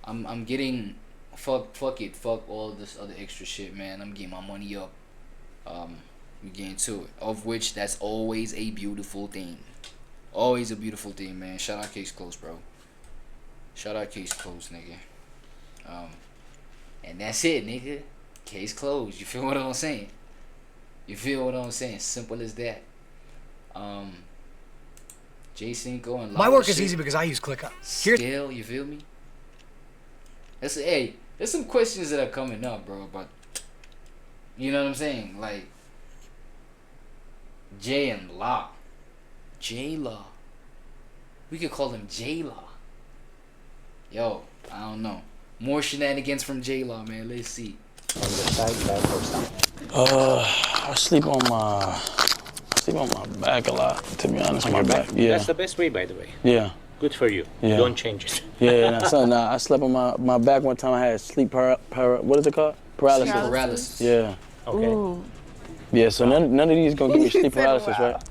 I'm getting fuck it, fuck all this other extra shit, man. I'm getting my money up. We getting to it. Of which that's always a beautiful thing. Always a beautiful thing, man. Shout out Case Closed, bro. Shout out Case Closed, nigga. And that's it, nigga. Case closed. You feel what I'm saying? You feel what I'm saying? Simple as that. J5 and my work is easy because I use ClickUp. Scale, you feel me? Hey, there's some questions that are coming up, bro, but you know what I'm saying? Like J and Law. J-Law. We could call him J-Law. Yo, I don't know. More shenanigans from J-Law, man. Let's see. I sleep on my back a lot, to be honest. On my back. Yeah. That's the best way, by the way. Yeah. Good for you. Yeah. Don't change it. Yeah, I slept on my back one time. I had sleep what is it called? Paralysis. Sleep paralysis. Yeah. Okay. Ooh. Yeah, so none of these gonna give me sleep paralysis, right?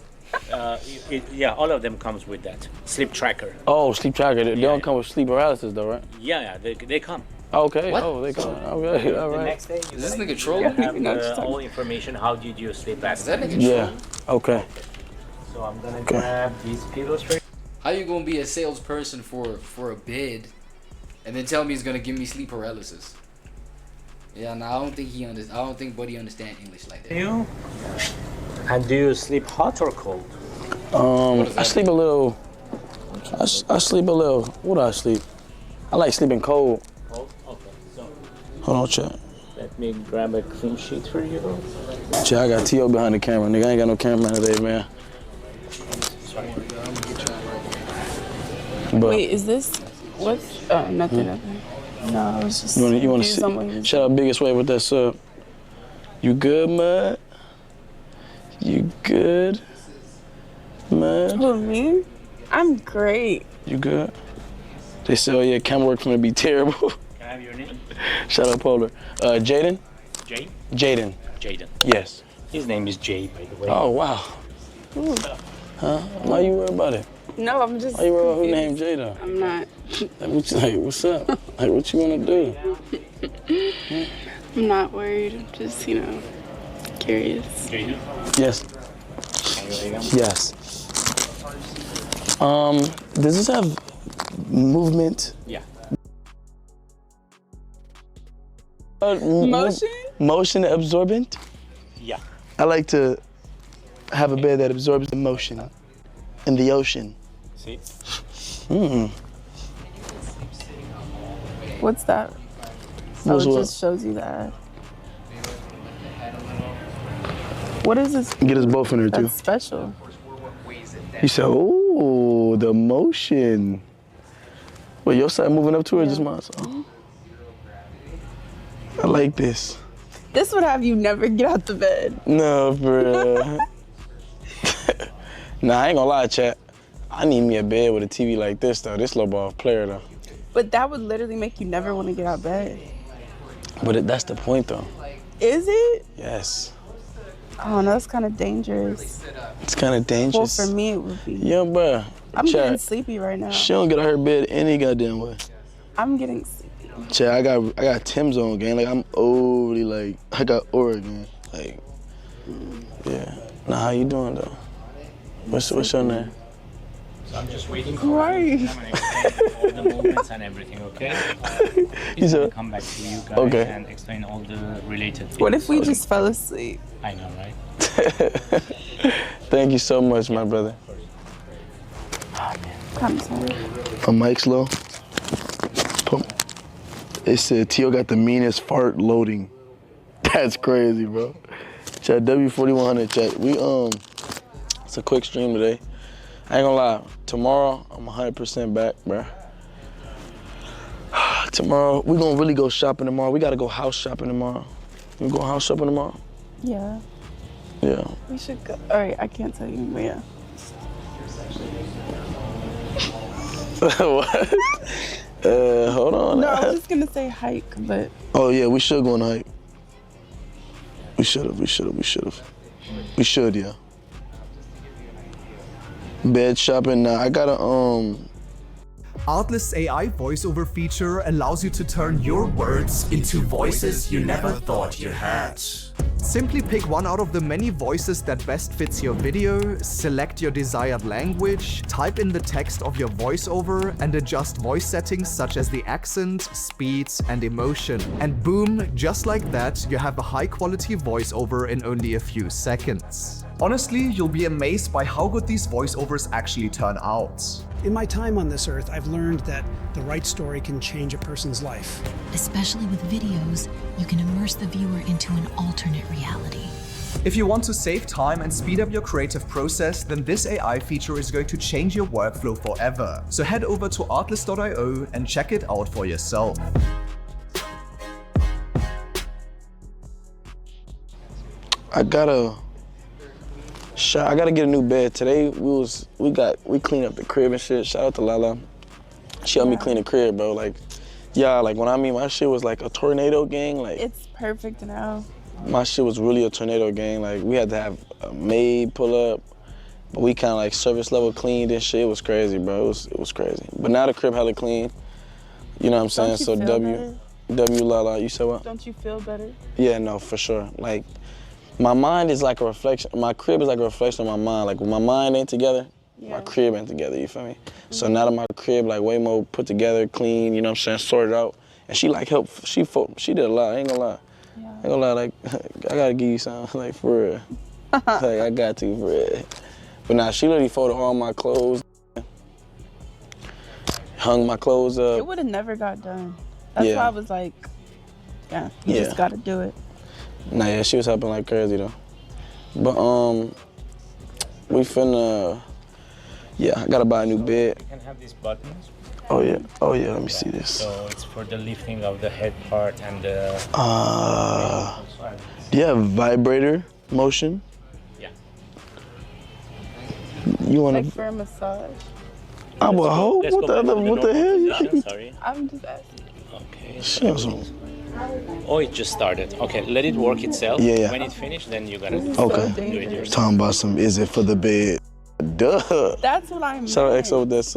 Yeah, all of them comes with that. Sleep tracker. Oh, sleep tracker. They don't come with sleep paralysis though, right? Yeah, they come. Okay. What? Oh, they come. Okay, all right. The next day, is this nigga trolling? You have all information. How did you sleep last night? Is that nigga Yeah. Okay. So I'm gonna grab these pillows for you. How you gonna be a salesperson for a bed, and then tell me he's gonna give me sleep paralysis? Yeah, no, I don't think Buddy understand English like that. You? And do you sleep hot or cold? I sleep a little. I sleep a little. What do I sleep? I like sleeping cold. Cold? Okay. So Hold on, chat. let me grab a clean sheet for you. Chat, I got T.O. behind the camera, nigga. I ain't got no cameraman today, man. Sorry. But Wait, is this what's nothing? No, I was just you wanna see? Shout out Biggest Wave with that sub. You good, man? You good, man? Who, me? I'm great. You good? They say, oh yeah, camera work's gonna be terrible. Can I have your name? Shout out Polar. Jaden? Jay? Jaden. Jaden. Yes. His name is Jay, by the way. Oh, wow. Ooh. Huh? Why you worried about it? No, I'm just. Why you worried about who named Jaden? I'm not. Like, what's up? Like, what you wanna do? I'm not worried. I'm just, curious. Jaden? Yes. Yes. Does this have movement? Yeah. Motion? Motion absorbent? Yeah. I like to have a bed that absorbs the motion in the ocean. See? What's that? What's it what? just shows you that. What is this? Get us both in there too. That's special. You said, oh, the motion. Wait, your side moving up to it or just mine? So. I like this. This would have you never get out the bed. No, bro. Nah, I ain't gonna lie, chat. I need me a bed with a TV like this, though. This little ball player, though. But that would literally make you never want to get out of bed. But that's the point, though. Is it? Yes. Oh, no, that's kind of dangerous. It's kind of dangerous. Well, for me, it would be. Yeah, bro. I'm getting sleepy right now. She don't get out her bed any goddamn way. I'm getting sleepy. Chat, I got Tim's on, gang. Like, I'm overly, like, I got aura, gang. Like, yeah. Now, how you doing, though? What's your name? So I'm just waiting Who are you? all the movements and everything, okay? He's gonna come back to you guys and explain all the related things. What if we just fell asleep? I know, right? Thank you so much, my brother. I'm sorry. Mike's low. It said Tio got the meanest fart loading. That's crazy, bro. Chat W4100 chat. It's a quick stream today. I ain't gonna lie. Tomorrow I'm 100% back, bro. Tomorrow we gonna really go shopping tomorrow. We gotta go house shopping tomorrow. We go house shopping tomorrow. Yeah. Yeah. We should go. All right, I can't tell you, but yeah. What? Hold on. No, I was just gonna say hike, but. Oh yeah, we should go on a hike. We should, yeah. Bed shopping now. I gotta AllWorldsADay AI voiceover feature allows you to turn your words into voices you never thought you had. Simply pick one out of the many voices that best fits your video, select your desired language, type in the text of your voiceover, and adjust voice settings such as the accent, speed, and emotion. And boom, just like that, you have a high-quality voiceover in only a few seconds. Honestly, you'll be amazed by how good these voiceovers actually turn out. In my time on this earth, I've learned that the right story can change a person's life. Especially with videos, you can immerse the viewer into an alternate reality. If you want to save time and speed up your creative process, then this AI feature is going to change your workflow forever. So head over to AllWorldsADay and check it out for yourself. I gotta get a new bed. Today we cleaned up the crib and shit. Shout out to Lala. She helped me clean the crib, bro. Like, yeah, like when I mean my shit was like a tornado gang. Like, it's perfect now. my shit was really a tornado gang. Like, we had to have a maid pull up, but we kind of like service level cleaned and shit. It was crazy, bro. It was crazy. But now the crib hella clean. You know what I'm saying? So W Lala, you said what? Don't you feel better? Yeah, no, for sure. Like, my mind is like a reflection. My crib is like a reflection of my mind. Like, when my mind ain't together, my crib ain't together, you feel me? So now that my crib like way more put together, clean, you know what I'm saying, sorted out. And she like helped, she did a lot, I ain't gonna lie. I ain't gonna lie, like, I gotta give you something, like, for real. Like, I got to, for real. But now she literally folded all my clothes, hung my clothes up. It would have never got done. That's why I was like, yeah, you just gotta do it. Nah, yeah, she was helping like crazy though. But we finna, I gotta buy a new bed. You can have these buttons. Oh yeah, let me see this. So it's for the lifting of the head part and the... do you have vibrator motion? Yeah. You wanna... Like for a massage. I would hope. What the hell? Sorry. I'm just asking. Okay. Oh, it just started. Okay, let it work itself. Yeah. When it finished, then you gotta do it yourself. Talking about some, is it for the bed? Duh. That's what I meant. Shout out XO, that's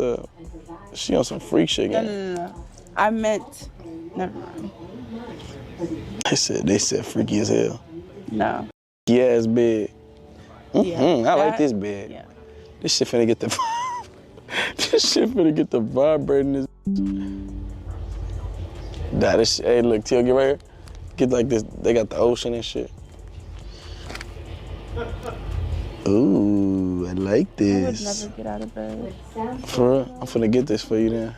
she on some freak shit. No. I meant, never mind. They said freaky as hell. No. Yeah, ass bed. Yeah, I like this bed. Yeah. This shit finna get the vibrating this. Nah, this shit, hey, look, Teal, get right here. Get like this, they got the ocean and shit. Ooh, I like this. I would never get out of bed. For real? I'm finna get this for you then.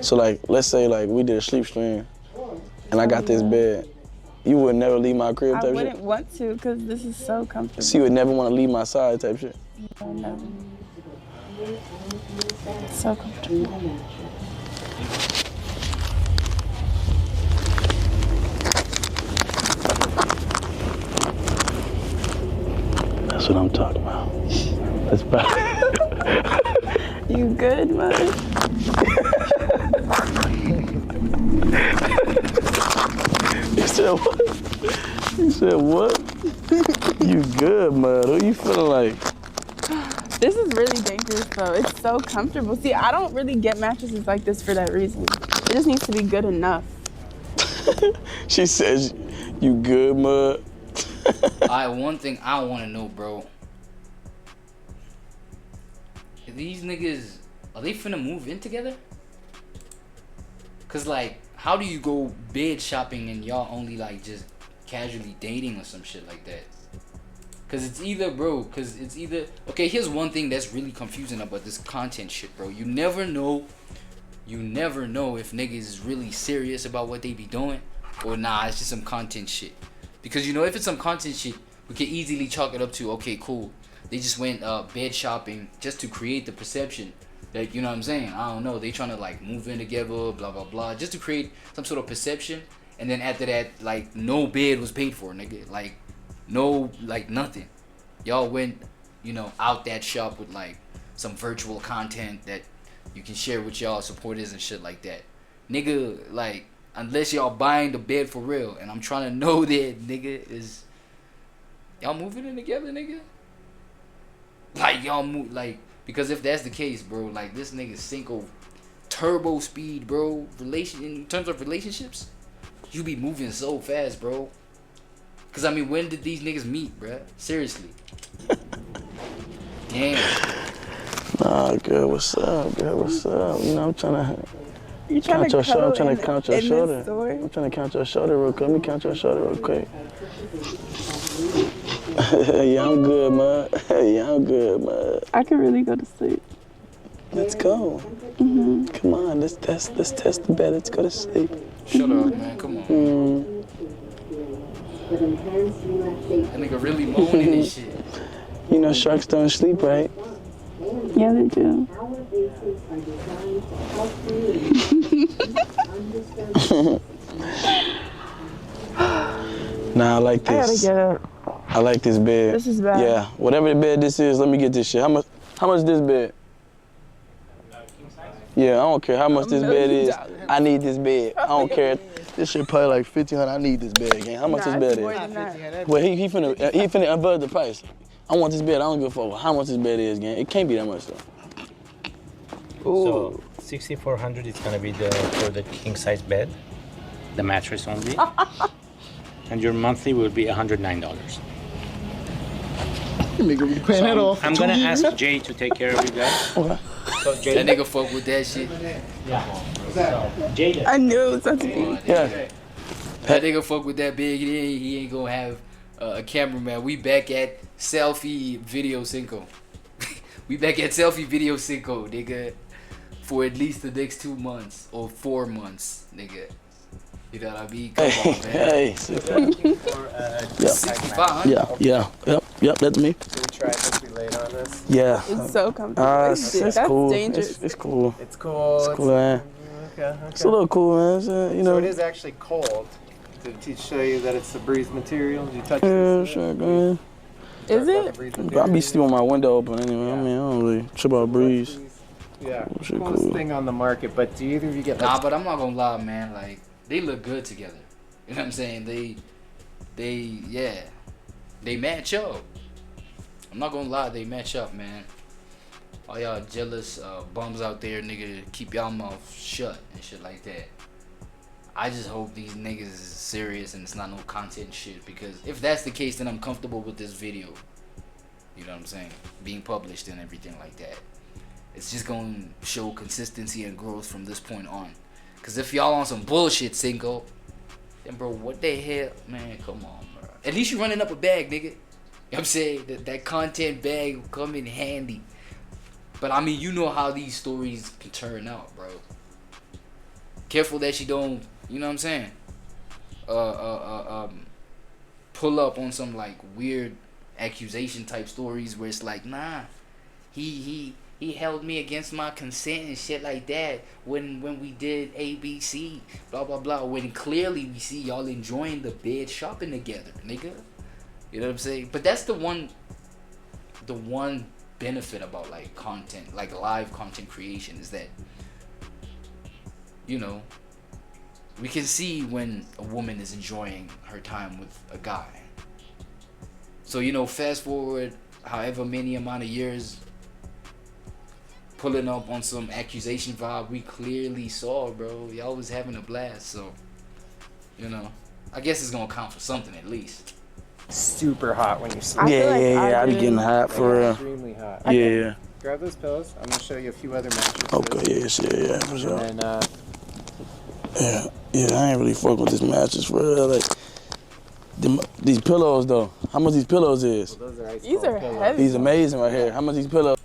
So like, let's say like we did a sleep stream and I got this bed. You would never leave my crib type shit? I wouldn't want to because this is so comfortable. So you would never want to leave my side type shit? No, never. It's so comfortable. That's what I'm talking about. That's bad. You good, man? You said what? You said what? You good, man. Who you feeling like? This is really dangerous, though. It's so comfortable. See, I don't really get mattresses like this for that reason. It just needs to be good enough. She says, you good, mud? Alright, one thing I want to know, bro. These niggas, are they finna move in together? Cause like, how do you go bed shopping and y'all only like just casually dating or some shit like that? Cause it's either, okay, here's one thing that's really confusing about this content shit, bro. You never know if niggas is really serious about what they be doing or nah, it's just some content shit. Because, you know, if it's some content shit, we can easily chalk it up to, okay, cool. They just went bed shopping just to create the perception that, you know what I'm saying? I don't know. They trying to, like, move in together, blah, blah, blah. Just to create some sort of perception. And then after that, like, no bed was paid for, nigga. Like, no, like, nothing. Y'all went, you know, out that shop with, like, some virtual content that you can share with y'all supporters and shit like that. Nigga, like... Unless y'all buying the bed for real. And I'm trying to know that, nigga, is... Y'all moving in together, nigga? Like, y'all move... Like, because if that's the case, bro, like, this nigga single turbo speed, bro. In terms of relationships, you be moving so fast, bro. Cause I mean, when did these niggas meet, bro? Seriously. Damn. Nah, girl, what's up? Girl, what's up? You know, I'm trying to. You trying to I'm trying to count your shoulder. Story? I'm trying to count your shoulder real quick. Let me count your shoulder real quick. Yeah, I'm good, man. Yeah, I'm good, man. I could really go to sleep. Let's go. Come on, let's test the bed. Let's go to sleep. Shut up, man. Come on. That nigga really moaning and shit. You know sharks don't sleep, right? Yeah, they do. Nah, I like this. I gotta get up. I like this bed. This is bad. Yeah, whatever the bed this is, let me get this shit. How much is this bed? Yeah, I don't care how much this bed is. I need this bed. I don't care. This shit probably like $1,500. I need this bed, gang. How much this bed is? Well, he finna above the price. I want this bed. I don't give a fuck how much this bed is, gang. It can't be that much though. So 6,400 is gonna be for the king size bed, the mattress only, and your monthly will be $109. So I'm gonna ask Jay to take care of you guys. Okay. So Jay, That nigga fuck with that shit. Yeah. So Jay, I knew it was such a Yeah. That nigga fuck with that big. He ain't gonna have a cameraman. We back at selfie video cinco. We back at selfie video cinco, nigga, for at least the next 2 months or 4 months, nigga. You know what I mean? Come on, man. Hey. 65. Yep, that's me. Should we try this? We laid on this? Yeah. It's so comfortable. It's That's cool. dangerous. It's cool. It's cool. It's cool, man. Okay. It's a little cool, man. It's, you know. So it is actually cold. To show you that it's a breeze material. Did you touch Yeah, this? sure, man. Is it? I be sleeping with my window open anyway. I mean, I don't really trip about breeze. Yeah, Shit coolest cool. thing on the market. But do either of you get like? Nah, but I'm not gonna lie, man. Like, they look good together. You know what I'm saying? They match up. I'm not gonna lie, they match up, man. All y'all jealous bums out there, nigga, keep y'all mouth shut and shit like that. I just hope these niggas is serious and it's not no content shit, because if that's the case, then I'm comfortable with this video. You know what I'm saying? Being published and everything like that. It's just gonna show consistency and growth from this point on. Cause if y'all on some bullshit, Cinco, then bro, what the hell, man? Come on, bro. At least you running up a bag, nigga. You know what I'm saying? That content bag will come in handy. But I mean, you know how these stories can turn out, bro. Careful that you don't, you know what I'm saying? Pull up on some like weird accusation type stories where it's like, nah, he held me against my consent and shit like that when we did ABC, blah blah blah, when clearly we see y'all enjoying the bed shopping together, nigga. You know what I'm saying? But that's the one benefit about like content, like live content creation, is that, you know, we can see when a woman is enjoying her time with a guy. So, you know, fast forward however many amount of years, pulling up on some accusation vibe, we clearly saw, bro, y'all was having a blast. So, you know, I guess it's gonna count for something at least. Super hot when you sleep. Yeah. I be getting hot for real. Extremely hot. Yeah. Grab those pillows. I'm gonna show you a few other mattresses. Okay, yeah, for sure. And Yeah, I ain't really fuck with this mattress for real. Like, these pillows though. How much these pillows is? Well, those are ice These cold are pillows. heavy. These amazing right here. How much these pillows?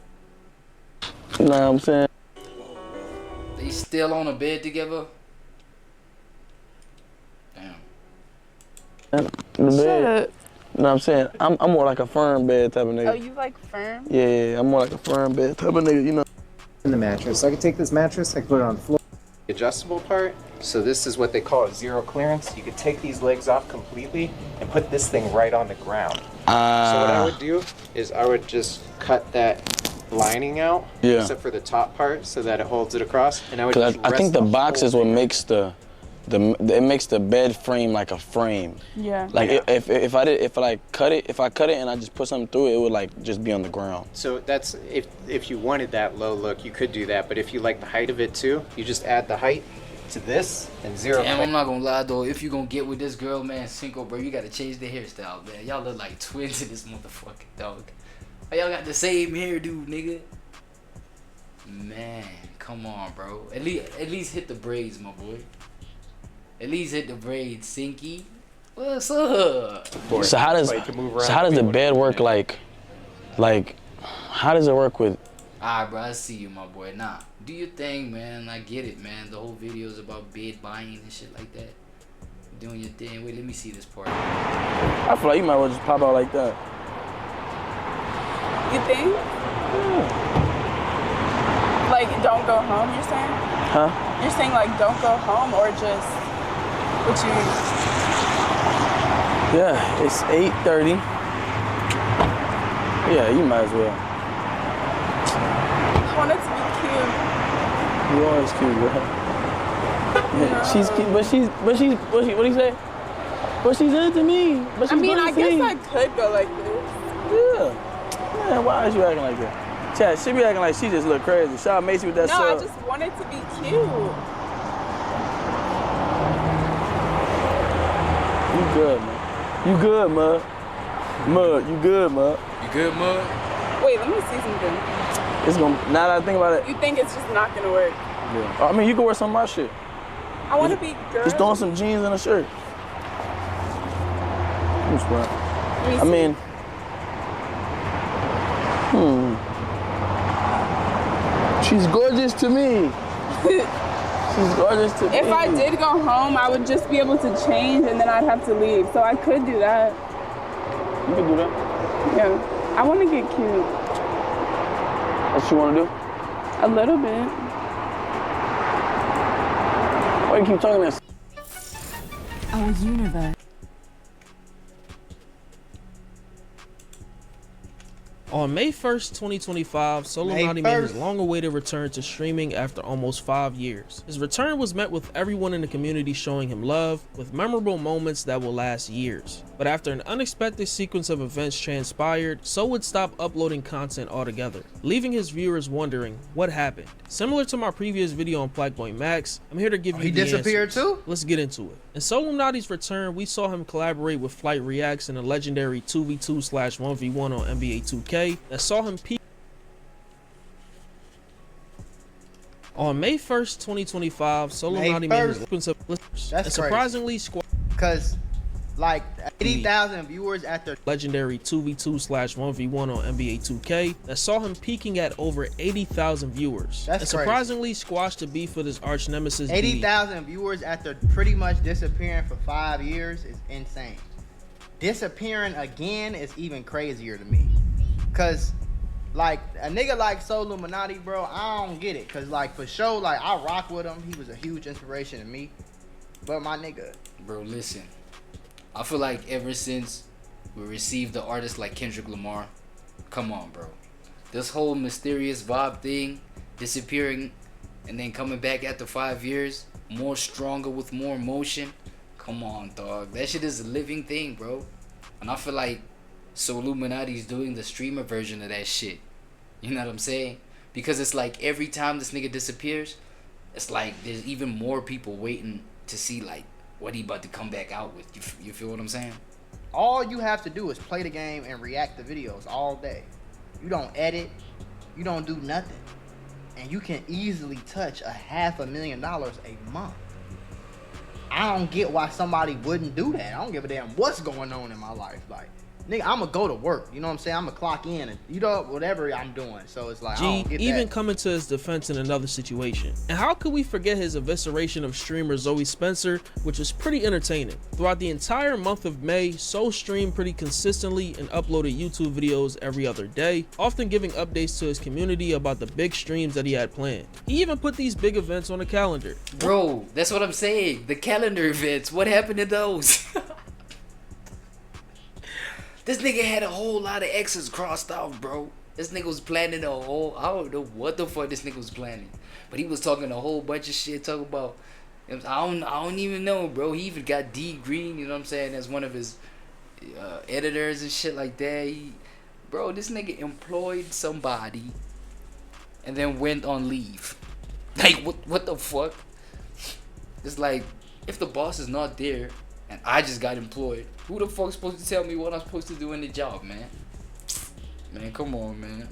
You know what I'm saying? They still on a bed together? Damn. In the Shut bed. up. You know what I'm saying? I'm more like a firm bed type of nigga. Oh, you like firm? Yeah, I'm more like a firm bed type of nigga, you know. In the mattress. So I could take this mattress, I could put it on the floor. The adjustable part. So this is what they call a zero clearance. You could take these legs off completely and put this thing right on the ground. So what I would do is I would just cut that lining out, except for the top part, so that it holds it across. And I would just I think the box is what makes the it makes the bed frame like a frame. Yeah. Like if I cut it and I just put something through it, it would like just be on the ground. So that's if you wanted that low look, you could do that. But if you like the height of it too, you just add the height to this and zero. Damn, I'm not gonna lie though. If you gonna get with this girl, man, Cinco, bro, you gotta change the hairstyle, man. Y'all look like twins in this motherfucking dog. Y'all got the same hairdo, nigga. Man, come on, bro. At least hit the braids, my boy. At least hit the braids, Cinky. What's up? So how does the bed work? Like, how does it work with? Alright, bro, I see you, my boy. Nah, do your thing, man. I get it, man. The whole video is about bed buying and shit like that. Doing your thing. Wait, let me see this part. I feel like you might well just pop out like that. You think? Yeah. Like, don't go home, you're saying? Huh? You're saying, like, don't go home or just what you... Yeah, it's 8:30. Yeah, you might as well. I want it to be cute. You always cute, bro. Yeah, no. She's cute, what do you say? But she's into me. But she's I guess I could go like this. Yeah. Man, why is you acting like that? Chat, she be acting like she just look crazy. Shout out Macy with that No, sub. I just want it to be cute. You good, man. You good, Mud. Mud, you good, Mud. You good, Mud? Wait, let me see something. It's gonna, now that I think about it. You think it's just not gonna work? Yeah. I mean, you can wear some of my shit. I want to be girl. Just throwing some jeans and a shirt. I mean, she's gorgeous to me. She's gorgeous to me. If I did go home, I would just be able to change and then I'd have to leave. So I could do that. You can do that? Yeah. I want to get cute. What you want to do? A little bit. Why you keep talking this? Our universe. On May 1st, 2025, Solomati made his long-awaited return to streaming after almost 5 years. His return was met with everyone in the community showing him love, with memorable moments that will last years. But after an unexpected sequence of events transpired, So would stop uploading content altogether, leaving his viewers wondering what happened. Similar to my previous video on Black Boy Max, I'm here to give you the answers. He disappeared too? Let's get into it. In Solomati's return, we saw him collaborate with Flight Reacts in a legendary 2v2/1v1 on NBA 2K that saw him peak. On May 1st, 2025, Solomati made his sequence of listeners and surprisingly because like 80,000 viewers after legendary 2v2/1v1 on NBA 2K that saw him peaking at over 80,000 viewers. That's and surprisingly squashed the beef with his arch nemesis. 80,000 viewers after pretty much disappearing for 5 years is insane. Disappearing again is even crazier to me. Cause like a nigga like Illuminati, bro, I don't get it. Cause like for sure, like I rock with him. He was a huge inspiration to me. But my nigga, bro, listen. I feel like ever since we received the artists like Kendrick Lamar, come on, bro. This whole mysterious vibe thing, disappearing and then coming back after 5 years, more stronger with more emotion. Come on, dog. That shit is a living thing, bro. And I feel like Illuminati's doing the streamer version of that shit. You know what I'm saying? Because it's like every time this nigga disappears, it's like there's even more people waiting to see like what he about to come back out with. You feel what I'm saying? all you have to do is play the game and react to videos all day. You don't edit, you don't do nothing, and you can easily touch $500,000 a month. I don't get why somebody wouldn't do that. I don't give a damn what's going on in my life. Like, nigga, I'ma go to work. You know what I'm saying? I'ma clock in and, you know, whatever I'm doing. So it's like, I don't get even that. coming to his defense in another situation. And how could we forget his evisceration of streamer Zoe Spencer, which was pretty entertaining. Throughout the entire month of May, So streamed pretty consistently and uploaded YouTube videos every other day, often giving updates to his community about the big streams that he had planned. He even put these big events on the calendar. Bro, that's what I'm saying. The calendar events, what happened to those? This nigga had a whole lot of X's crossed off, bro. This nigga was planning a whole, I don't know what the fuck this nigga was planning. But he was talking a whole bunch of shit, talking about, I don't even know, bro. He even got D Green, you know what I'm saying, as one of his editors and shit like that. Bro, this nigga employed somebody and then went on leave. Like, what the fuck? It's like, if the boss is not there and I just got employed, who the fuck's supposed to tell me what I'm supposed to do in the job, man? Man, come on, man.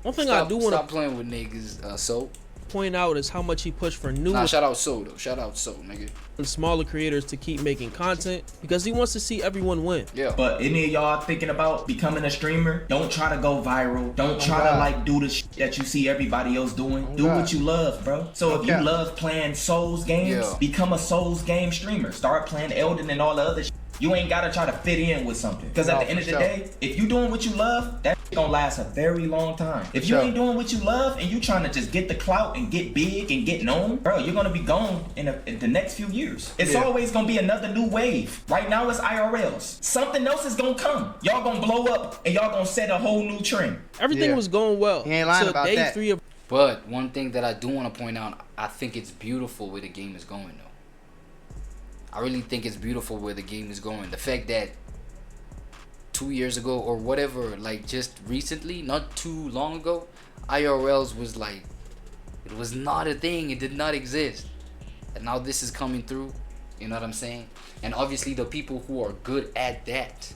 One thing I do want to stop playing with niggas, so point out is how much he pushed for new. Nah, shout out So though. Shout out So, nigga. And smaller creators to keep making content because he wants to see everyone win. Yeah. But any of y'all thinking about becoming a streamer, don't try to go viral. Don't try to like do the shit that you see everybody else doing. Do what you love, bro. So if you love playing Souls games, become a Souls game streamer. Start playing Elden and all the other shit. You ain't gotta try to fit in with something. Because at the end of the day, if you doing what you love, that shit gonna last a very long time. If you ain't doing what you love and you trying to just get the clout and get big and get known, bro, you're gonna be gone in the next few years. It's always gonna be another new wave. Right now it's IRLs. Something else is gonna come. Y'all gonna blow up and y'all gonna set a whole new trend. Everything was going well. He ain't lying about day that. 3 of. But one thing that I do want to point out, I think it's beautiful where the game is going, though. I really think it's beautiful where the game is going. The fact that 2 years ago or whatever, like just recently, not too long ago, IRLs was like, it was not a thing. It did not exist. And now this is coming through. You know what I'm saying? And obviously the people who are good at that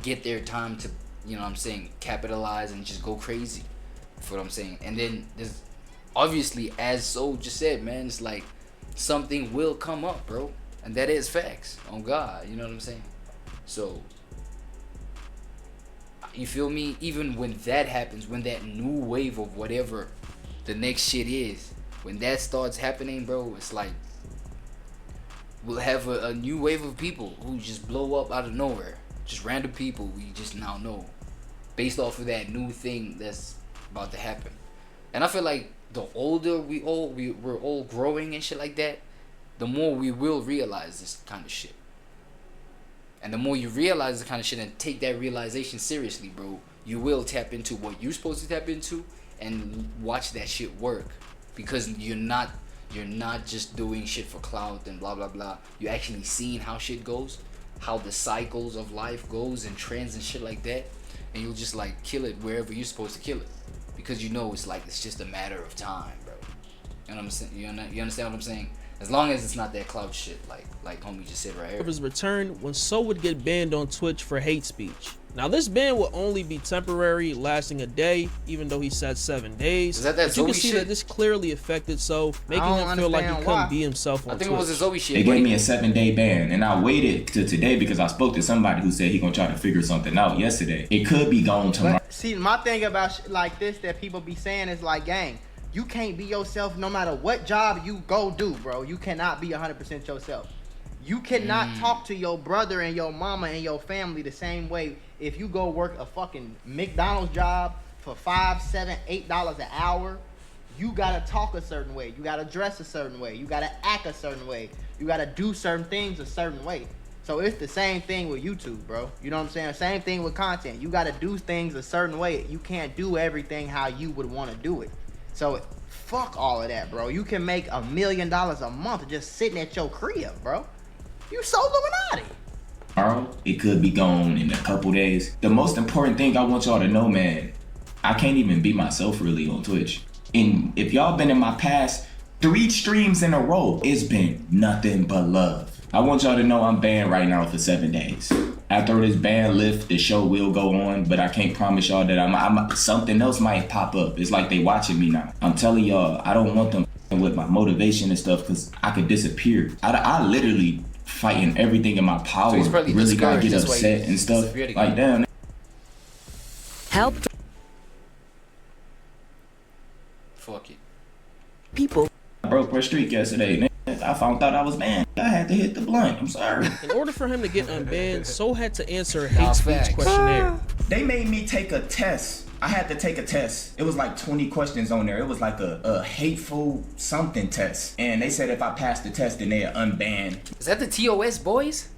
get their time to, you know what I'm saying, capitalize and just go crazy. For what I'm saying. And then there's obviously, as So just said, man, it's like something will come up, bro. And that is facts. On God, you know what I'm saying? So, you feel me? Even when that happens, when that new wave of whatever the next shit is, when that starts happening, bro, it's like we'll have a new wave of people who just blow up out of nowhere. Just random people we just now know, based off of that new thing that's about to happen. And I feel like the older we're all growing and shit like that, the more we will realize this kind of shit. And the more you realize this kind of shit and take that realization seriously, bro, you will tap into what you're supposed to tap into and watch that shit work. Because you're not just doing shit for clout and blah blah blah. You're actually seeing how shit goes, how the cycles of life goes and trends and shit like that, and you'll just like kill it wherever you're supposed to kill it. Because you know it's just a matter of time, bro. You know what I'm saying? You understand what I'm saying? As long as it's not that clout shit, like homie just said right here. Of his return when So would get banned on Twitch for hate speech. Now this ban will only be temporary, lasting a day, even though he said 7 days. Is that but you can Zoe see shit? that this clearly affected So, making him feel like he couldn't be himself on Twitch. I think it was a Zoe shit. They gave me a 7-day ban, and I waited to today because I spoke to somebody who said he gonna try to figure something out yesterday. It could be gone tomorrow. But see, my thing about shit like this that people be saying is like, gang, you can't be yourself no matter what job you go do, bro. You cannot be 100% yourself. You cannot talk to your brother and your mama and your family the same way if you go work a fucking McDonald's job for $5, $7, $8 an hour. You gotta talk a certain way. You gotta dress a certain way. You gotta act a certain way. You gotta do certain things a certain way. So it's the same thing with YouTube, bro. You know what I'm saying? Same thing with content. You gotta do things a certain way. You can't do everything how you would want to do it. So fuck all of that, bro. You can make $1 million a month just sitting at your crib, bro. You so Illuminati. Tomorrow, it could be gone in a couple days. The most important thing I want y'all to know, man, I can't even be myself really on Twitch. And if y'all been in my past 3 streams in a row, it's been nothing but love. I want y'all to know I'm banned right now for 7 days. After this ban lift, the show will go on, but I can't promise y'all that I'm something else might pop up. It's like they watching me now. I'm telling y'all, I don't want them with my motivation and stuff because I could disappear. I literally fighting everything in my power. So really gotta get upset and stuff. Like damn. Help. Fuck it. People. I broke my streak yesterday. I thought I was banned. I had to hit the blunt. I'm sorry. In order for him to get unbanned, So had to answer a hate speech questionnaire. They made me take a test. I had to take a test. It was like 20 questions on there. It was like a hateful something test. And they said if I passed the test, then they'd unban. Is that the TOS boys?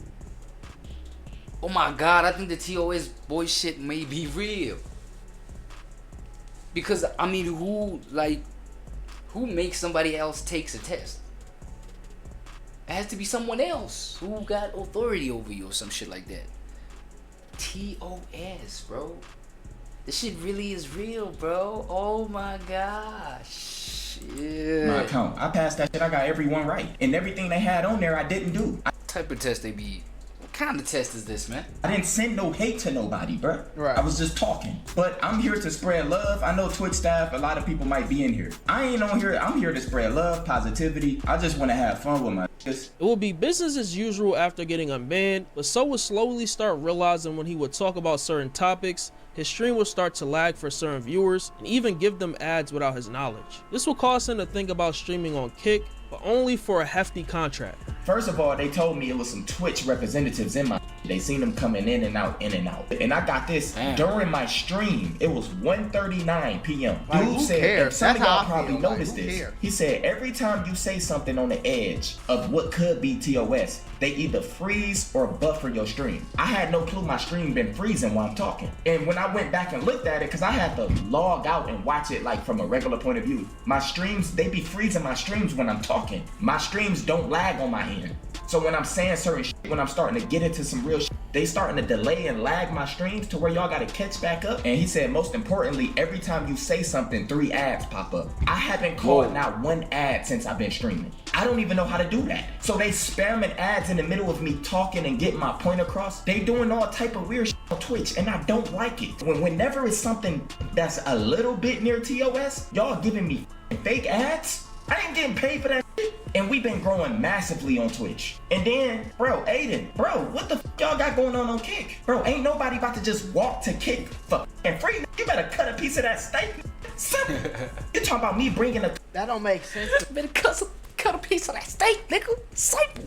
Oh my God, I think the TOS boys shit may be real. Because, I mean, who makes somebody else takes a test? It has to be someone else who got authority over you or some shit like that. TOS, bro. This shit really is real, bro. Oh my gosh. Yeah. My account. I passed that shit. I got everyone right. And everything they had on there, I didn't do. What type of test they be? What kind of test is this, man? I didn't send no hate to nobody, bro. Right. I was just talking. But I'm here to spread love. I know Twitch staff, a lot of people might be in here. I ain't on here. I'm here to spread love, positivity. I just want to have fun with my shit. It would be business as usual after getting unbanned, but So would slowly start realizing when he would talk about certain topics, his stream would start to lag for certain viewers and even give them ads without his knowledge. This will cause him to think about streaming on Kick, but only for a hefty contract. First of all, they told me it was some Twitch representatives in my. They seen them coming in and out, And I got this during my stream. It was 1:39 p.m. Dude said, and some of y'all probably noticed this. He said, every time you say something on the edge of what could be TOS, they either freeze or buffer your stream. I had no clue my stream been freezing while I'm talking. And when I went back and looked at it, because I had to log out and watch it like from a regular point of view, my streams, they be freezing my streams when I'm talking. My streams don't lag on my end. So when I'm saying certain shit, when I'm starting to get into some real shit, they starting to delay and lag my streams to where y'all gotta catch back up. And he said, most importantly, every time you say something, 3 ads pop up. I haven't called not 1 ad since I've been streaming. I don't even know how to do that. So they spamming ads in the middle of me talking and getting my point across. They doing all type of weird shit on Twitch, and I don't like it. Whenever it's something that's a little bit near TOS, y'all giving me fake ads. I ain't getting paid for that shit. And we've been growing massively on Twitch. And then, bro, Aiden, bro, what the f y'all got going on Kick? Bro, ain't nobody about to just walk to Kick for and free. You better cut a piece of that steak. You talking about me bringing a... That don't make sense. You better cut a piece of that steak, nigga. Simple.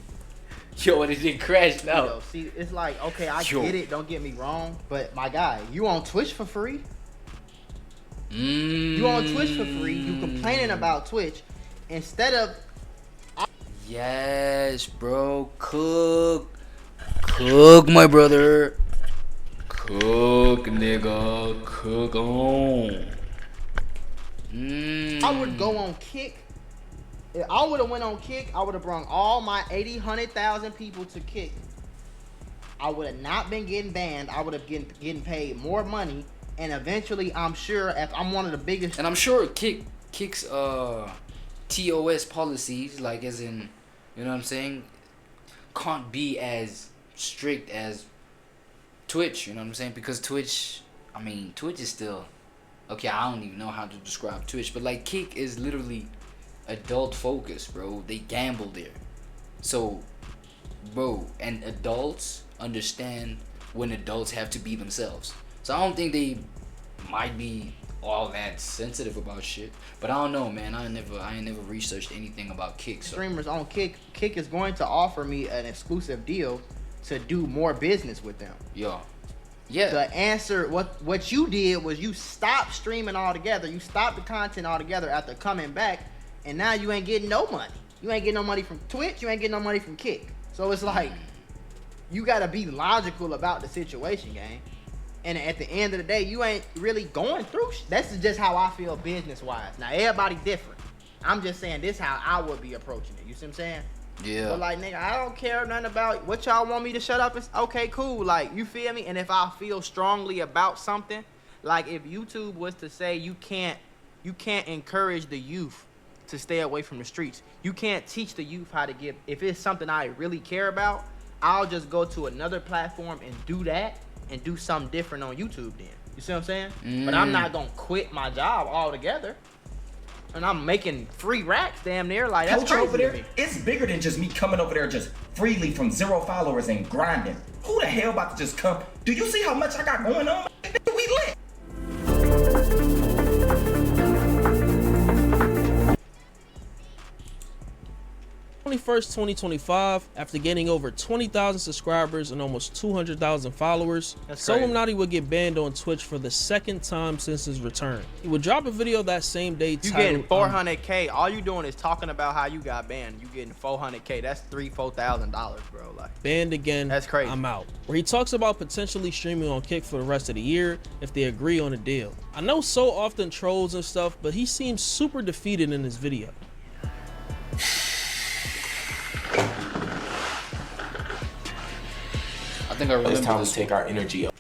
Yo, it didn't crash now. Yo, see, it's like, okay, I get it. Don't get me wrong. But my guy, you on Twitch for free? You on Twitch for free. You complaining about Twitch. Instead of... Yes, bro. Cook, my brother. Cook, nigga. Cook on. I would go on Kick. If I would have went on Kick, I would have brought all my 80, 100,000 people to Kick. I would have not been getting banned. I would have getting paid more money. And eventually, I'm sure, if I'm one of the biggest... And I'm sure Kick's TOS policies, like as in, you know what I'm saying, can't be as strict as Twitch, you know what I'm saying? Because Twitch is still, okay, I don't even know how to describe Twitch, but like Kick is literally adult focused, bro. They gamble there. So, bro, and adults understand when adults have to be themselves. So I don't think they might be all that sensitive about shit, but I don't know, man. I ain't never researched anything about Kick. So. Streamers on Kick is going to offer me an exclusive deal to do more business with them. Yeah. The answer, what you did was you stopped streaming altogether. You stopped the content altogether after coming back, and now you ain't getting no money. You ain't getting no money from Twitch. You ain't getting no money from Kick. So it's like you gotta be logical about the situation, gang. And at the end of the day, you ain't really going through That's just how I feel business-wise. Now, everybody different. I'm just saying this how I would be approaching it. You see what I'm saying? Yeah. But like, nigga, I don't care nothing about what y'all want me to shut up. Okay, cool. Like, you feel me? And if I feel strongly about something, like if YouTube was to say you can't encourage the youth to stay away from the streets. You can't teach the youth how to give. If it's something I really care about, I'll just go to another platform and do that. And do something different on YouTube then. You see what I'm saying? But I'm not gonna quit my job altogether. And I'm making free racks damn near. Like, that's crazy over there, to me. it's bigger than just me coming over there just freely from 0 followers and grinding. Who the hell about to just come? Do you see how much I got going on? We lit. 21st, 2025, after gaining over 20,000 subscribers and almost 200,000 followers, SSUBB-UPP would get banned on Twitch for the 2nd time since his return. He would drop a video that same day You getting 400K. All you doing is talking about how you got banned. You getting 400K. That's $4,000, bro. Like, banned again. That's crazy. I'm out. Where he talks about potentially streaming on Kick for the rest of the year if they agree on a deal. I know so often trolls and stuff, but he seems super defeated in this video. think I remember It's time this to take our energy up.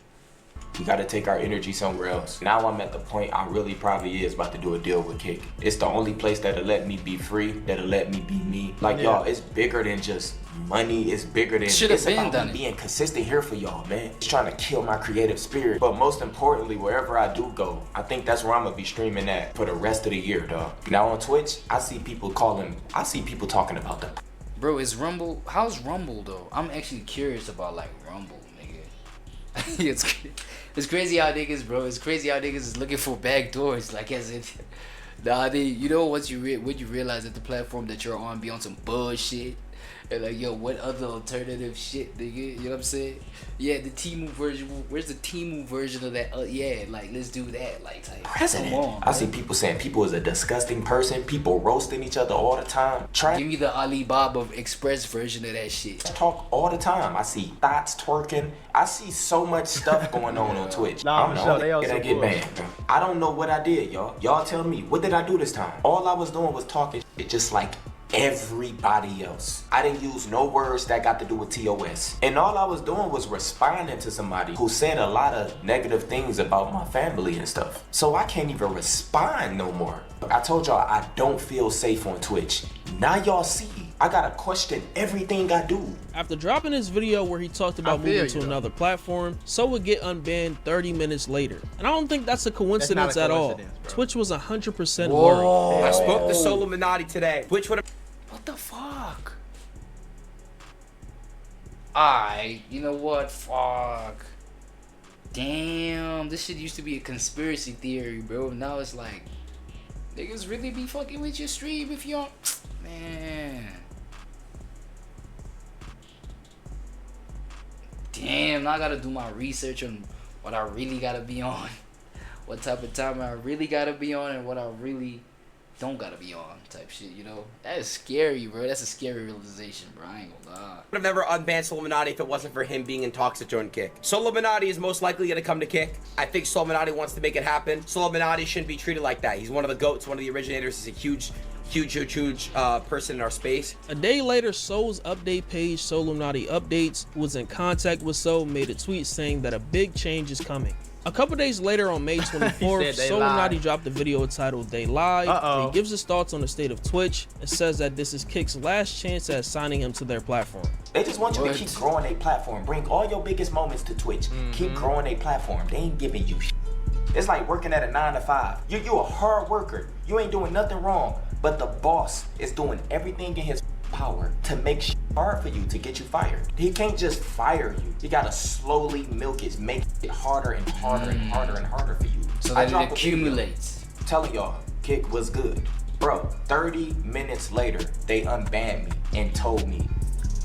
We gotta take our energy somewhere else. Now I'm at the point I really probably is about to do a deal with Kick. It's the only place that'll let me be free, that'll let me be me. Like y'all, it's bigger than just money. It's bigger than, it's about me being consistent here for y'all, man. It's trying to kill my creative spirit. But most importantly, wherever I do go, I think that's where I'm gonna be streaming at for the rest of the year, dog. Now on Twitch, I see people talking about the Bro, is Rumble, how's Rumble though? I'm actually curious about like Rumble, nigga. It's crazy how niggas, bro. It's crazy how niggas is looking for back doors. Like as if, nah, you know, when you realize that the platform that you're on be on some bullshit, and like, yo, what other alternative shit, nigga? You know what I'm saying? Yeah, the Temu version. Where's the Temu version of that? Yeah, like let's do that. Like, president. Come on, I see people saying people is a disgusting person. People roasting each other all the time. Give me the Alibaba Express version of that shit. Talk all the time. I see thoughts twerking. I see so much stuff going on Twitch. I'm the only nigga that get banned, bro. I don't know what I did, y'all. Y'all tell me, what did I do this time? All I was doing was talking shit just like everybody else. I didn't use no words that got to do with TOS. And all I was doing was responding to somebody who said a lot of negative things about my family and stuff. So I can't even respond no more. I told y'all I don't feel safe on Twitch. Now y'all see, I gotta question everything I do. After dropping this video where he talked about moving to another platform, so would get unbanned 30 minutes later. And I don't think that's a coincidence at all. Bro. Twitch was 100% worried. I spoke to SSUBB-UPP today. Twitch would have. What the fuck? Alright, you know what? Fuck. Damn, this shit used to be a conspiracy theory, bro. Now it's like, niggas really be fucking with your stream if you don't. Man. Damn, now I gotta do my research on what I really gotta be on. What type of time I really gotta be on and what I really don't gotta be on type shit, you know? That is scary, bro. That's a scary realization, bro. I ain't gonna lie. Would have never unbanned SSUBB-UPP if it wasn't for him being in talks to join Kick. SSUBB-UPP is most likely going to come to Kick. I think SSUBB-UPP wants to make it happen. SSUBB-UPP shouldn't be treated like that. He's one of the GOATs, one of the originators. He's a huge person in our space. A day later, Soul's update page, SSUBB-UPP Updates, who was in contact with Soul, made a tweet saying that a big change is coming. A couple days later, on May 24th, SSUBB-UPP dropped a video entitled They Lie. He gives his thoughts on the state of Twitch and says that this is Kick's last chance at signing him to their platform. They just want you to keep growing their platform. Bring all your biggest moments to Twitch. Keep growing their platform. They ain't giving you shit. It's like working at a 9 to 5. You a hard worker. You ain't doing nothing wrong. But the boss is doing everything in his power to make shit hard for you to get you fired. He can't just fire you. You gotta slowly milk it, make it harder and harder and harder and harder for you. So that it accumulates. Telling y'all, Kick was good. Bro, 30 minutes later, they unbanned me and told me,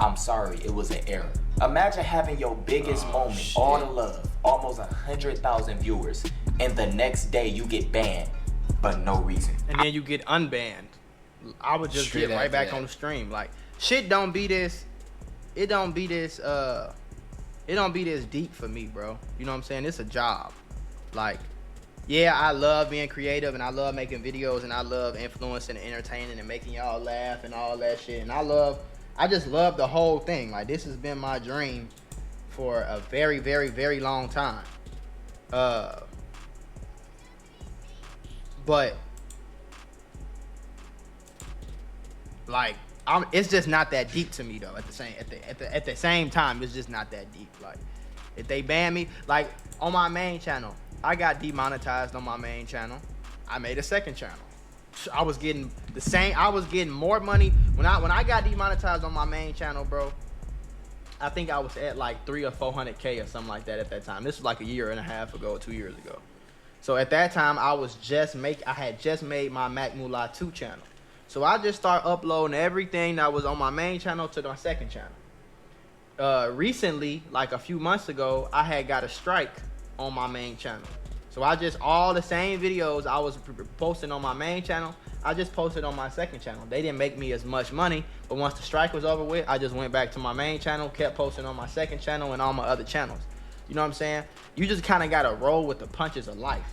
I'm sorry, it was an error. Imagine having your biggest moment, all the love, almost 100,000 viewers, and the next day you get banned, but no reason. And then you get unbanned. I would just get right back on the stream. Like, shit don't be this, it don't be this deep for me, bro. You know what I'm saying? It's a job. Like, yeah, I love being creative and I love making videos and I love influencing and entertaining and making y'all laugh and all that shit. And I just love the whole thing. Like, this has been my dream for a very, very, very long time. But like, it's just not that deep to me though. At the same time, it's just not that deep. Like, if they ban me, like on my main channel, I got demonetized on my main channel. I made a second channel. I was getting the same. I was getting more money when I got demonetized on my main channel, bro. I think I was at like 300 or 400K or something like that at that time. This was like a year and a half ago, 2 years ago. So at that time, I had just made my Mac Moolah 2 channel. So I just started uploading everything that was on my main channel to my second channel. Recently, like a few months ago, I had got a strike on my main channel. So all the same videos I was posting on my main channel, I just posted on my second channel. They didn't make me as much money, but once the strike was over with, I just went back to my main channel, kept posting on my second channel and all my other channels. You know what I'm saying? You just kind of gotta roll with the punches of life.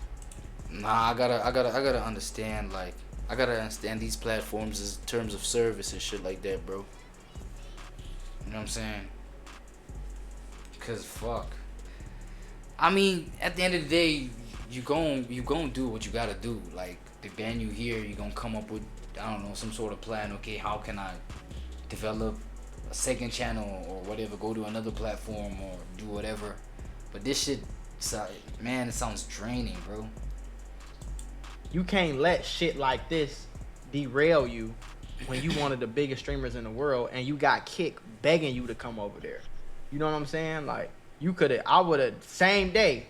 Nah, I gotta understand, like, I gotta understand these platforms in terms of service and shit like that, bro. You know what I'm saying? Cause fuck. I mean, at the end of the day, you gon' do what you gotta do. Like, they ban you here, you gonna come up with, I don't know, some sort of plan. Okay, how can I develop a second channel or whatever? Go to another platform or do whatever. But this shit, man, it sounds draining, bro. You can't let shit like this derail you when you one of the biggest streamers in the world and you got Kick begging you to come over there. You know what I'm saying? Like, you could have, I would have, same day,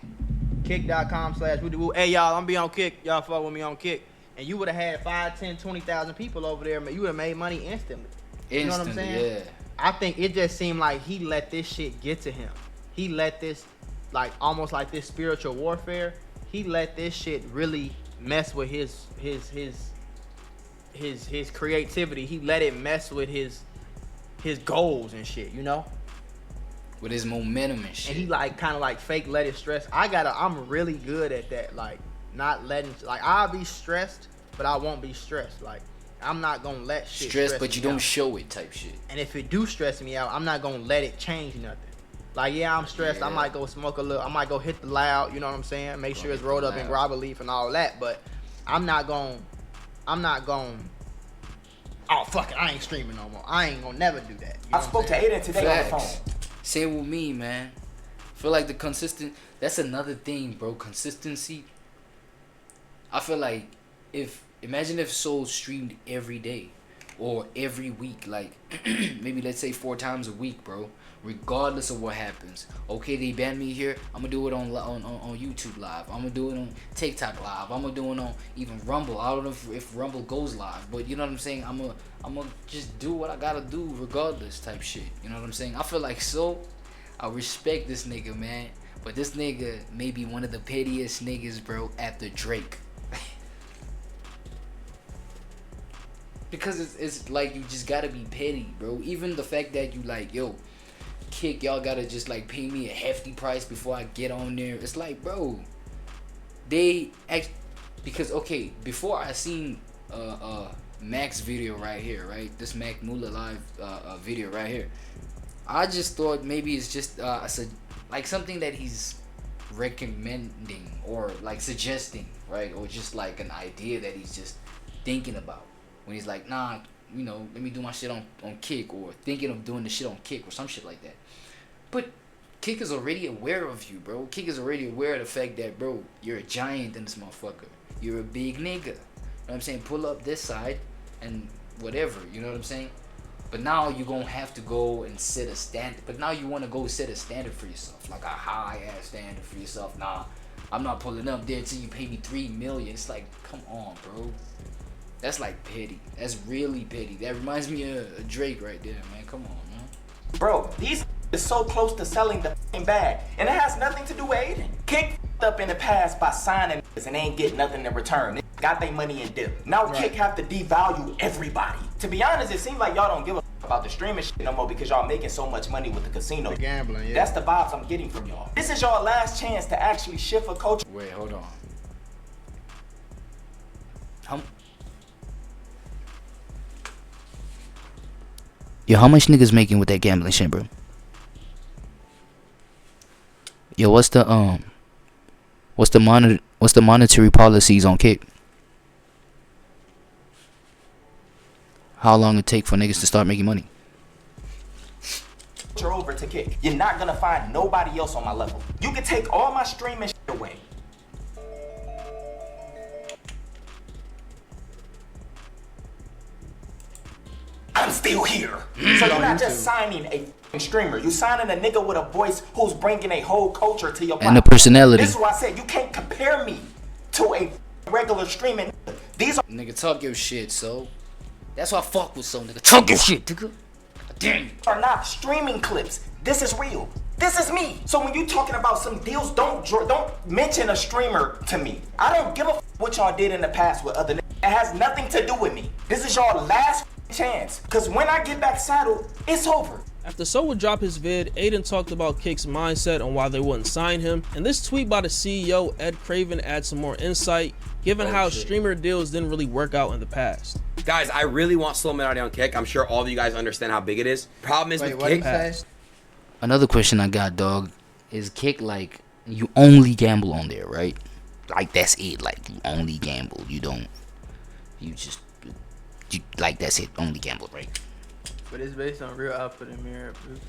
kick.com/woo. Hey, y'all, I'm be on Kick. Y'all fuck with me on Kick. And you would have had 5, 10, 20,000 people over there. You would have made money instantly. You know what I'm saying? Yeah. I think it just seemed like he let this shit get to him. He let this, like, almost like this spiritual warfare. He let this shit really mess with his creativity. He let it mess with his goals and shit, you know? With his momentum and shit. And he like kind of like fake let it stress. I'm really good at that, like not letting, like I'll be stressed, but I won't be stressed. Like I'm not gonna let shit stress but you don't show it type shit. And if it do stress me out, I'm not gonna let it change nothing. Like, yeah, I'm stressed. Yeah. I might go smoke a little. I might go hit the loud. You know what I'm saying? Make sure it's rolled up in grabber leaf and all that. But I'm not going. Oh, fuck it. I ain't streaming no more. I ain't gonna never do that. You know I spoke to Aiden today on the phone. Same with me, man. Feel like that's another thing, bro. Consistency. I feel like imagine if Soul streamed every day or every week, like maybe let's say 4 times a week, bro. Regardless of what happens. Okay, they banned me here. I'm gonna do it on YouTube Live. I'm gonna do it on TikTok Live. I'm gonna do it on even Rumble. I don't know if Rumble goes live, but you know what I'm saying. I'm gonna just do what I gotta do regardless, type shit. You know what I'm saying. I feel like I respect this nigga, man. But this nigga may be one of the pettiest niggas, bro, after Drake. Because it's like you just gotta be petty, bro. Even the fact that you like, yo, Kick, y'all gotta just like pay me a hefty price before I get on there. It's like, bro, because okay, before I seen Mac's video right here, right, this Mac Moolah live video right here, I just thought maybe it's just like something that he's recommending or like suggesting, right, or just like an idea that he's just thinking about when he's like, nah, you know, let me do my shit on Kick, or thinking of doing the shit on Kick or some shit like that. But Kick is already aware of you, bro. Kick is already aware of the fact that, bro, you're a giant in this motherfucker. You're a big nigga. You know what I'm saying? Pull up this side and whatever, you know what I'm saying? But now you're going to have to go and set a standard. But now you want to go set a standard for yourself, like a high-ass standard for yourself. Nah, I'm not pulling up there till you pay me $3 million. It's like, come on, bro. That's like petty. That's really petty. That reminds me of Drake right there, man. Come on, man. Bro, these is so close to selling the f***ing bag, and it has nothing to do with Aiden. Kick up in the past by signing and ain't get nothing in return. They got their money and dip. Now right. Kick have to devalue everybody. To be honest, it seems like y'all don't give a about the streaming shit no more because y'all making so much money with the casino. The gambling, yeah. That's the vibes I'm getting from y'all. This is y'all last chance to actually shift a culture. Wait, hold on. Yo, how much niggas making with that gambling shit, bro? Yo, what's the monetary policies on Kick? How long it take for niggas to start making money? You're over to Kick. You're not gonna find nobody else on my level. You can take all my streaming shit away. I'm still here. So you're not just signing a streamer. You're signing a nigga with a voice who's bringing a whole culture to your and the personality. This is why I said you can't compare me to a regular streaming. These are nigga, talk your shit, so that's why I fuck with so nigga. Talk your shit, nigga. Damn. Are not streaming clips. This is real. This is me. So when you talking about some deals, don't mention a streamer to me. I don't give a f what y'all did in the past with other niggas. It has nothing to do with me. This is y'all last chance, cause when I get back saddled, it's over. After So would drop his vid, Aiden talked about Kick's mindset on why they wouldn't sign him, and this tweet by the CEO, Ed Craven, adds some more insight, given how streamer deals didn't really work out in the past. Guys, I really want Slow Minardi on Kick. I'm sure all of you guys understand how big it is. Problem is with Kick. Another question I got, dog, is Kick like you only gamble on there, right? Like that's it. Like you only gamble. You don't. You like that's it. Only gamble, right? But it's based on real output and merit proof.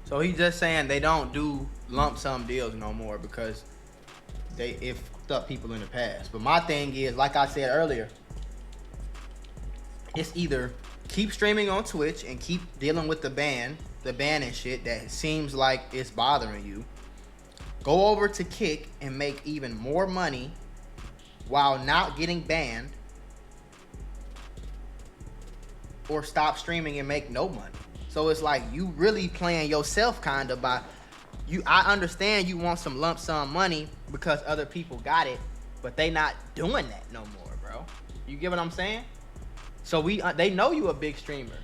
So he's just saying they don't do lump sum deals no more because it fucked up people in the past. But my thing is, like I said earlier, it's either keep streaming on Twitch and keep dealing with the ban and shit that seems like it's bothering you. Go over to Kick and make even more money while not getting banned, or stop streaming and make no money. So it's like you really playing yourself kind of by you. I understand you want some lump sum money because other people got it, but they not doing that no more, bro. You get what I'm saying? So they know you a big streamer,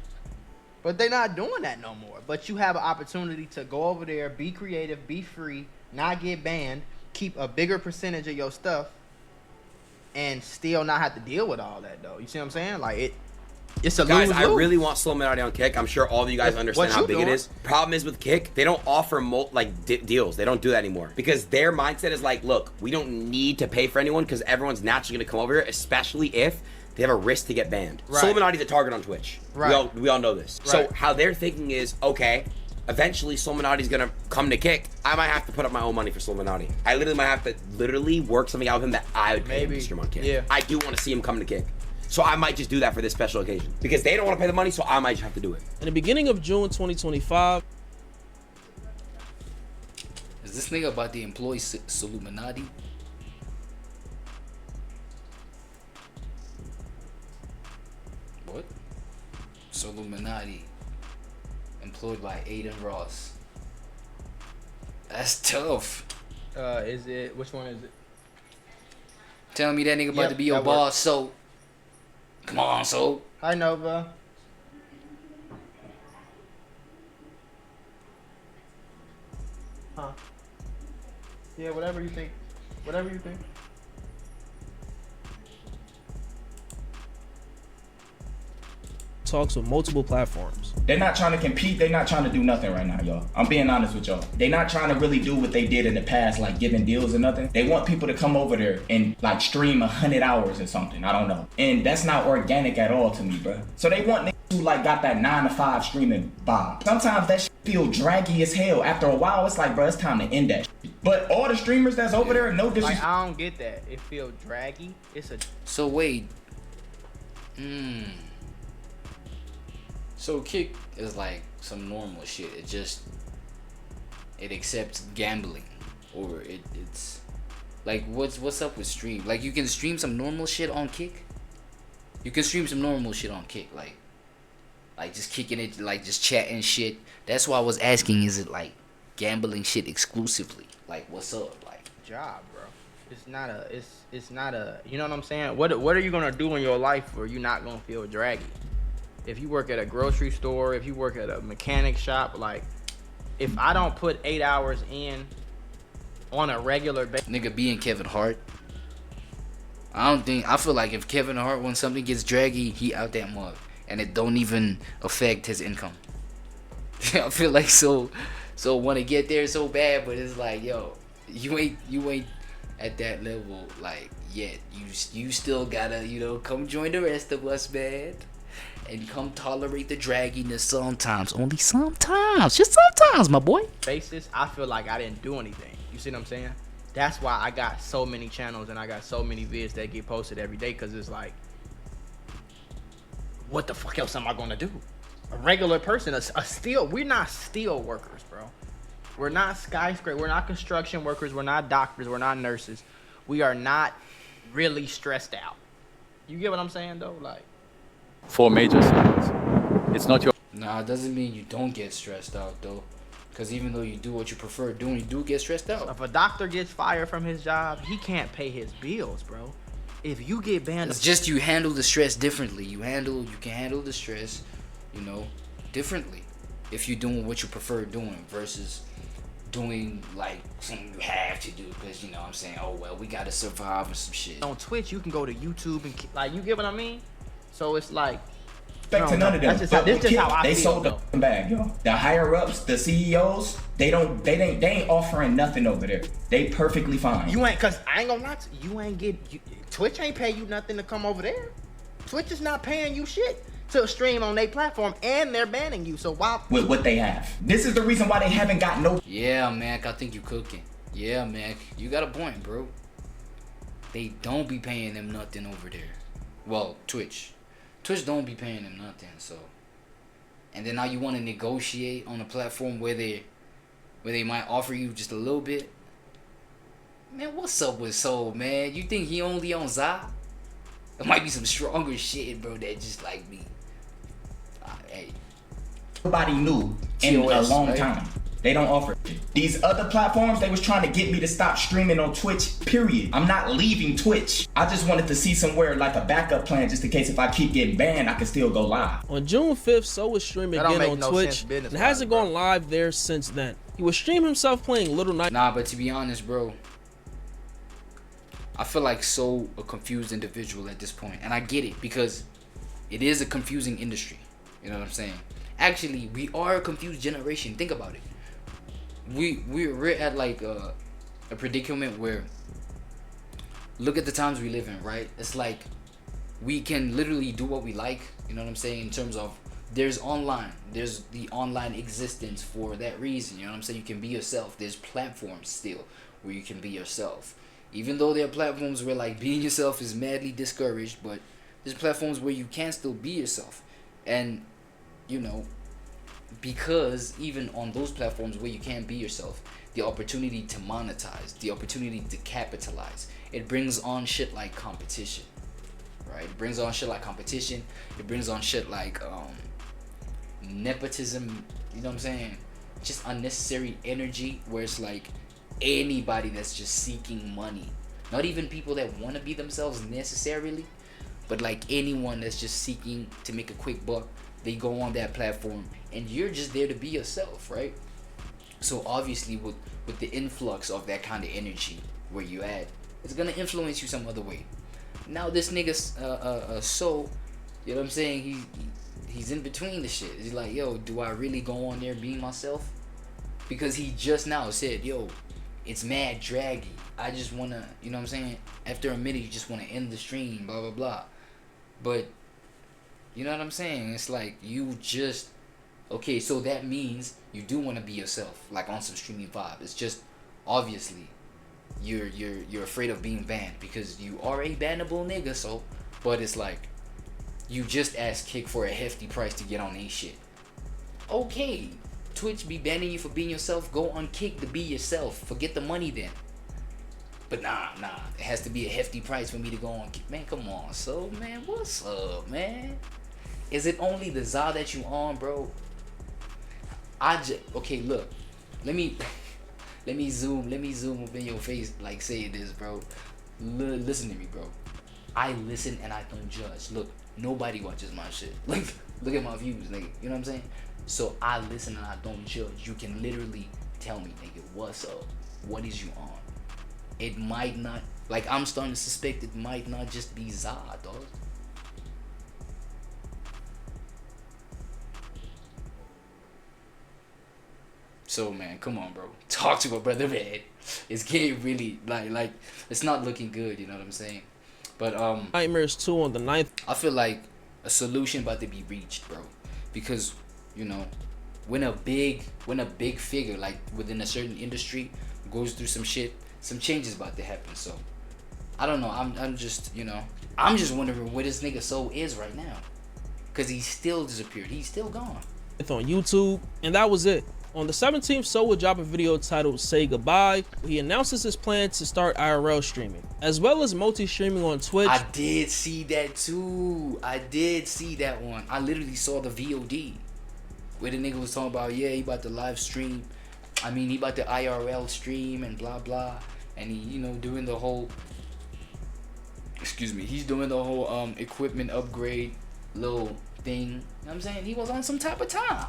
but they not doing that no more. But you have an opportunity to go over there, be creative, be free, not get banned, keep a bigger percentage of your stuff, and still not have to deal with all that though. You see what I'm saying? Like it's a guys, lose-lose. I really want Slow Minardi on Kick. I'm sure all of you guys understand how big it is. Problem is with Kick, they don't offer deals. They don't do that anymore because their mindset is like, look, we don't need to pay for anyone because everyone's naturally gonna come over here, especially if they have a risk to get banned. Right. Slow Minardi's a target on Twitch. Right. We all know this. Right. So how they're thinking is, okay, eventually Slow Minardi's gonna come to Kick. I might have to put up my own money for Slow Minardi. I literally might have to work something out with him that I would pay him to stream on Kick. Yeah. I do want to see him come to Kick. So I might just do that for this special occasion because they don't want to pay the money, so I might just have to do it. In the beginning of June 2025. Is this nigga about the employee SSUBB-UPP? What? SSUBB-UPP. Employed by Aiden Ross. That's tough. Is it? Which one is it? Tell me that nigga about to be your boss, so come on, so. Hi, Nova. Huh? Yeah, whatever you think. Whatever you think. Talks with multiple platforms. They're not trying to compete. They're not trying to do nothing right now, y'all. I'm being honest with y'all. They're not trying to really do what they did in the past, like giving deals or nothing. They want people to come over there and like stream 100 hours or something. I don't know. And that's not organic at all to me, bro. So they want niggas who like got that 9 to 5 streaming vibe. Sometimes that shit feel draggy as hell. After a while, it's like, bro, it's time to end that shit. But all the streamers that's over there, no disrespect. Like, I don't get that. It feel draggy. It's a. So wait. So Kick is like some normal shit. It accepts gambling, or it's like what's up with stream? Like you can stream some normal shit on Kick. You can stream some normal shit on Kick, like just kicking it, like just chatting shit. That's why I was asking, is it like gambling shit exclusively? Like what's up? Like job, bro. It's not a. You know what I'm saying? What are you gonna do in your life where you're not gonna feel draggy? If you work at a grocery store, if you work at a mechanic shop, like, if I don't put 8 hours in on a regular basis. Nigga being Kevin Hart. I feel like if Kevin Hart, when something gets draggy, he out that mug. And it don't even affect his income. I feel like so want to get there so bad, but it's like, yo, you ain't at that level, like, yet. You still gotta, come join the rest of us, man. And come tolerate the dragginess sometimes. Only sometimes. Just sometimes, my boy. Basis, I feel like I didn't do anything. You see what I'm saying? That's why I got so many channels and I got so many vids that get posted every day. Because it's like, what the fuck else am I going to do? A regular person, we're not steel workers, bro. We're not skyscraper. We're not construction workers. We're not doctors. We're not nurses. We are not really stressed out. You get what I'm saying, though? Like, 4 major sins. It's not your. Nah, it doesn't mean you don't get stressed out though. Cause even though you do what you prefer doing, you do get stressed out. If a doctor gets fired from his job, he can't pay his bills, bro. If you get banned, it's just you handle the stress differently. You can handle the stress, differently. If you're doing what you prefer doing versus doing like something you have to do because what I'm saying, oh well, we gotta survive and some shit. On Twitch, you can go to YouTube and like, you get what I mean? So it's like, Respect to none of them. That's just how I they feel, sold the bag, yo. The higher ups, the CEOs, they ain't offering nothing over there. They perfectly fine. You ain't, cause I ain't gonna lie to you, Twitch ain't pay you nothing to come over there. Twitch is not paying you shit to stream on their platform, and they're banning you. So why? With what they have, this is the reason why they haven't got no. Yeah, Mac, I think you cooking. Yeah, Mac, you got a point, bro. They don't be paying them nothing over there. Well, Twitch don't be paying them nothing. So, and then now you want to negotiate on a platform where they might offer you just a little bit. Man, what's up with Soul, man? You think he only on Zah? There might be some stronger shit, bro, that just like me. Hey. Nobody knew in a long time. They don't offer it. These other platforms, they was trying to get me to stop streaming on Twitch, period. I'm not leaving Twitch. I just wanted to see somewhere like a backup plan just in case if I keep getting banned, I can still go live. On June 5th, So was streaming again on Twitch and hasn't gone live there since then. He would stream himself playing Little Night. Nah, but to be honest, bro, I feel like So a confused individual at this point. And I get it because it is a confusing industry. You know what I'm saying? Actually, we are a confused generation. Think about it. We're at like a predicament where, look at the times we live in, right? It's like we can literally do what we like, you know what I'm saying, in terms of there's the online existence for that reason, you know what I'm saying? You can be yourself. There's platforms still where you can be yourself, even though there are platforms where like being yourself is madly discouraged, but there's platforms where you can still be yourself. And you know, because even on those platforms where you can be yourself, the opportunity to monetize, the opportunity to capitalize, it brings on shit like competition, right? It brings on shit like competition. It brings on shit like nepotism, you know what I'm saying? Just unnecessary energy where it's like anybody that's just seeking money, not even people that want to be themselves necessarily, but like anyone that's just seeking to make a quick buck, they go on that platform and you're just there to be yourself, right? So obviously with the influx of that kind of energy where you at, it's gonna influence you some other way. Now this nigga's So, you know what I'm saying, he's in between the shit. He's like, yo, do I really go on there being myself? Because he just now said, yo, it's mad draggy, I just wanna, you know what I'm saying, after a minute you just wanna end the stream, blah blah blah. But you know what I'm saying? It's like you just, okay, so that means you do want to be yourself, like on some streaming vibe. It's just obviously you're afraid of being banned because you are a bannable nigga. So, but it's like you just asked Kick for a hefty price to get on a shit. Okay, Twitch be banning you for being yourself. Go on Kick to be yourself. Forget the money then. But nah, it has to be a hefty price for me to go on Kick. Man, come on, So man, what's up, man? Is it only the Zah that you on, bro? Okay, look. Let me zoom up in your face like saying this, bro. Listen to me, bro. I listen and I don't judge. Look, nobody watches my shit. Like, look at my views, nigga. You know what I'm saying? So I listen and I don't judge. You can literally tell me, nigga, what's up? What is you on? It might not, like, I'm starting to suspect it might not just be Zah, dog. So man, come on, bro. Talk to my brother, man. It's getting really like it's not looking good. You know what I'm saying? But Nightmares 2 on the 9th. I feel like a solution about to be reached, bro. Because you know, when a big figure like within a certain industry goes through some shit, some changes about to happen. So I don't know. I'm just wondering where this nigga So is right now, cause he's still disappeared. He's still gone. It's on YouTube, and that was it. On the 17th, So would drop a video titled Say Goodbye, where he announces his plan to start IRL streaming, as well as multi-streaming on Twitch. I did see that too. I did see that one. I literally saw the VOD where the nigga was talking about, yeah, he about to live stream. I mean, he about to IRL stream and blah blah. And he, you know, doing the whole, he's doing the whole equipment upgrade little thing. You know what I'm saying? He was on some type of time.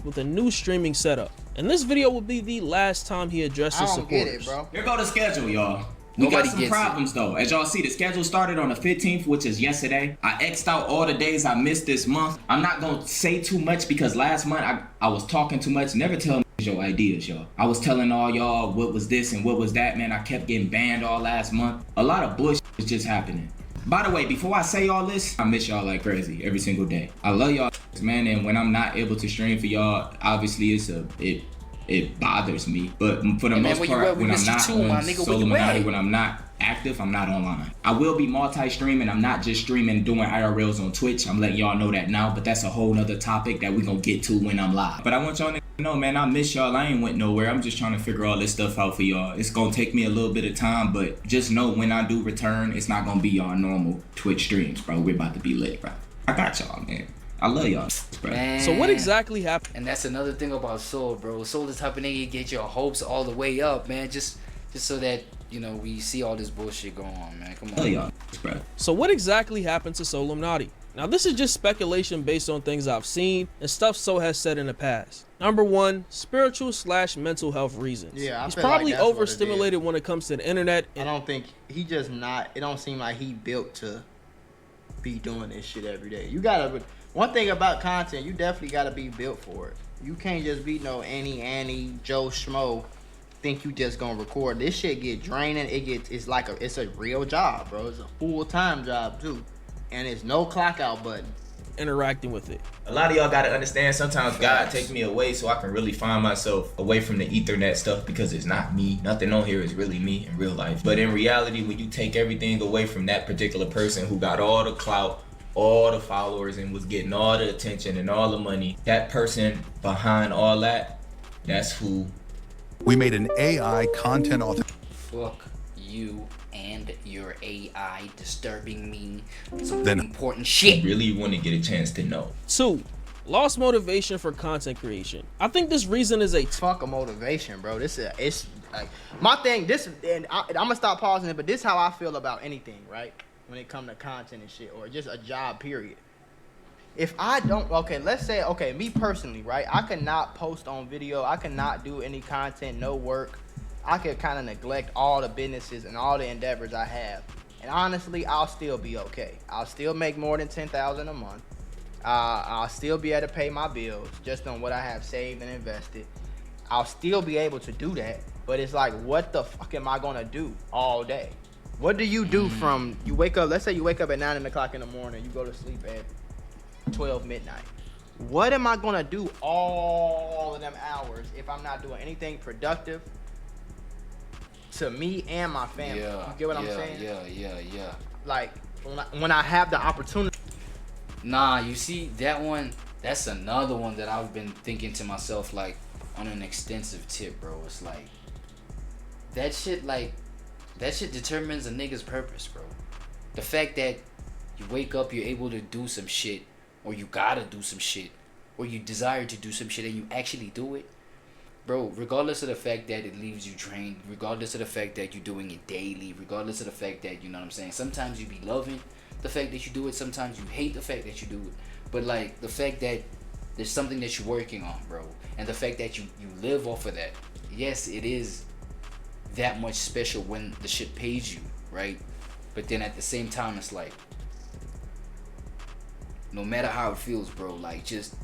With a new streaming setup, and this video will be the last time he addresses supporters. Get it, bro. Here go the schedule, y'all. We got some problems though. As y'all see, the schedule started on the 15th, which is yesterday. I X'd out all the days I missed this month. I'm not gonna say too much because last month I was talking too much. Never tell your ideas, y'all. I was telling all y'all what was this and what was that, man. I kept getting banned all last month. A lot of bullshit is just happening. By the way, before I say all this, I miss y'all like crazy every single day. I love y'all, man, and when I'm not able to stream for y'all, obviously it bothers me. But for the most part, when I'm not on SSUBB-UPP, when I'm not active, I'm not online. I will be multi-streaming. I'm not just streaming doing IRLs on Twitch. I'm letting y'all know that now, but that's a whole nother topic that we're gonna get to when I'm live. But I want y'all to know, man, I miss y'all. I ain't went nowhere. I'm just trying to figure all this stuff out for y'all. It's gonna take me a little bit of time, but just know when I do return, it's not gonna be y'all normal Twitch streams, bro. We're about to be lit, bro. I got y'all, man. I love y'all, bro. Man. So what exactly happened? And that's another thing about Soul, bro. Soul the type of nigga get your hopes all the way up, man. Just so that, you know, we see all this bullshit going on, man. Come on. Love y'all, bro. So what exactly happened to SSUBB-UPP? Now this is just speculation based on things I've seen and stuff So has said in the past. Number one, spiritual/mental health reasons. Yeah, he's probably overstimulated when it comes to the internet. I don't think he just not. It don't seem like he built to be doing this shit every day. You gotta. One thing about content, you definitely gotta be built for it. You can't just be no Annie, Joe Schmo. Think you just gonna record. This shit get draining. It's a real job, bro. It's a full-time job too, and it's no clock out button. Interacting with it. A lot of y'all gotta understand, sometimes God take me away so I can really find myself away from the ethernet stuff, because it's not me. Nothing on here is really me in real life. But in reality, when you take everything away from that particular person who got all the clout, all the followers, and was getting all the attention and all the money, that person behind all that, that's who. We made an AI content author. Fuck you and your AI disturbing me with some important shit. Really want to get a chance to know. 2. Lost motivation for content creation. I think this reason is a fuck a motivation, bro. It's like my thing. And I'm gonna stop pausing it, but this is how I feel about anything, right? When it comes to content and shit, or just a job, period. If I don't, let's say, me personally, right? I cannot post on video. I cannot do any content, no work. I could kind of neglect all the businesses and all the endeavors I have. And honestly, I'll still be okay. I'll still make more than $10,000 a month. I'll still be able to pay my bills just on what I have saved and invested. I'll still be able to do that. But it's like, what the fuck am I gonna do all day? What do you do from, you wake up, let's say you wake up at 9 o'clock in the morning, you go to sleep at 12 midnight. What am I gonna do all of them hours if I'm not doing anything productive to me and my family? You get what I'm saying? Yeah. Like, when I have the opportunity. Nah, you see, that one, that's another one that I've been thinking to myself, like, on an extensive tip, bro. It's like, that shit determines a nigga's purpose, bro. The fact that you wake up, you're able to do some shit, or you gotta do some shit, or you desire to do some shit and you actually do it, bro, regardless of the fact that it leaves you drained, regardless of the fact that you're doing it daily, regardless of the fact that, you know what I'm saying, sometimes you be loving the fact that you do it, sometimes you hate the fact that you do it, but like, the fact that there's something that you're working on, bro, and the fact that you live off of that, yes, it is that much special when the shit pays you, right? But then at the same time, it's like, no matter how it feels, bro, like, just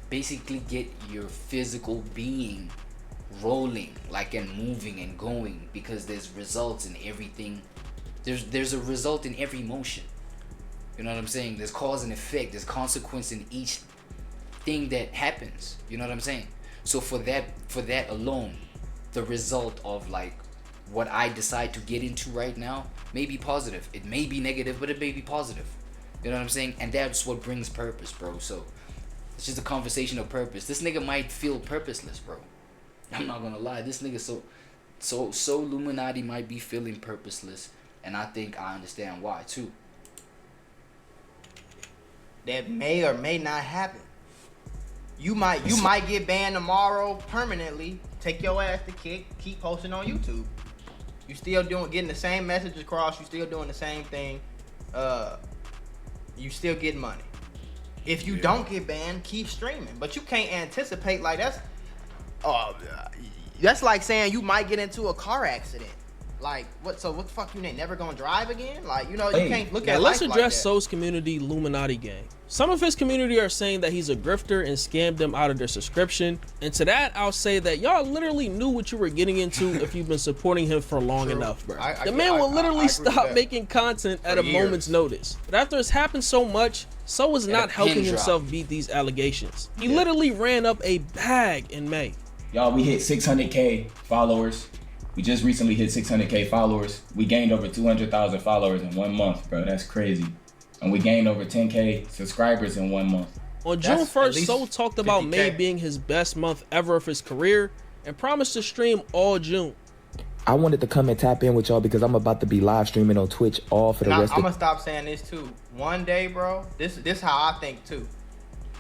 basically get your physical being rolling, like, and moving and going, because there's results in everything. There's a result in every motion. You know what I'm saying? There's cause and effect. There's consequence in each thing that happens. You know what I'm saying? So for that alone, the result of, like, what I decide to get into right now may be positive. It may be negative, but it may be positive. You know what I'm saying? And that's what brings purpose, bro. So it's just a conversation of purpose. This nigga might feel purposeless, bro. I'm not gonna lie. This nigga so Illuminati might be feeling purposeless, and I think I understand why too. That may or may not happen. You might get banned tomorrow permanently. Take your ass to kick. Keep posting on YouTube. You still getting the same message across. You still doing the same thing. You still get money. If you don't get banned, keep streaming. But you can't anticipate, like, that's like saying you might get into a car accident. Like, what? So what the fuck? You ain't never gonna drive again? Like, you know, you can't look at let's life address like that. So's community Illuminati gang. Some of his community are saying that he's a grifter and scammed them out of their subscription. And to that, I'll say that y'all literally knew what you were getting into if you've been supporting him for long enough, bro. The man will literally stop making content at a moment's notice. But after it's happened so much, So is not helping himself beat these allegations. He literally ran up a bag in May. Y'all, we hit 600K followers. We just recently hit 600K followers. We gained over 200,000 followers in 1 month, bro. That's crazy. And we gained over 10K subscribers in 1 month. On June 1st, So talked about May being his best month ever of his career and promised to stream all June. I wanted to come and tap in with y'all because I'm about to be live streaming on Twitch all for the rest I'm of... gonna stop saying this too. One day, bro, this how I think too.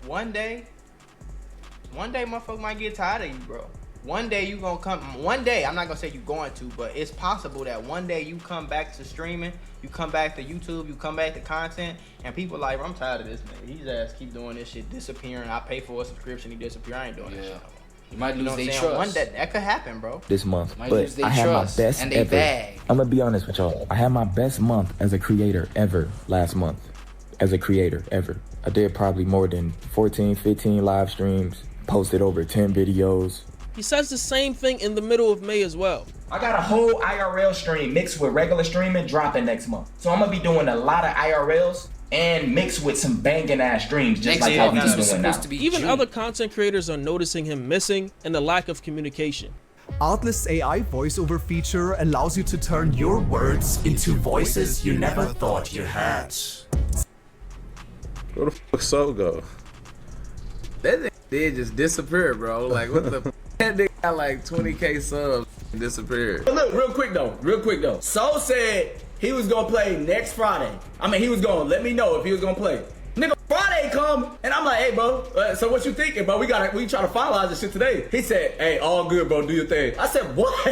One day motherfucker might get tired of you, bro. One day you gonna come, one day, I'm not gonna say you going to, but it's possible that one day you come back to streaming, you come back to YouTube, you come back to content, and people like, I'm tired of this man. His ass keep doing this shit, disappearing. I pay for a subscription, he disappear. I ain't doing that shit no more. You might lose their trust. One day, that could happen, bro. This month, Might but lose their I had my trust best and they ever. bag. I'm gonna be honest with y'all. I had my best month as a creator ever last month. As a creator ever. I did probably more than 14, 15 live streams, posted over 10 videos. He says the same thing in the middle of May as well. I got a whole IRL stream mixed with regular streaming dropping next month. So I'm gonna be doing a lot of IRLs and mixed with some banging ass streams, just like how we doing now. Even other content creators are noticing him missing and the lack of communication. AllWorldsADay voiceover feature allows you to turn your words into voices you never thought you had. Where the fuck So go? That nigga did just disappear, bro. Like, what the that nigga got like 20K subs and disappeared. But look, real quick though. So said he was gonna play next Friday. I mean, he was gonna let me know if he was gonna play. Nigga, Friday come, and I'm like, hey, bro, so what you thinking, bro? We try to finalize this shit today. He said, hey, all good, bro, do your thing. I said, what?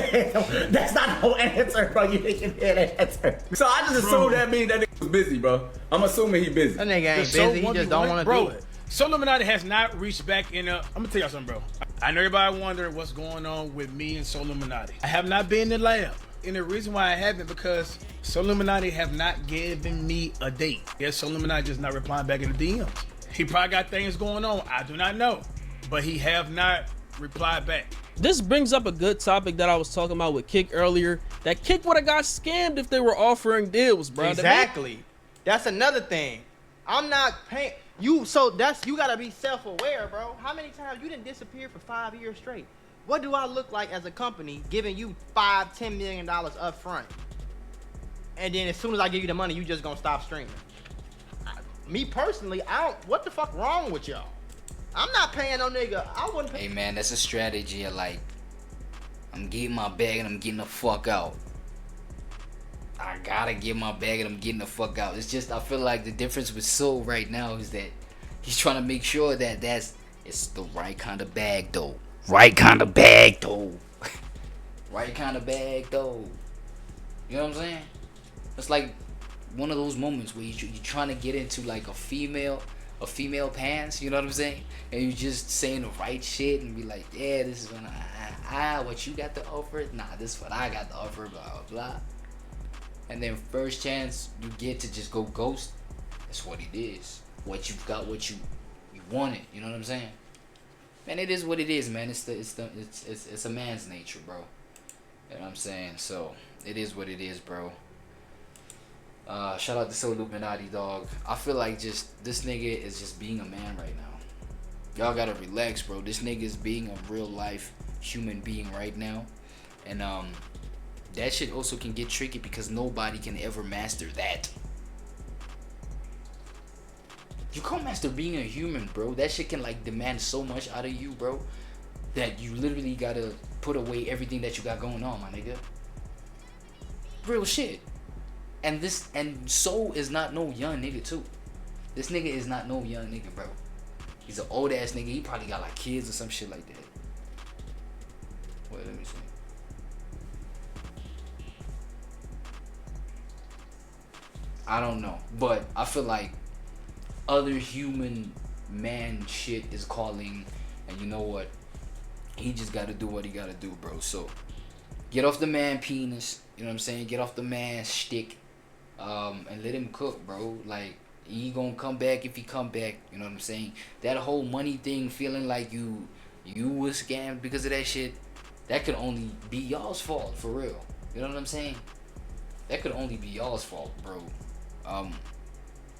That's not no answer, bro. You didn't hear that answer. So I just assumed that means that nigga was busy, bro. I'm assuming he busy. That nigga ain't busy, he just don't want to do it. So Illuminati has not reached back in I'm gonna tell y'all something, bro. I know everybody wondering what's going on with me and So Illuminati. I have not been in the lab. And the reason why I haven't, because So Illuminati have not given me a date. Yes, So Illuminati just not replying back in the DMs. He probably got things going on. I do not know. But he have not replied back. This brings up a good topic that I was talking about with Kick earlier. That Kick would have got scammed if they were offering deals, bro. Exactly. That's another thing. I'm not paying you, so you gotta be self-aware, bro. How many times you didn't disappear for 5 years straight? What do I look like as a company giving you $5-10 million up front? And then as soon as I give you the money, you just gonna stop streaming. Me personally, what the fuck wrong with y'all? I'm not paying no nigga. I wouldn't pay. Hey man, that's a strategy of like, I'm getting my bag and I'm getting the fuck out. I gotta get my bag and I'm getting the fuck out. It's just, I feel like the difference with Soul right now is that he's trying to make sure that it's the right kind of bag though. Right kind of bag though. Right kind of bag though. You know what I'm saying? It's like one of those moments where you're trying to get into like a female pants, you know what I'm saying? And you just saying the right shit and be like, yeah, this is what you got to offer. Nah, this is what I got to offer, blah, blah, blah. And then first chance you get to just go ghost, that's what it is. What you got, what you wanted, you know what I'm saying? Man, it is what it is, man. It's a man's nature, bro. You know what I'm saying? So it is what it is, bro. Shout out to So Illuminati, dog. I feel like just this nigga is just being a man right now. Y'all gotta relax, bro. This nigga is being a real life human being right now, and that shit also can get tricky because nobody can ever master that. You can't master being a human, bro. That shit can like demand so much out of you, bro, that you literally gotta put away everything that you got going on, my nigga. Real shit. And Soul is not no young nigga too. This nigga is not no young nigga, bro. He's an old ass nigga. He probably got like kids or some shit like that. Wait, let me see. I don't know, but I feel like other human man shit is calling, and you know what? He just got to do what he got to do, bro. So Get off the man penis. You know what I'm saying? Get off the man shtick. And let him cook, bro. Like, he gonna come back if he come back. You know what I'm saying? That whole money thing, feeling like you was scammed because of that shit, that could only be y'all's fault, for real. You know what I'm saying? That could only be y'all's fault, bro.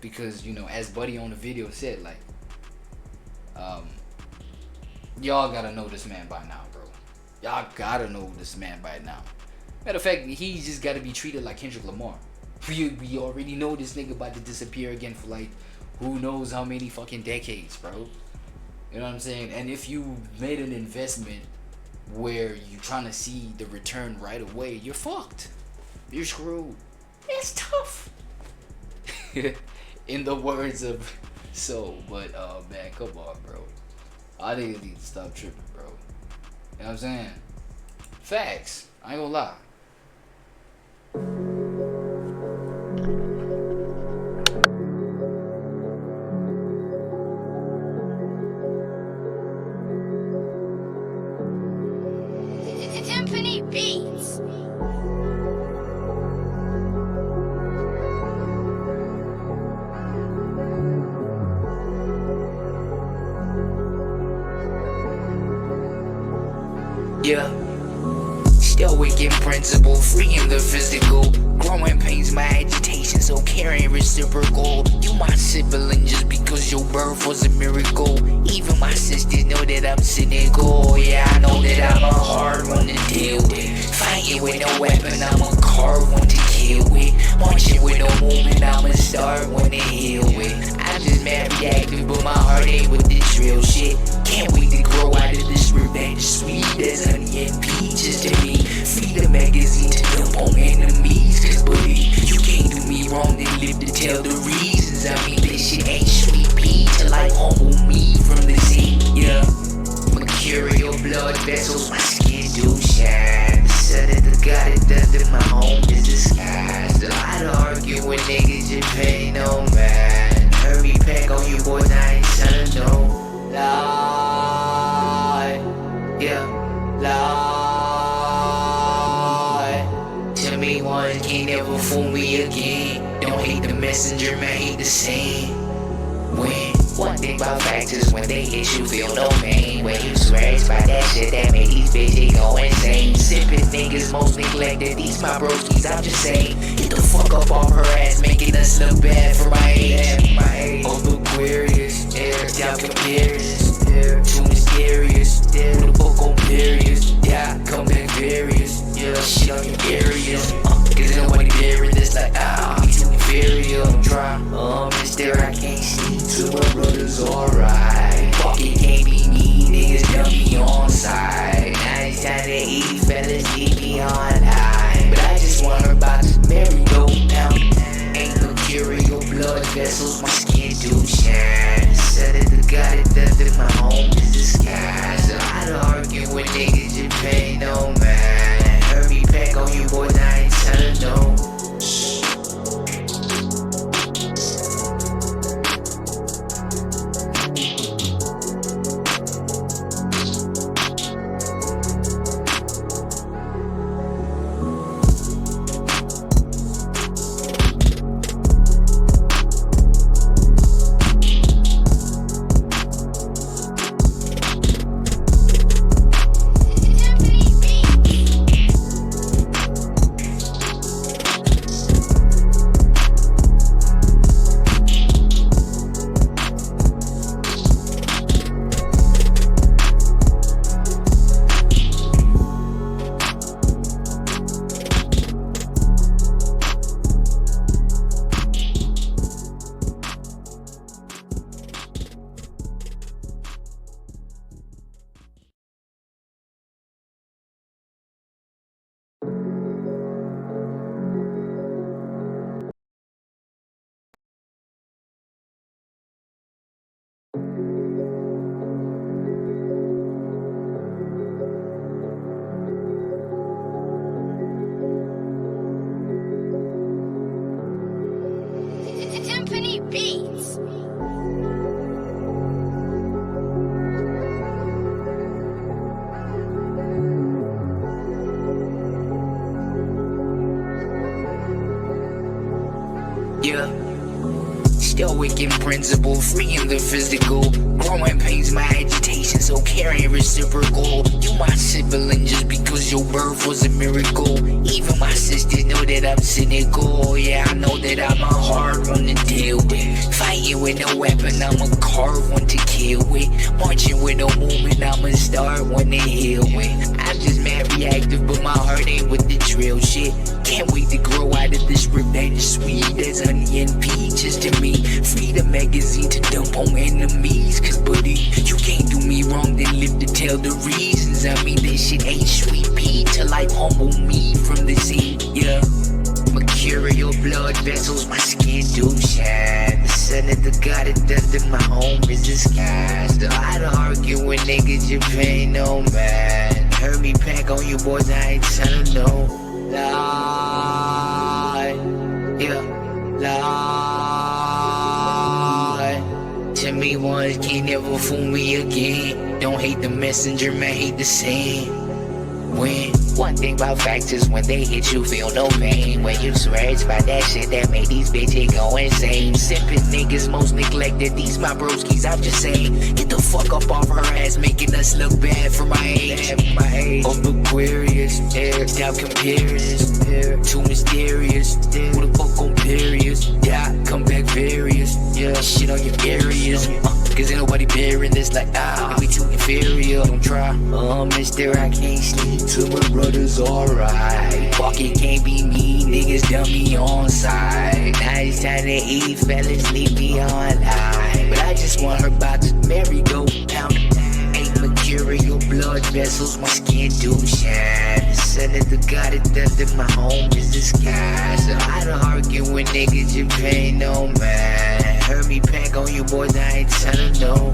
Because, you know, as Buddy on the video said, like, y'all gotta know this man by now, bro. Y'all gotta know this man by now. Matter of fact, he just gotta be treated like Kendrick Lamar. We already know this nigga about to disappear again for like who knows how many fucking decades, bro. You know what I'm saying? And if you made an investment where you trying to see the return right away, you're fucked. You're screwed. It's tough. In the words of Soul. But man, come on, bro. I think I need to stop tripping, bro. You know what I'm saying? Facts. I ain't gonna lie. Beats. Yeah. Stoic in principle, free in the physical. Growing pains my agitation, so caring reciprocal. You my sibling just because your birth was a miracle. Even my sisters know that I'm cynical. Yeah, I know that I'm a hard one to deal with. Fighting with no weapon, I'm a hard one to kill with. Marching with no movement, I'm a start one to heal with. I'm just mad reactive, but my heart ain't with this real shit. Can't wait to grow out of this revenge. Sweet as honey and peaches to me. Feed a magazine to dump on enemies. But you can't do me wrong, then live to tell the reasons. I mean, this shit ain't sweet pea till I humble me from the sea. Yeah, mercurial blood vessels, my skin do shine. Said that the God it under my home is disguised. A lot of argue with niggas, just pay no man. Hurry pack on you, boy, now I ain't trying to know. Lord, yeah, Lord. Tell me one can't ever fool me again. Don't hate the messenger, man, hate the same. When one thing about factors, when they hit you, feel no pain. When you swear it's by that shit that make these bitches go insane. Sipping niggas most neglected, these my broskies, I'm just saying. Get the fuck up off her ass, making us look bad for my age. Of Aquarius, y'all comparison, too mysterious. With a book on periods, yeah, come back various. Yeah, shit on your areas. Cause nobody bury this like, I'm too inferior. I'm dry, mister, I can't see till my brother's alright. Fuck it, can't be me, niggas dump me on side. Now it's time to eat, fellas, leave me on high. But I just want her about to merry-go-round. Ain't no mercurial blood vessels, my skin do shine. Said that the God it under my home is disguised. So I don't argue with niggas, just pay no man. Hurry pack on you, boy, now I ain't trying to know. stoic in principle, free in the physical. Growing pains my agitation, so caring reciprocal. You my sibling just because your birth was a miracle. Even my sisters know that I'm cynical. Yeah, I know that I'm a hard one to deal with. Fighting with no weapon, I'm a carved one to kill with. Marching with no movement, I'm a start one to heal with. I'm just mad reactive, but my heart ain't with the drill shit. Can't wait to grow out of this rip that is sweet as honey and peaches to me. Free the magazine to dump on enemies. Cause buddy, you can't do me wrong, then live to tell the reasons. I mean, this shit ain't sweet pea till life humble me from the sea, yeah. Mercurial blood vessels, my skin do shine. The son of the god of thunder, my home is the sky. Still I don't argue with niggas, you pay no man. Heard me pack on you boys, I ain't telling no lie. Yeah, lie. To me once, can't never fool me again. Don't hate the messenger, man, hate the scene. When one thing about facts is when they hit you feel no pain. When you swear it's by that shit that made these bitches go insane. Simping niggas most neglected, these my broskies, I'm just saying. Get the fuck up off her ass, making us look bad for my age. Of Aquarius, stop comparing this, too mysterious. Who the fuck on periods? Yeah, come back various. Yeah, shit on your areas. Cause ain't nobody bearing this like we too inferior. Don't try, mister, I can't sleep till my brother's alright. Fuck it, can't be me, niggas dummy on side. Now it's time to eat, fellas, leave me online. But I just want her box merry-go-round. Ain't mercurial blood vessels, my skin do shine. The son of the god of thunder, my home is the sky. So I don't argue with niggas, you pay no man. Heard me pack on you boys, I ain't telling no.